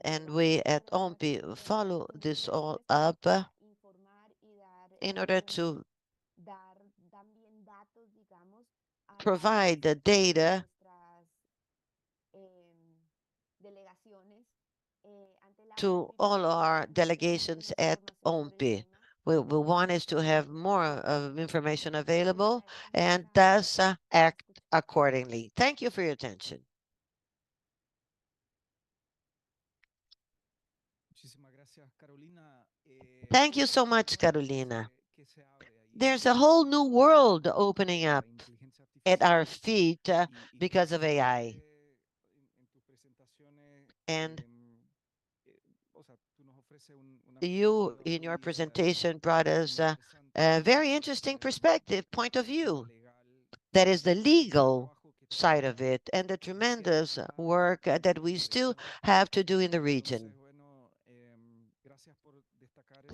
And we at OMPI follow this all up in order to provide the data to all our delegations at OMPI. We want is to have more of information available and thus act accordingly. Thank you for your attention. Thank you so much, Carolina. There's a whole new world opening up at our feet because of AI. And you, in your presentation, brought us a very interesting perspective, point of view. That is the legal side of it and the tremendous work that we still have to do in the region.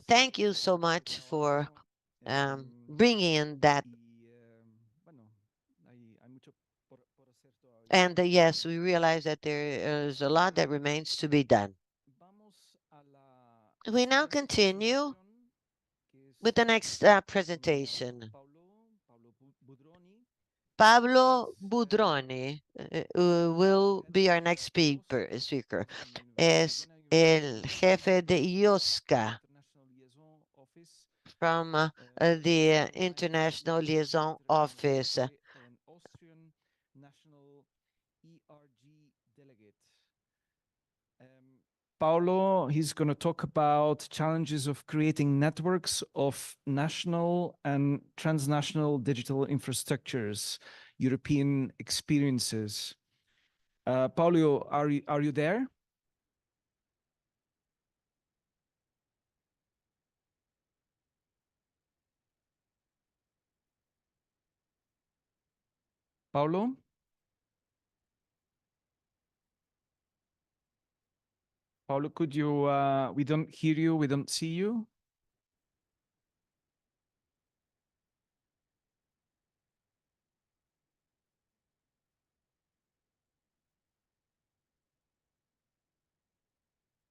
Thank you so much for bringing in that. And yes, we realize that there is a lot that remains to be done. We now continue with the next presentation. Pablo Budroni will be our next speaker. Es el jefe de IOSCA from the International Liaison Office. Paulo, he's going to talk about challenges of creating networks of national and transnational digital infrastructures, European experiences. Paulo, are you there? Paulo? Paulo, could you, we don't hear you, we don't see you.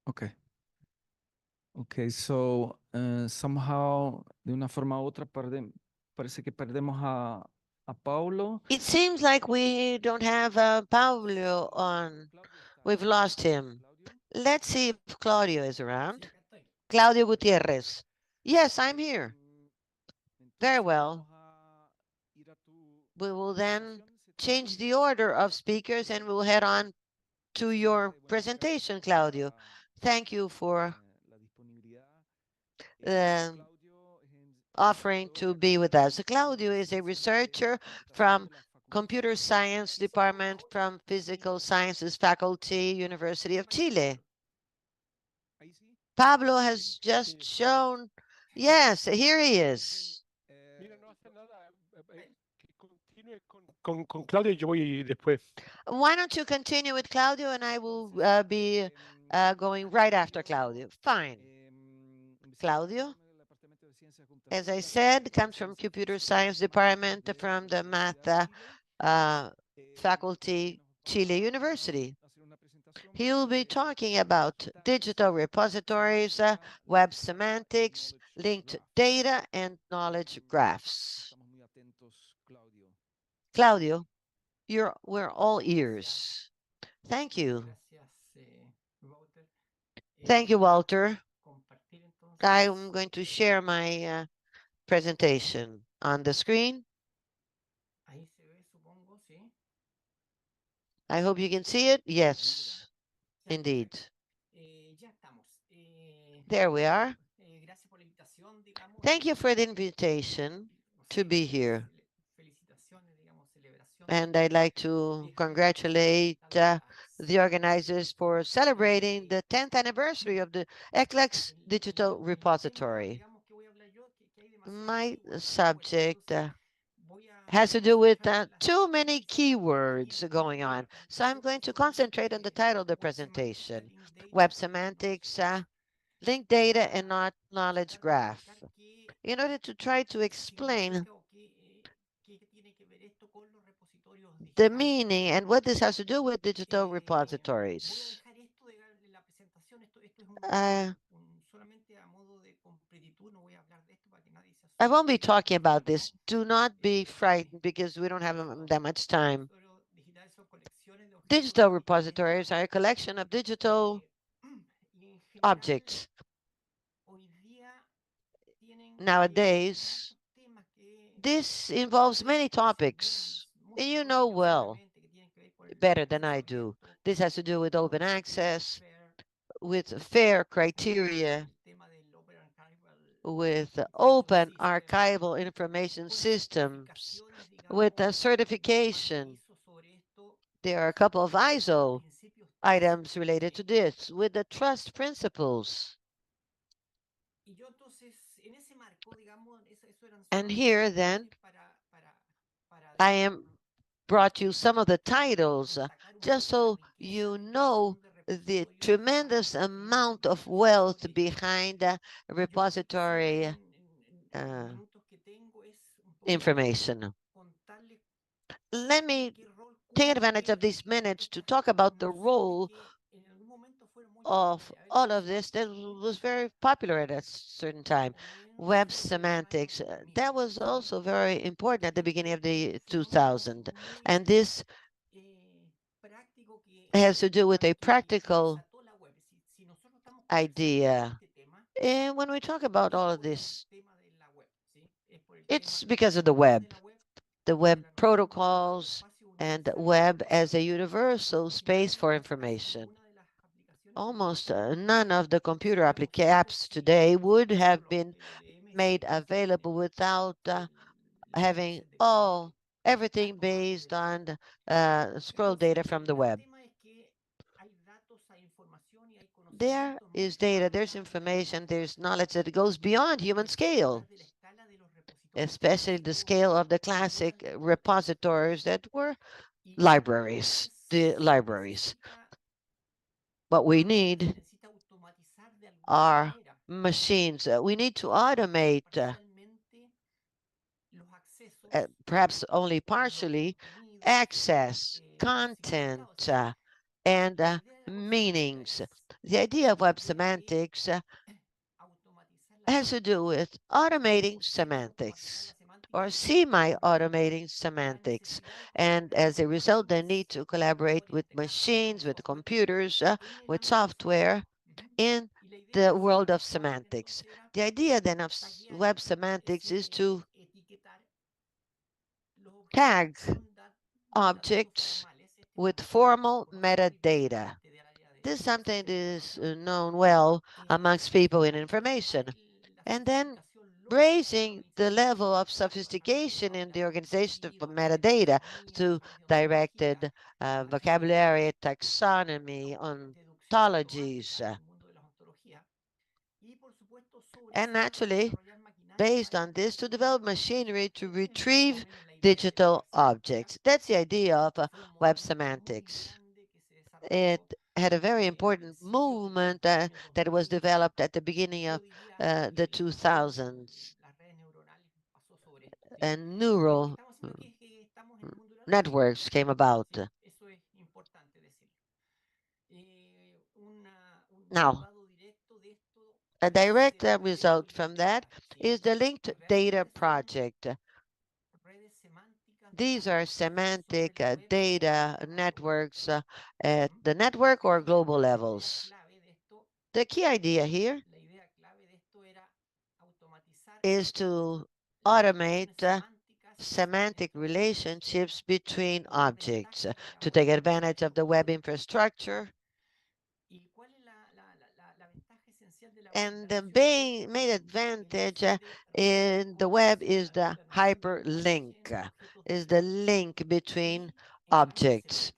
Okay. Okay, so somehow, de una forma u otra, parece que perdemos a Paulo. It seems like we don't have Pablo on. We've lost him. Let's see if Claudio is around. Claudio Gutierrez. Yes, I'm here. Very well. We will then change the order of speakers and we'll head on to your presentation, Claudio. Thank you for offering to be with us. Claudio is a researcher from Computer Science Department from Physical Sciences Faculty, University of Chile. Pablo has just shown, yes, here he is. Con Claudio yo voy después. Why don't you continue with Claudio and I will be going right after Claudio. Fine. Claudio, as I said, comes from Computer Science Department from the Math Faculty, Chile University. He will be talking about digital repositories, web semantics, linked data, and knowledge graphs. Claudio, we're all ears. Thank you. Thank you, Wouter. I'm going to share my presentation on the screen. I hope you can see it. Yes, indeed. There we are. Thank you for the invitation to be here. And I'd like to congratulate the organizers for celebrating the 10th anniversary of the ECLAC Digital Repository. My subject has to do with too many keywords going on. So I'm going to concentrate on the title of the presentation, Web Semantics, Linked Data, and Not Knowledge Graph, in order to try to explain the meaning and what this has to do with digital repositories. I won't be talking about this. Do not be frightened because we don't have that much time. Digital repositories are a collection of digital objects. Nowadays, this involves many topics, and you know well, better than I do. This has to do with open access, with fair criteria, with open archival information systems, with certification. There are a couple of ISO items related to this with the trust principles. And here then, I am brought you some of the titles just so you know the tremendous amount of wealth behind repository information. Let me take advantage of these minutes to talk about the role of all of this that was very popular at a certain time. Web semantics, that was also very important at the beginning of the 2000. And this has to do with a practical idea. And when we talk about all of this, it's because of the web protocols, and web as a universal space for information. Almost none of the computer apps today would have been made available without having everything based on scroll data from the web. There is data, there's information, there's knowledge that goes beyond human scale, especially the scale of the classic repositories that were libraries, the libraries. What we need are machines. We need to automate, perhaps only partially, access, content, and meanings. The idea of web semantics has to do with automating semantics or semi-automating semantics. And as a result, they need to collaborate with machines, with computers, with software in the world of semantics. The idea then of web semantics is to tag objects with formal metadata. This is something that is known well amongst people in information. And then raising the level of sophistication in the organization of metadata to directed vocabulary, taxonomy, ontologies. And naturally, based on this, to develop machinery to retrieve digital objects. That's the idea of web semantics. It had a very important movement that was developed at the beginning of the 2000s. And neural networks came about. Now, a direct result from that is the linked data project. These are semantic data networks at the network or global levels. The key idea here is to automate semantic relationships between objects to take advantage of the web infrastructure. And the main advantage in the web is the hyperlink, is the link between objects,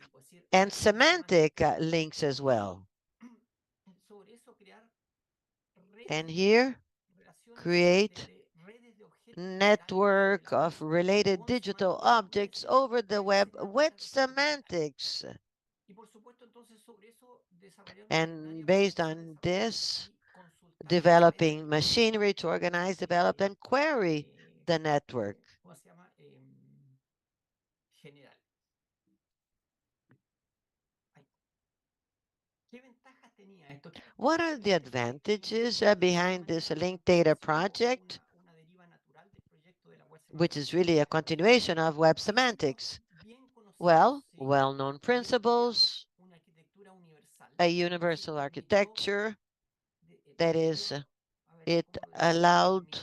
and semantic links as well. And here, create network of related digital objects over the web with semantics. And based on this, developing machinery to organize, develop, and query the network. What are the advantages behind this linked data project, which is really a continuation of web semantics? Well, well-known principles, a universal architecture, that is, it allowed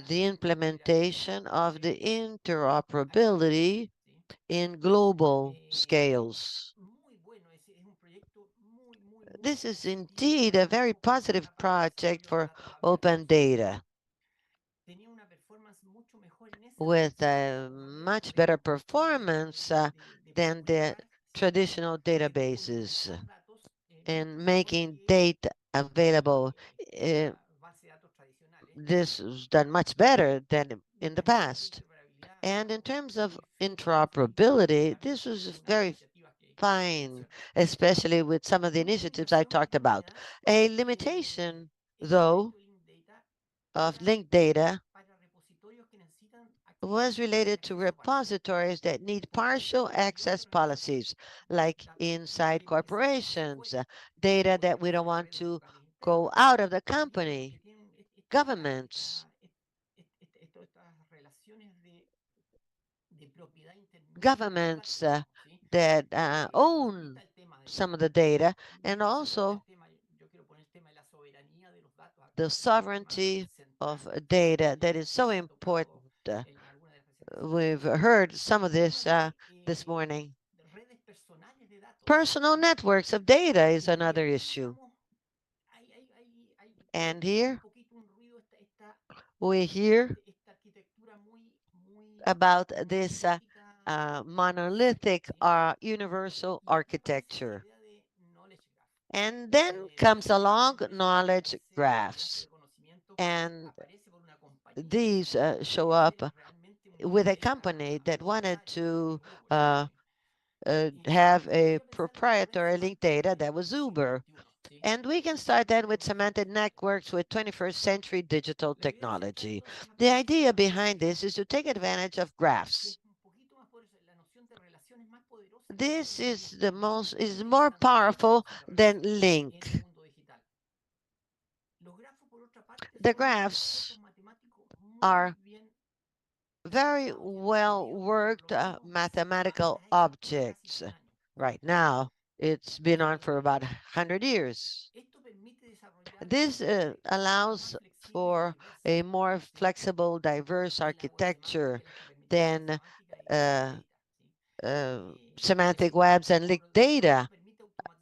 the implementation of the interoperability in global scales. This is indeed a very positive project for open data, with a much better performance than the traditional databases and making data available. This was done much better than in the past. And in terms of interoperability, this was very fine, especially with some of the initiatives I talked about. A limitation, though, of linked data was related to repositories that need partial access policies, like inside corporations, data that we don't want to go out of the company, governments, that own some of the data, and also the sovereignty of data that is so important. We've heard some of this this morning. Personal networks of data is another issue. And here we hear about this monolithic universal architecture. And then comes along knowledge graphs. And these show up with a company that wanted to have a proprietary linked data that was Uber. And we can start then with semantic networks with 21st century digital technology. The idea behind this is to take advantage of graphs. This is more powerful than link. The graphs are very well worked mathematical objects. Right now, it's been on for about 100 years. This allows for a more flexible, diverse architecture than semantic webs and linked data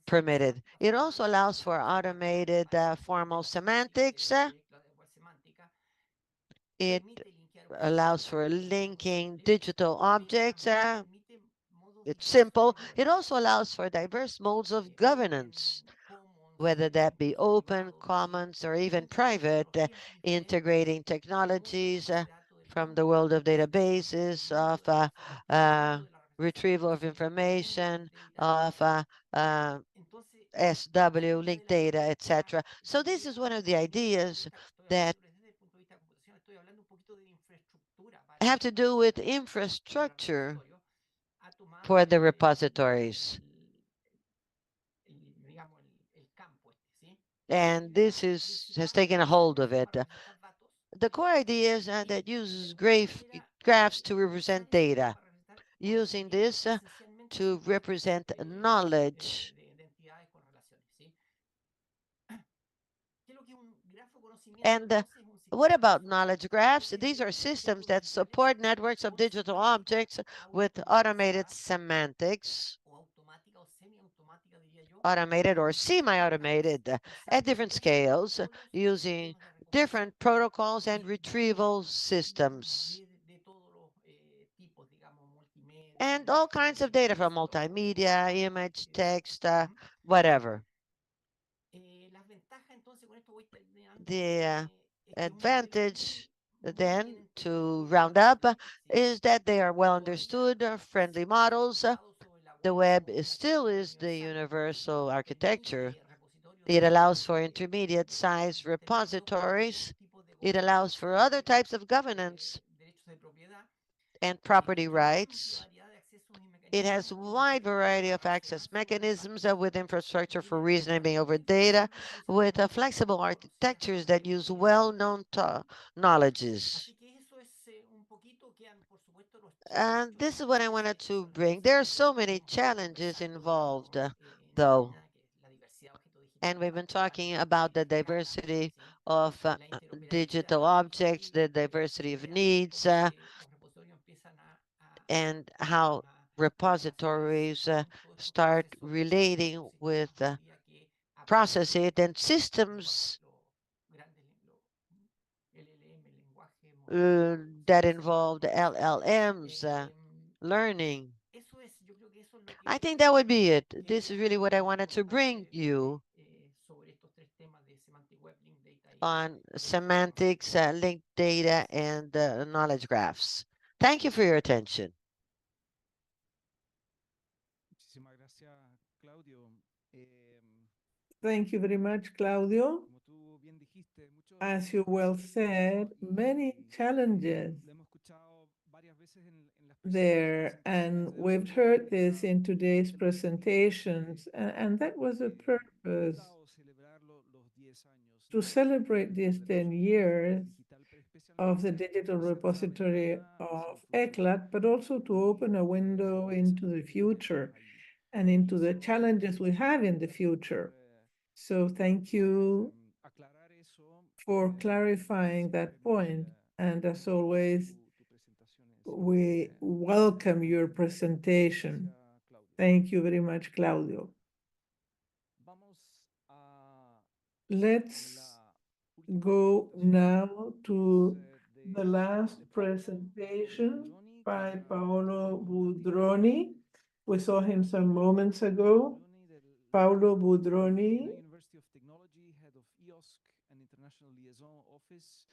permitted. It also allows for automated formal semantics. It allows for linking digital objects. It's simple. It also allows for diverse modes of governance, whether that be open, commons, or even private, integrating technologies from the world of databases, of retrieval of information, of SW, linked data, etc. So this is one of the ideas that have to do with infrastructure for the repositories. And this has taken a hold of it. The core idea is that uses graphs to represent data, using this to represent knowledge. And what about knowledge graphs? These are systems that support networks of digital objects with automated semantics, automated or semi-automated at different scales, using different protocols and retrieval systems. And all kinds of data from multimedia, image, text, whatever. The advantage then, to round up, is that they are well understood, friendly models. The web still is the universal architecture. It allows for intermediate size repositories. It allows for other types of governance and property rights. It has a wide variety of access mechanisms with infrastructure for reasoning over data, with flexible architectures that use well-known knowledges. And this is what I wanted to bring. There are so many challenges involved, though. And we've been talking about the diversity of digital objects, the diversity of needs, and how repositories start relating with process it and systems that involved LLMs, learning. I think that would be it. This is really what I wanted to bring you on semantics, linked data, and knowledge graphs. Thank you for your attention. Muchísimas gracias, Claudio. Thank you very much, Claudio. Como tú bien dijiste, As you well said, many challenges lo hemos escuchado varias veces en las there, and we've heard this in today's presentations, and that was the purpose, celebrar los 10 años to celebrate these 10 years of the Digital Repository of ECLAC, but also to open a window into the future and into the challenges we have in the future. So thank you aclarar eso. for clarifying that point. And as always, we welcome your presentation. Thank you very much, Claudio. Vamos a Let's go now to the last presentation by Paolo Budroni. We saw him some moments ago. Paolo Budroni. University of Technology, head of EOSC and International Liaison Office.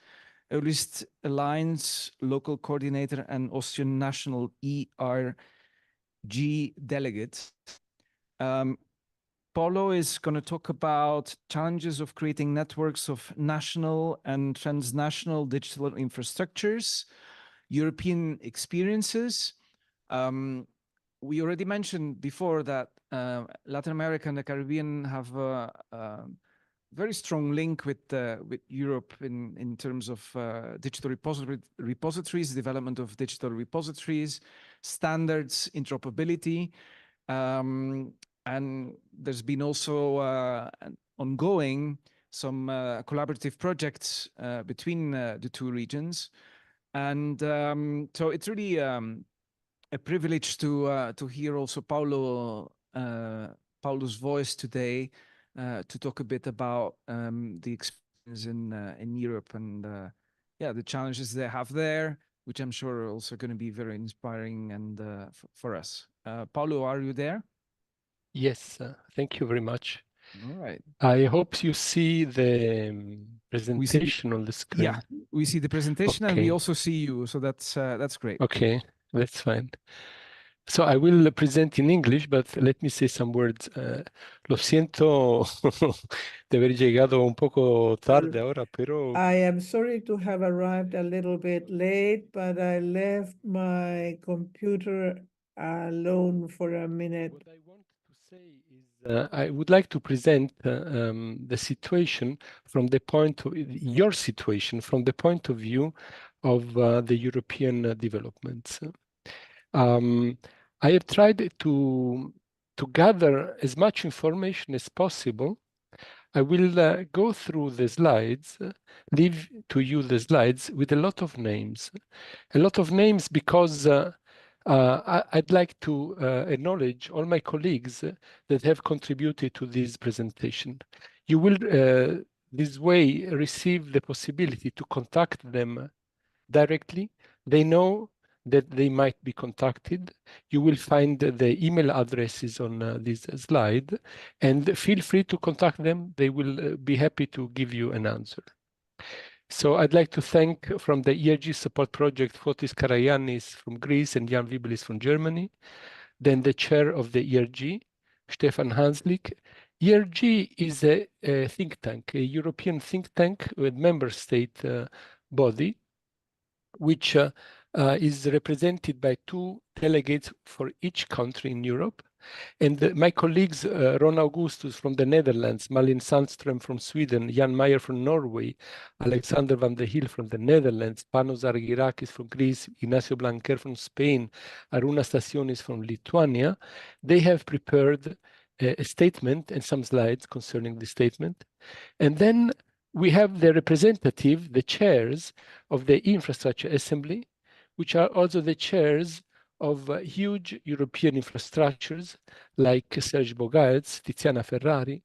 Eulist Alliance, local coordinator, and Austrian National e-IRG delegate. Paulo is going to talk about challenges of creating networks of national and transnational digital infrastructures, European experiences. We already mentioned before that Latin America and the Caribbean have a very strong link with Europe in terms of digital repositories, development of digital repositories, standards, interoperability. And there's been also ongoing some collaborative projects between the two regions. And so it's really a privilege to hear also Paulo's voice today to talk a bit about the experience in Europe and yeah, the challenges they have there, which I'm sure are also going to be very inspiring and for us. Paulo, are you there? Yes, thank you very much. All right. I hope you see the presentation on the screen. Yeah, we see the presentation and we also see you, so that's great. Okay, that's fine. So I will present in English, but let me say some words. Lo siento de haber llegado un poco tarde ahora, pero I am sorry to have arrived a little bit late, but I left my computer alone for a minute. what I want to say is I would like to present the situation from the point of your situation from the point of view of the European developments. I have tried to gather as much information as possible. I will go through the slides, leave to you the slides with a lot of names. A lot of names because I'd like to acknowledge all my colleagues that have contributed to this presentation. You will this way receive the possibility to contact them directly. They know that they might be contacted. You will find the email addresses on this slide, and feel free to contact them. They will be happy to give you an answer. So I'd like to thank from the ERG support project, Fotis Karayanis from Greece and Jan Wibelis from Germany. Then the chair of the ERG, Stefan Hanslik. ERG is a think tank, a European think tank with member state body, which is represented by 2 delegates for each country in Europe. And my colleagues, Ron Augustus from the Netherlands, Malin Sandström from Sweden, Jan Meyer from Norway, Alexander van der Hill from the Netherlands, Panos Argirakis from Greece, Ignacio Blanquer from Spain, Aruna Stasionis from Lithuania, they have prepared a statement and some slides concerning the statement. And then we have the representative, the chairs of the Infrastructure Assembly, which are also the chairs of huge European infrastructures like Serge Bogaerts, Tiziana Ferrari,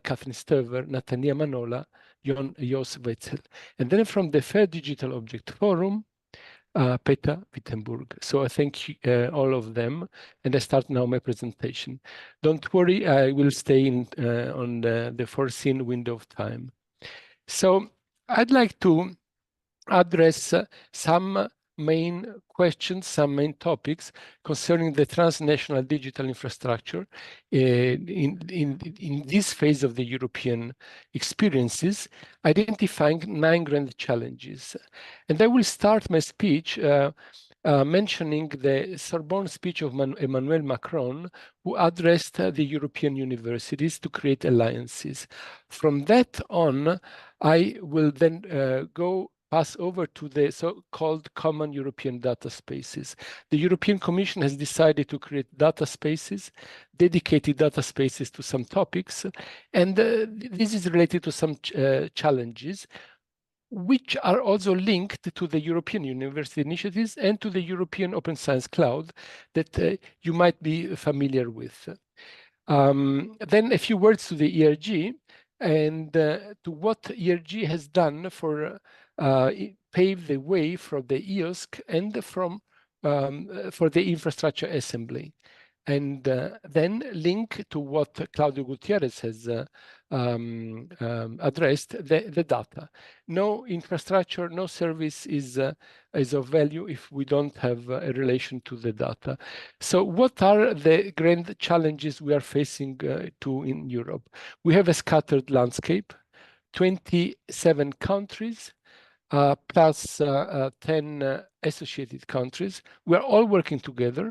Catherine Stover, Natania Manola, Jos Wetzel. And then from the Fair Digital Object Forum, Peter Wittenberg. So I thank all of them, and I start now my presentation. Don't worry, I will stay on the foreseen window of time. So I'd like to address some main questions, some main topics concerning the transnational digital infrastructure in this phase of the European experiences, identifying 9 grand challenges. And I will start my speech mentioning the Sorbonne speech of Emmanuel Macron, who addressed the European universities to create alliances. From that on, I will then pass over to the so-called common European data spaces. The European Commission has decided to create data spaces, dedicated data spaces to some topics, and this is related to some challenges, which are also linked to the European University initiatives and to the European Open Science Cloud that you might be familiar with. Then a few words to the ERG and to what ERG has done for pave the way for the EOSC and for the infrastructure assembly. And then link to what Claudio Gutierrez has addressed, the data. No infrastructure, no service is of value if we don't have a relation to the data. So what are the grand challenges we are facing in Europe? We have a scattered landscape, 27 countries, plus 10 associated countries. We are all working together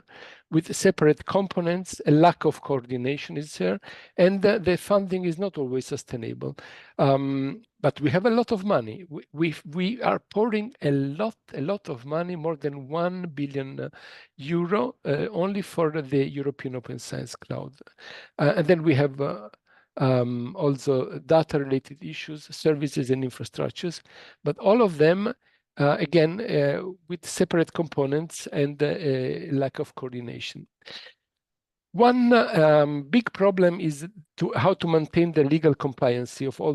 with separate components. A lack of coordination is there, and the funding is not always sustainable. But we have a lot of money. We are pouring a lot of money, more than 1 billion euro, only for the European Open Science Cloud. And then we have also data-related issues, services and infrastructures, but all of them, again, with separate components and lack of coordination. One big problem is how to maintain the legal compliancy of all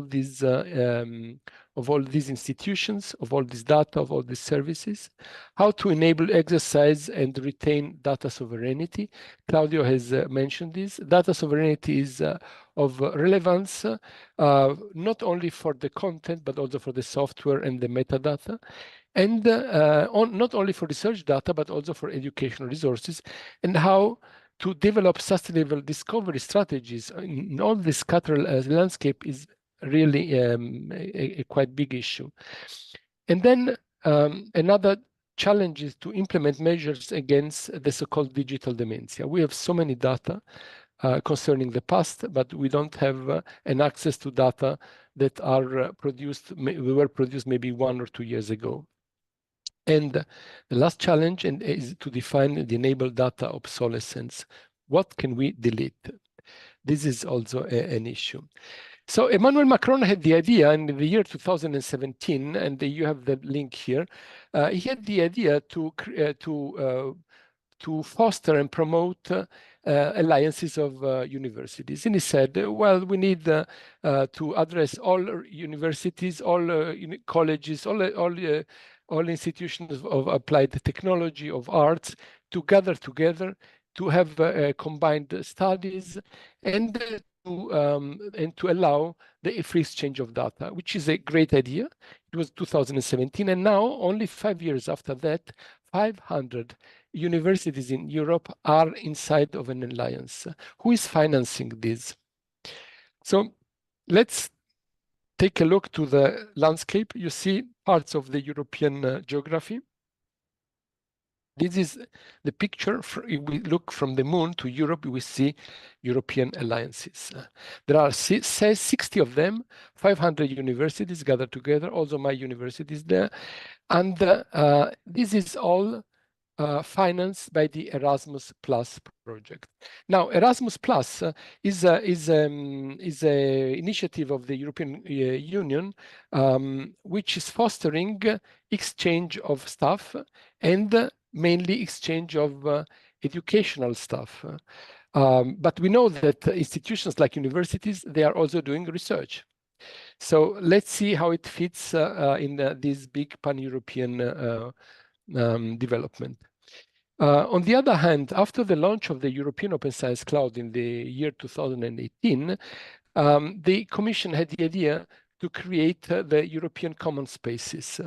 these institutions, of all this data, of all these services, how to enable exercise and retain data sovereignty. Claudio has mentioned this. Data sovereignty is of relevance, not only for the content, but also for the software and the metadata. And not only for research data, but also for educational resources, and how to develop sustainable discovery strategies in all this scattered landscape is really a quite big issue. And then another challenge is to implement measures against the so-called digital dementia. We have so many data concerning the past, but we don't have an access to data that are were produced maybe 1 or 2 years ago. And the last challenge is to define the enabled data obsolescence. What can we delete? This is also an issue. So Emmanuel Macron had the idea in the year 2017, and you have the link here. He had the idea to foster and promote alliances of universities. And he said, well, we need to address all universities, all colleges, all institutions of applied technology, of arts, to gather together, to have combined studies, and to allow the free exchange of data, which is a great idea. It was 2017, and now, only 5 years after that, 500 universities in Europe are inside of an alliance. Who is financing this? So let's take a look to the landscape. You see parts of the European geography. This is the picture. If we look from the moon to Europe, we see European alliances. There are 60 of them, 500 universities gathered together, also my university is there. And this is all financed by the Erasmus Plus project. Now, Erasmus Plus is an initiative of the European Union, which is fostering exchange of staff and mainly exchange of educational stuff. But we know that institutions like universities, they are also doing research. So let's see how it fits in this big pan-European development. On the other hand, after the launch of the European Open Science Cloud in the year 2018, the Commission had the idea to create the European Common Spaces.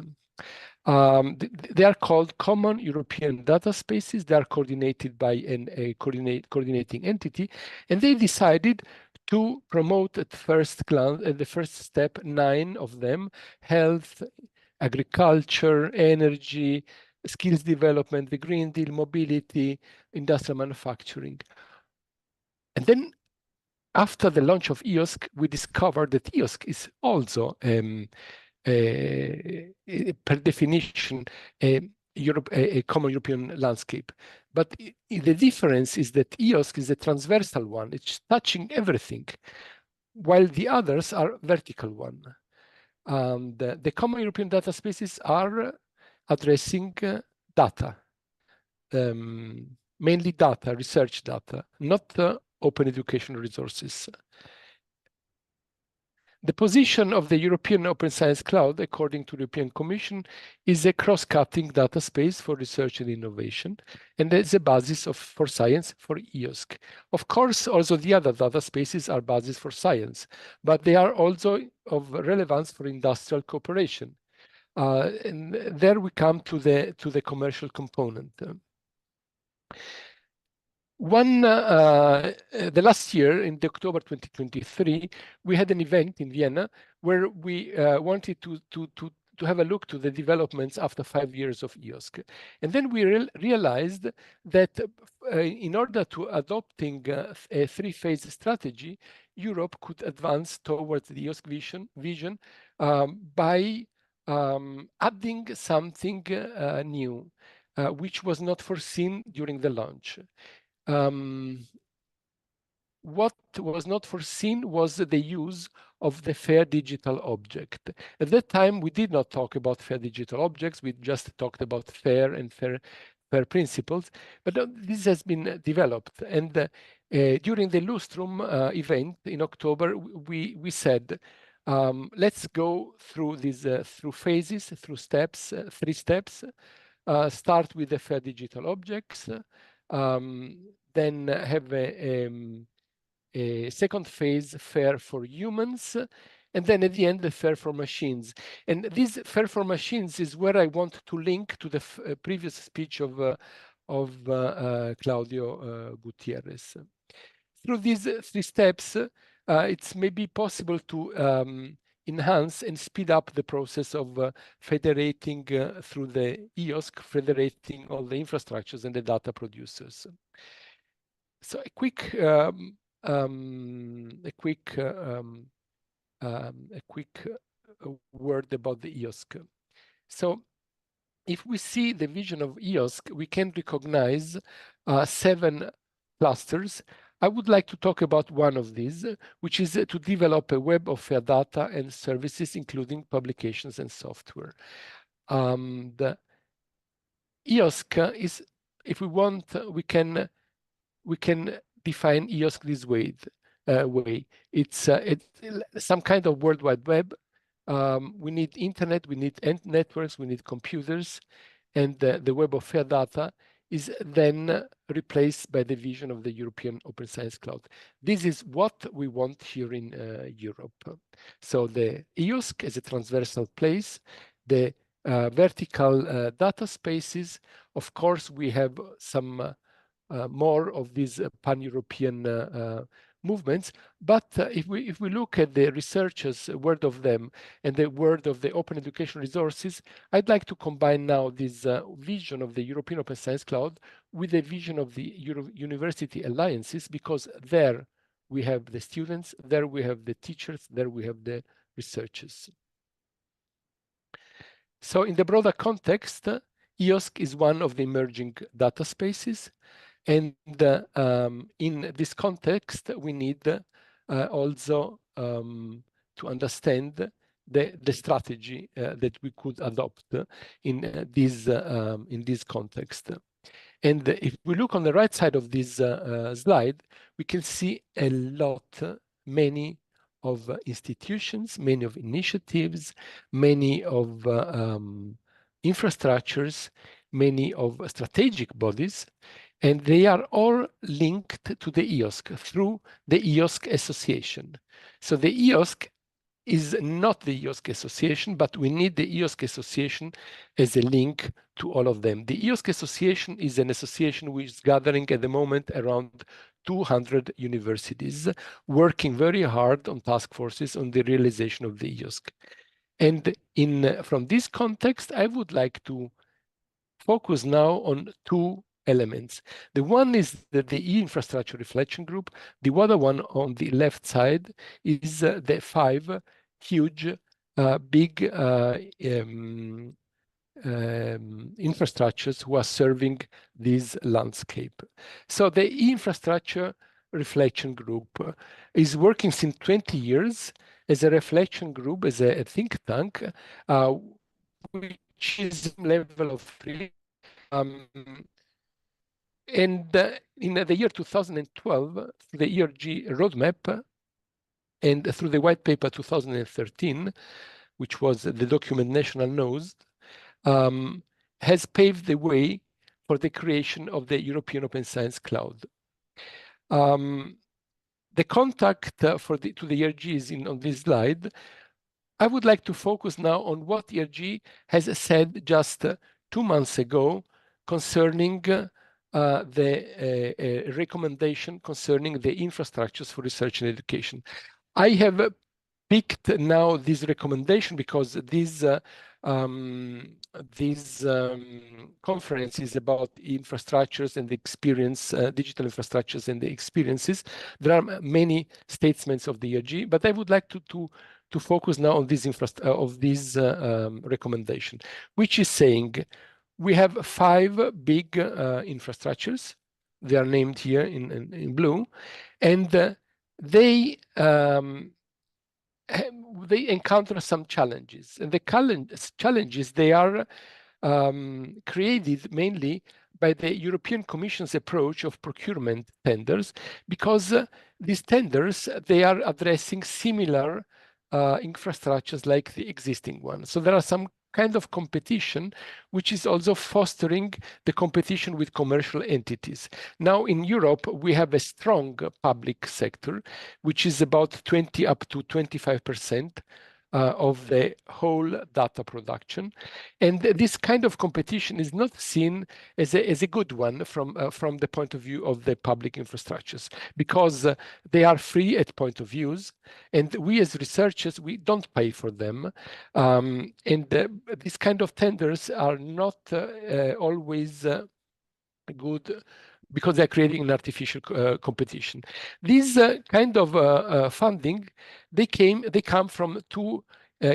They are called Common European Data Spaces. They are coordinated by a coordinating entity, and they decided to promote at first glance, at the first step, 9 of them: health, agriculture, energy, skills development, the Green Deal, mobility, industrial manufacturing. And then after the launch of EOSC, we discovered that EOSC is also, per definition, a common European landscape. But the difference is that EOSC is a transversal one. It's touching everything, while the others are vertical one. The common European data spaces are addressing data, mainly data, research data, not open educational resources. The position of the European Open Science Cloud, according to the European Commission, is a cross-cutting data space for research and innovation, and is a basis for science for EOSC. Of course, also the other data spaces are basis for science, but they are also of relevance for industrial cooperation. And there we come to the commercial component. The last year, in October 2023, we had an event in Vienna where we wanted to have a look to the developments after 5 years of EOSC. And then we realized that in order to adopting a 3-phase strategy, Europe could advance towards the EOSC vision by adding something new, which was not foreseen during the launch. What was not foreseen was the use of the fair digital object. At that time, we did not talk about fair digital objects. We just talked about fair and fair principles. But this has been developed. And during the Lustrum event in October, we said, let's go through these through phases, through steps, 3 steps. Start with the fair digital objects. Then have a second phase, fair for humans, and then at the end, the fair for machines. And this fair for machines is where I want to link to the previous speech of Claudio Gutierrez. Through these 3 steps, it's maybe possible to enhance and speed up the process of federating through the EOSC, federating all the infrastructures and the data producers. So a quick word about the EOSC. So if we see the vision of EOSC, we can recognize 7 clusters. I would like to talk about one of these, which is to develop a web of fair data and services, including publications and software. The EOSC is, if we want, we can define EOSC this way. It's some kind of World Wide Web. We need internet, we need networks, we need computers, and the web of fair data is then replaced by the vision of the European Open Science Cloud. This is what we want here in Europe. So the EOSC is a transversal place, the vertical data spaces. Of course, we have some more of these pan-European movements, but if we look at the researchers' word of them and the word of the open education resources, I'd like to combine now this vision of the European Open Science Cloud with the vision of the university alliances, because there we have the students, there we have the teachers, there we have the researchers. So in the broader context, EOSC is one of the emerging data spaces. And in this context, we need also to understand the strategy that we could adopt in this context. And if we look on the right side of this slide, we can see a lot, many of institutions, many of initiatives, many of infrastructures many of strategic bodies, and they are all linked to the EOSC through the EOSC association. So the EOSC is not the EOSC association, but we need the EOSC association as a link to all of them. The EOSC association is an association which is gathering at the moment around 200 universities, working very hard on task forces on the realization of the EOSC. And from this context, I would like to focus now on two elements. The one is the e-infrastructure reflection group. The other one on the left side is the 5 huge, big infrastructures who are serving this landscape. So the e-infrastructure reflection group is working since 20 years as a reflection group, as a think tank, which is level of 3. In the year 2012, through the ERG roadmap and through the white paper 2013, which was the document National Knows, has paved the way for the creation of the European Open Science Cloud. The contact to the ERG is on this slide. I would like to focus now on what ERG has said just 2 months ago concerning the recommendation concerning the infrastructures for research and education. I have picked now this recommendation because this conference is about infrastructures and the experience, digital infrastructures and the experiences. There are many statements of the ERG, but I would like to focus now on this recommendation, which is saying we have 5 big infrastructures. They are named here in blue, and they encounter some challenges. And the challenges, they are created mainly by the European Commission's approach of procurement tenders, because these tenders, they are addressing similar infrastructures like the existing one. So there are some kind of competition, which is also fostering the competition with commercial entities. Now in Europe, we have a strong public sector, which is about 20 up to 25% of the whole data production. And this kind of competition is not seen as a good one from the point of view of the public infrastructures, because they are free at point of use, and we as researchers, we don't pay for them. These kind of tenders are not always good, because they're creating an artificial competition. These kind of funding, they come from 2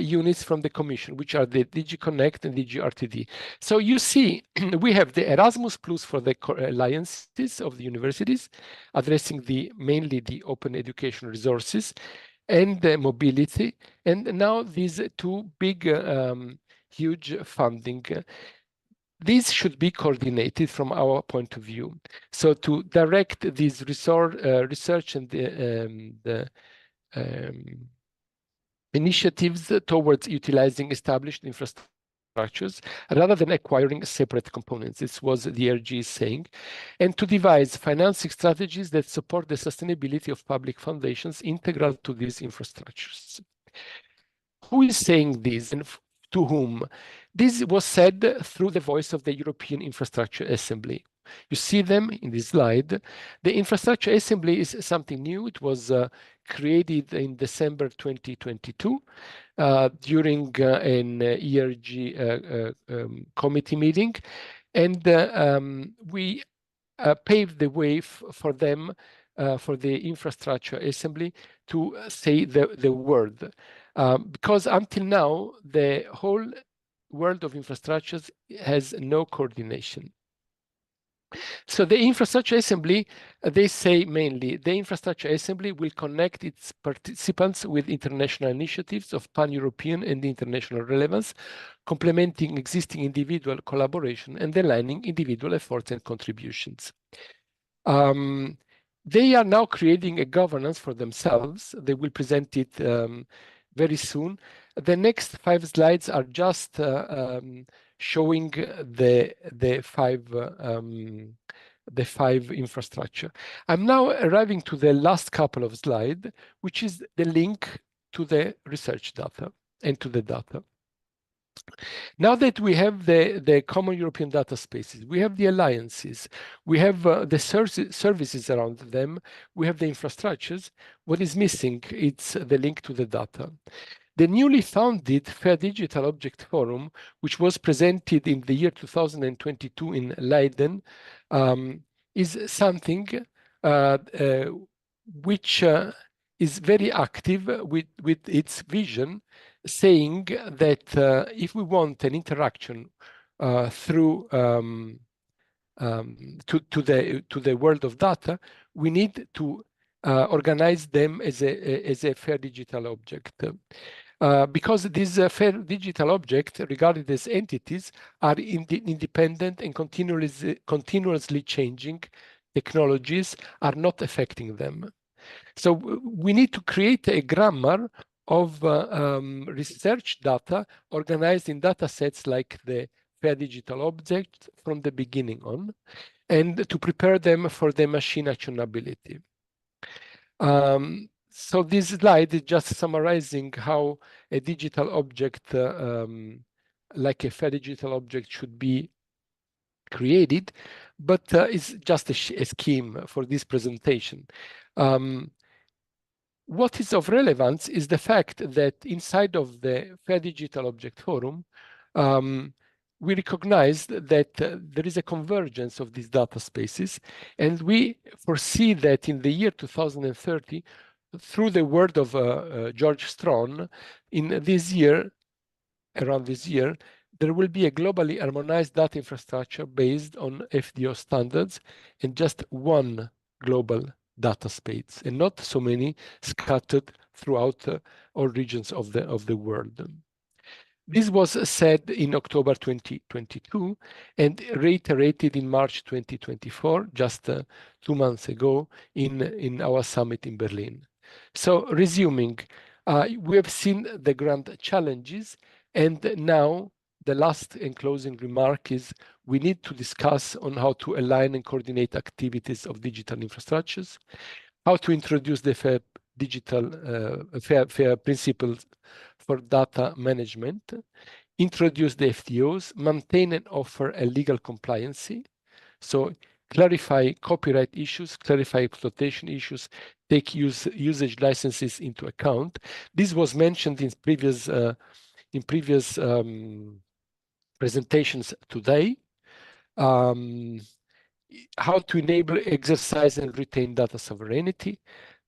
units from the Commission, which are the DG Connect and DG RTD. So you see, we have the Erasmus Plus for the alliances of the universities, addressing mainly the open education resources and the mobility, and now these 2 big, huge funding. These should be coordinated from our point of view. So to direct this research and the initiatives towards utilizing established infrastructures rather than acquiring separate components. This was the ERG saying. And to devise financing strategies that support the sustainability of public foundations integral to these infrastructures. Who is saying this and to whom? This was said through the voice of the European Infrastructure Assembly. You see them in this slide. The Infrastructure Assembly is something new. It was created in December 2022 during an ERG committee meeting. And we paved the way for them, for the Infrastructure Assembly, to say the word. Because until now, the whole world of infrastructures has no coordination. So the Infrastructure Assembly, they say mainly, the Infrastructure Assembly will connect its participants with international initiatives of pan-European and international relevance, complementing existing individual collaboration and aligning individual efforts and contributions. They are now creating a governance for themselves. They will present it very soon. The next 5 slides are just showing the five infrastructure. I'm now arriving to the last couple of slides, which is the link to the research data and to the data. Now that we have the common European data spaces, we have the alliances, we have the services around them, we have the infrastructures, what is missing? It's the link to the data. The newly founded Fair Digital Object Forum, which was presented in the year 2022 in Leiden, is something which is very active with its vision, saying that if we want an interaction through to the world of data, we need to organize them as a fair digital object. Because these fair digital objects, regarded as entities, are independent and continuously changing technologies are not affecting them. So we need to create a grammar of research data organized in data sets like the fair digital object from the beginning on, and to prepare them for the machine actionability. So this slide is just summarizing how a digital object, like a fair digital object, should be created, but it's just a scheme for this presentation. What is of relevance is the fact that inside of the Fair Digital Object Forum, we recognized that there is a convergence of these data spaces, and we foresee that in the year 2030, through the word of George Strawn, in this year, around this year, there will be a globally harmonized data infrastructure based on FDO standards and just one global data space, and not so many scattered throughout all regions of the world. This was said in October 2022 and reiterated in March 2024, just 2 months ago in our summit in Berlin. So resuming, we have seen the grand challenges, and now the last and closing remark is we need to discuss on how to align and coordinate activities of digital infrastructures, how to introduce the fair digital fair principles for data management, introduce the FTOs, maintain and offer a legal compliancy. So clarify copyright issues, clarify exploitation issues, take usage licenses into account. This was mentioned in previous presentations today. How to enable, exercise, and retain data sovereignty,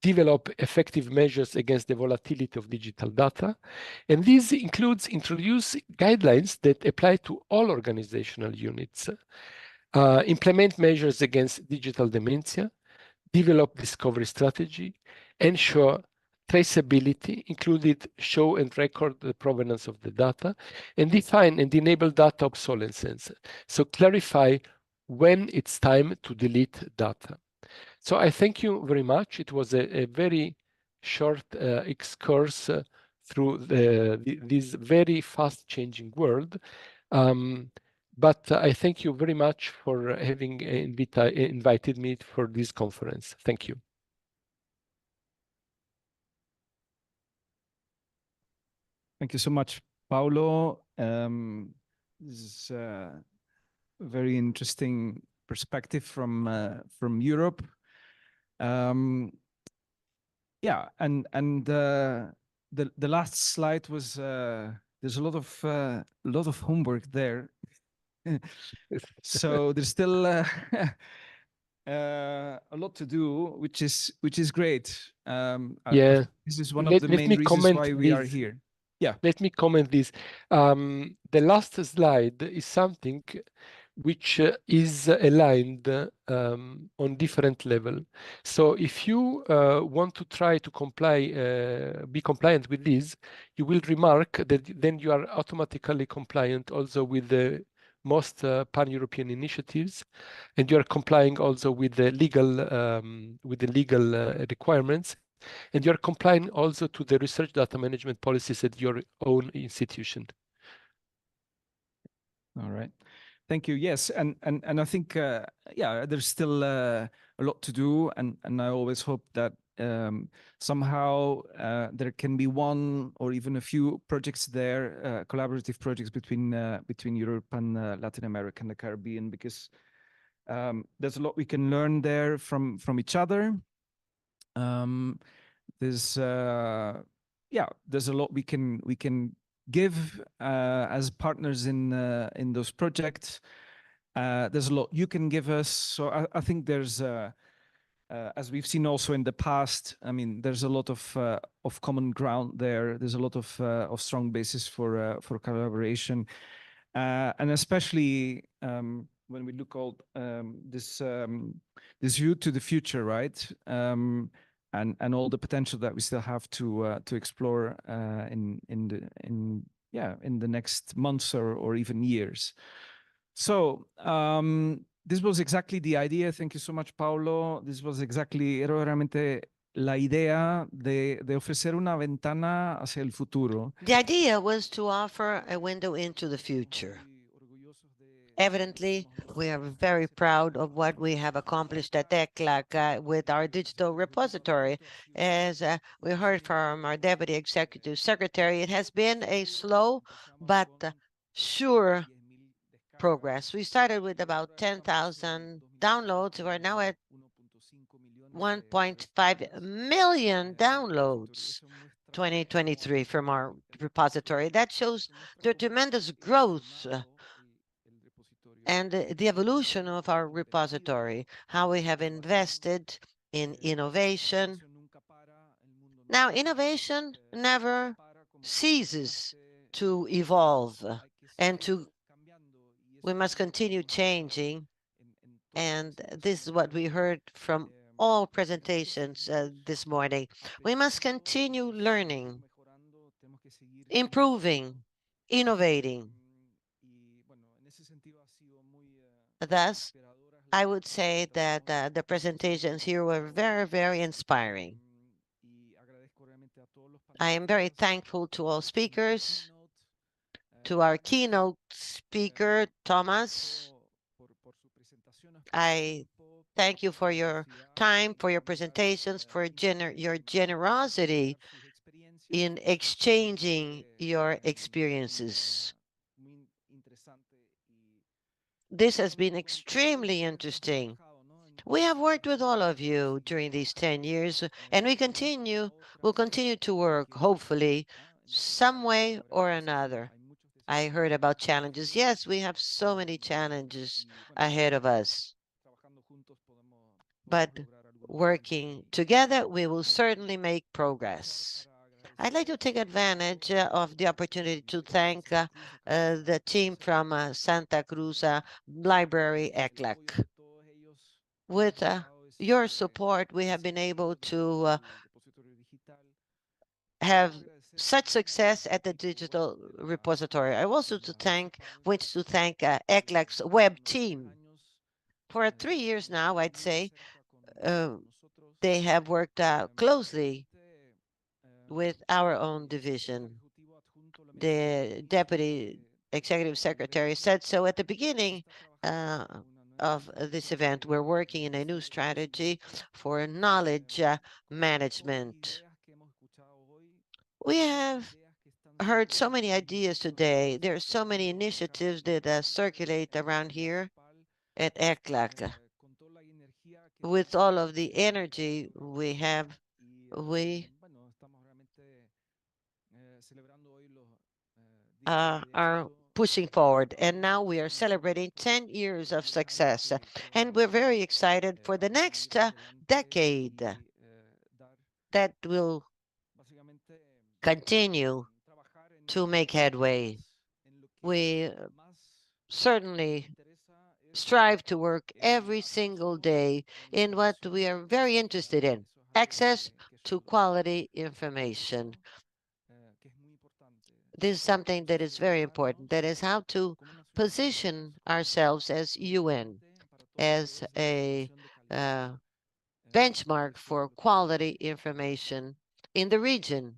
develop effective measures against the volatility of digital data. And this includes introduce guidelines that apply to all organizational units, implement measures against digital dementia, develop discovery strategy, ensure traceability, included show and record the provenance of the data, and define and enable data obsolescence. So clarify when it's time to delete data. So I thank you very much. It was a very short excursus through this very fast changing world. But I thank you very much for having invited me for this conference. Thank you. Thank you so much, Paulo. This is a very interesting perspective from Europe. Yeah, and the last slide was there's a lot of homework there. So there's still a lot to do, which is great. Yeah, this is one of the main reasons why we are here. Yeah, let me comment this. The last slide is something which is aligned on different level. So if you want to try to comply, be compliant with this, you will remark that then you are automatically compliant also with the most pan-European initiatives, and you are complying also with the legal requirements, and you are complying also to the research data management policies at your own institution. All right. Thank you. Yes, and I think yeah, there's still a lot to do, and I always hope that somehow there can be one or even a few projects there, collaborative projects between Europe and Latin America and the Caribbean, because there's a lot we can learn there from each other. There's yeah, there's a lot we can give as partners in those projects. There's a lot you can give us. So I think there's, as we've seen also in the past, I mean, there's a lot of common ground there. There's a lot of strong basis for collaboration, and especially when we look at this view to the future, right? And all the potential that we still have to explore in the next months or even years. So this was exactly the idea. Thank you so much, Paulo. This was exactly, era realmente la idea de ofrecer una ventana hacia el futuro. The idea was to offer a window into the future. Evidently, we are very proud of what we have accomplished at ECLAC with our digital repository. As we heard from our Deputy Executive Secretary, it has been a slow but sure progress. We started with about 10,000 downloads. We're now at 1.5 million downloads 2023 from our repository. That shows the tremendous growth and the evolution of our repository, how we have invested in innovation. Now, innovation never ceases to evolve, and we must continue changing. And this is what we heard from all presentations this morning. We must continue learning, improving, innovating. Thus, I would say that the presentations here were very, very inspiring. I am very thankful to all speakers, to our keynote speaker, Thomas. I thank you for your time, for your presentations, for your generosity in exchanging your experiences. This has been extremely interesting. We have worked with all of you during these 10 years, and will continue to work, hopefully, some way or another. I heard about challenges. Yes, we have so many challenges ahead of us. But working together, we will certainly make progress. I'd like to take advantage of the opportunity to thank the team from Santa Cruz Library ECLAC. With your support, we have been able to have such success at the digital repository. I also wish to thank ECLAC's web team. For 3 years now, I'd say, they have worked closely with our own division. The Deputy Executive Secretary said so at the beginning of this event. We're working in a new strategy for knowledge management. We have heard so many ideas today. There are so many initiatives that circulate around here at ECLAC. With all of the energy we have, we are pushing forward, and now we are celebrating 10 years of success, and we're very excited for the next decade that will continue to make headway. We certainly strive to work every single day in what we are very interested in: access to quality information. This is something that is very important. That is how to position ourselves as UN, as a benchmark for quality information in the region.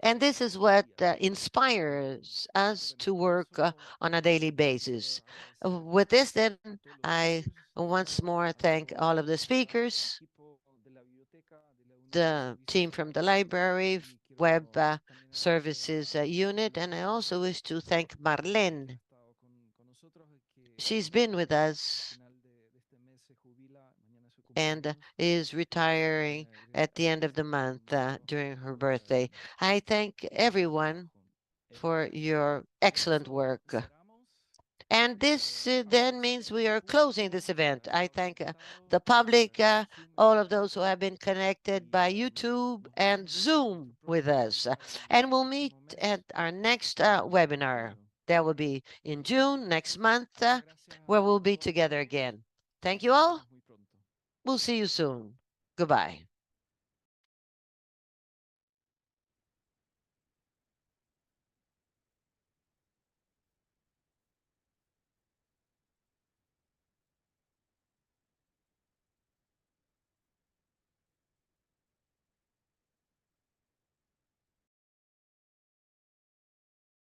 And this is what inspires us to work on a daily basis. With this, then, I once more thank all of the speakers, the team from the library, web services unit, and I also wish to thank Marlene. She's been with us and is retiring at the end of the month during her birthday. I thank everyone for your excellent work. And this then means we are closing this event. I thank the public, all of those who have been connected by YouTube and Zoom with us. And we'll meet at our next webinar. That will be in June, next month, where we'll be together again. Thank you all. We'll see you soon. Goodbye.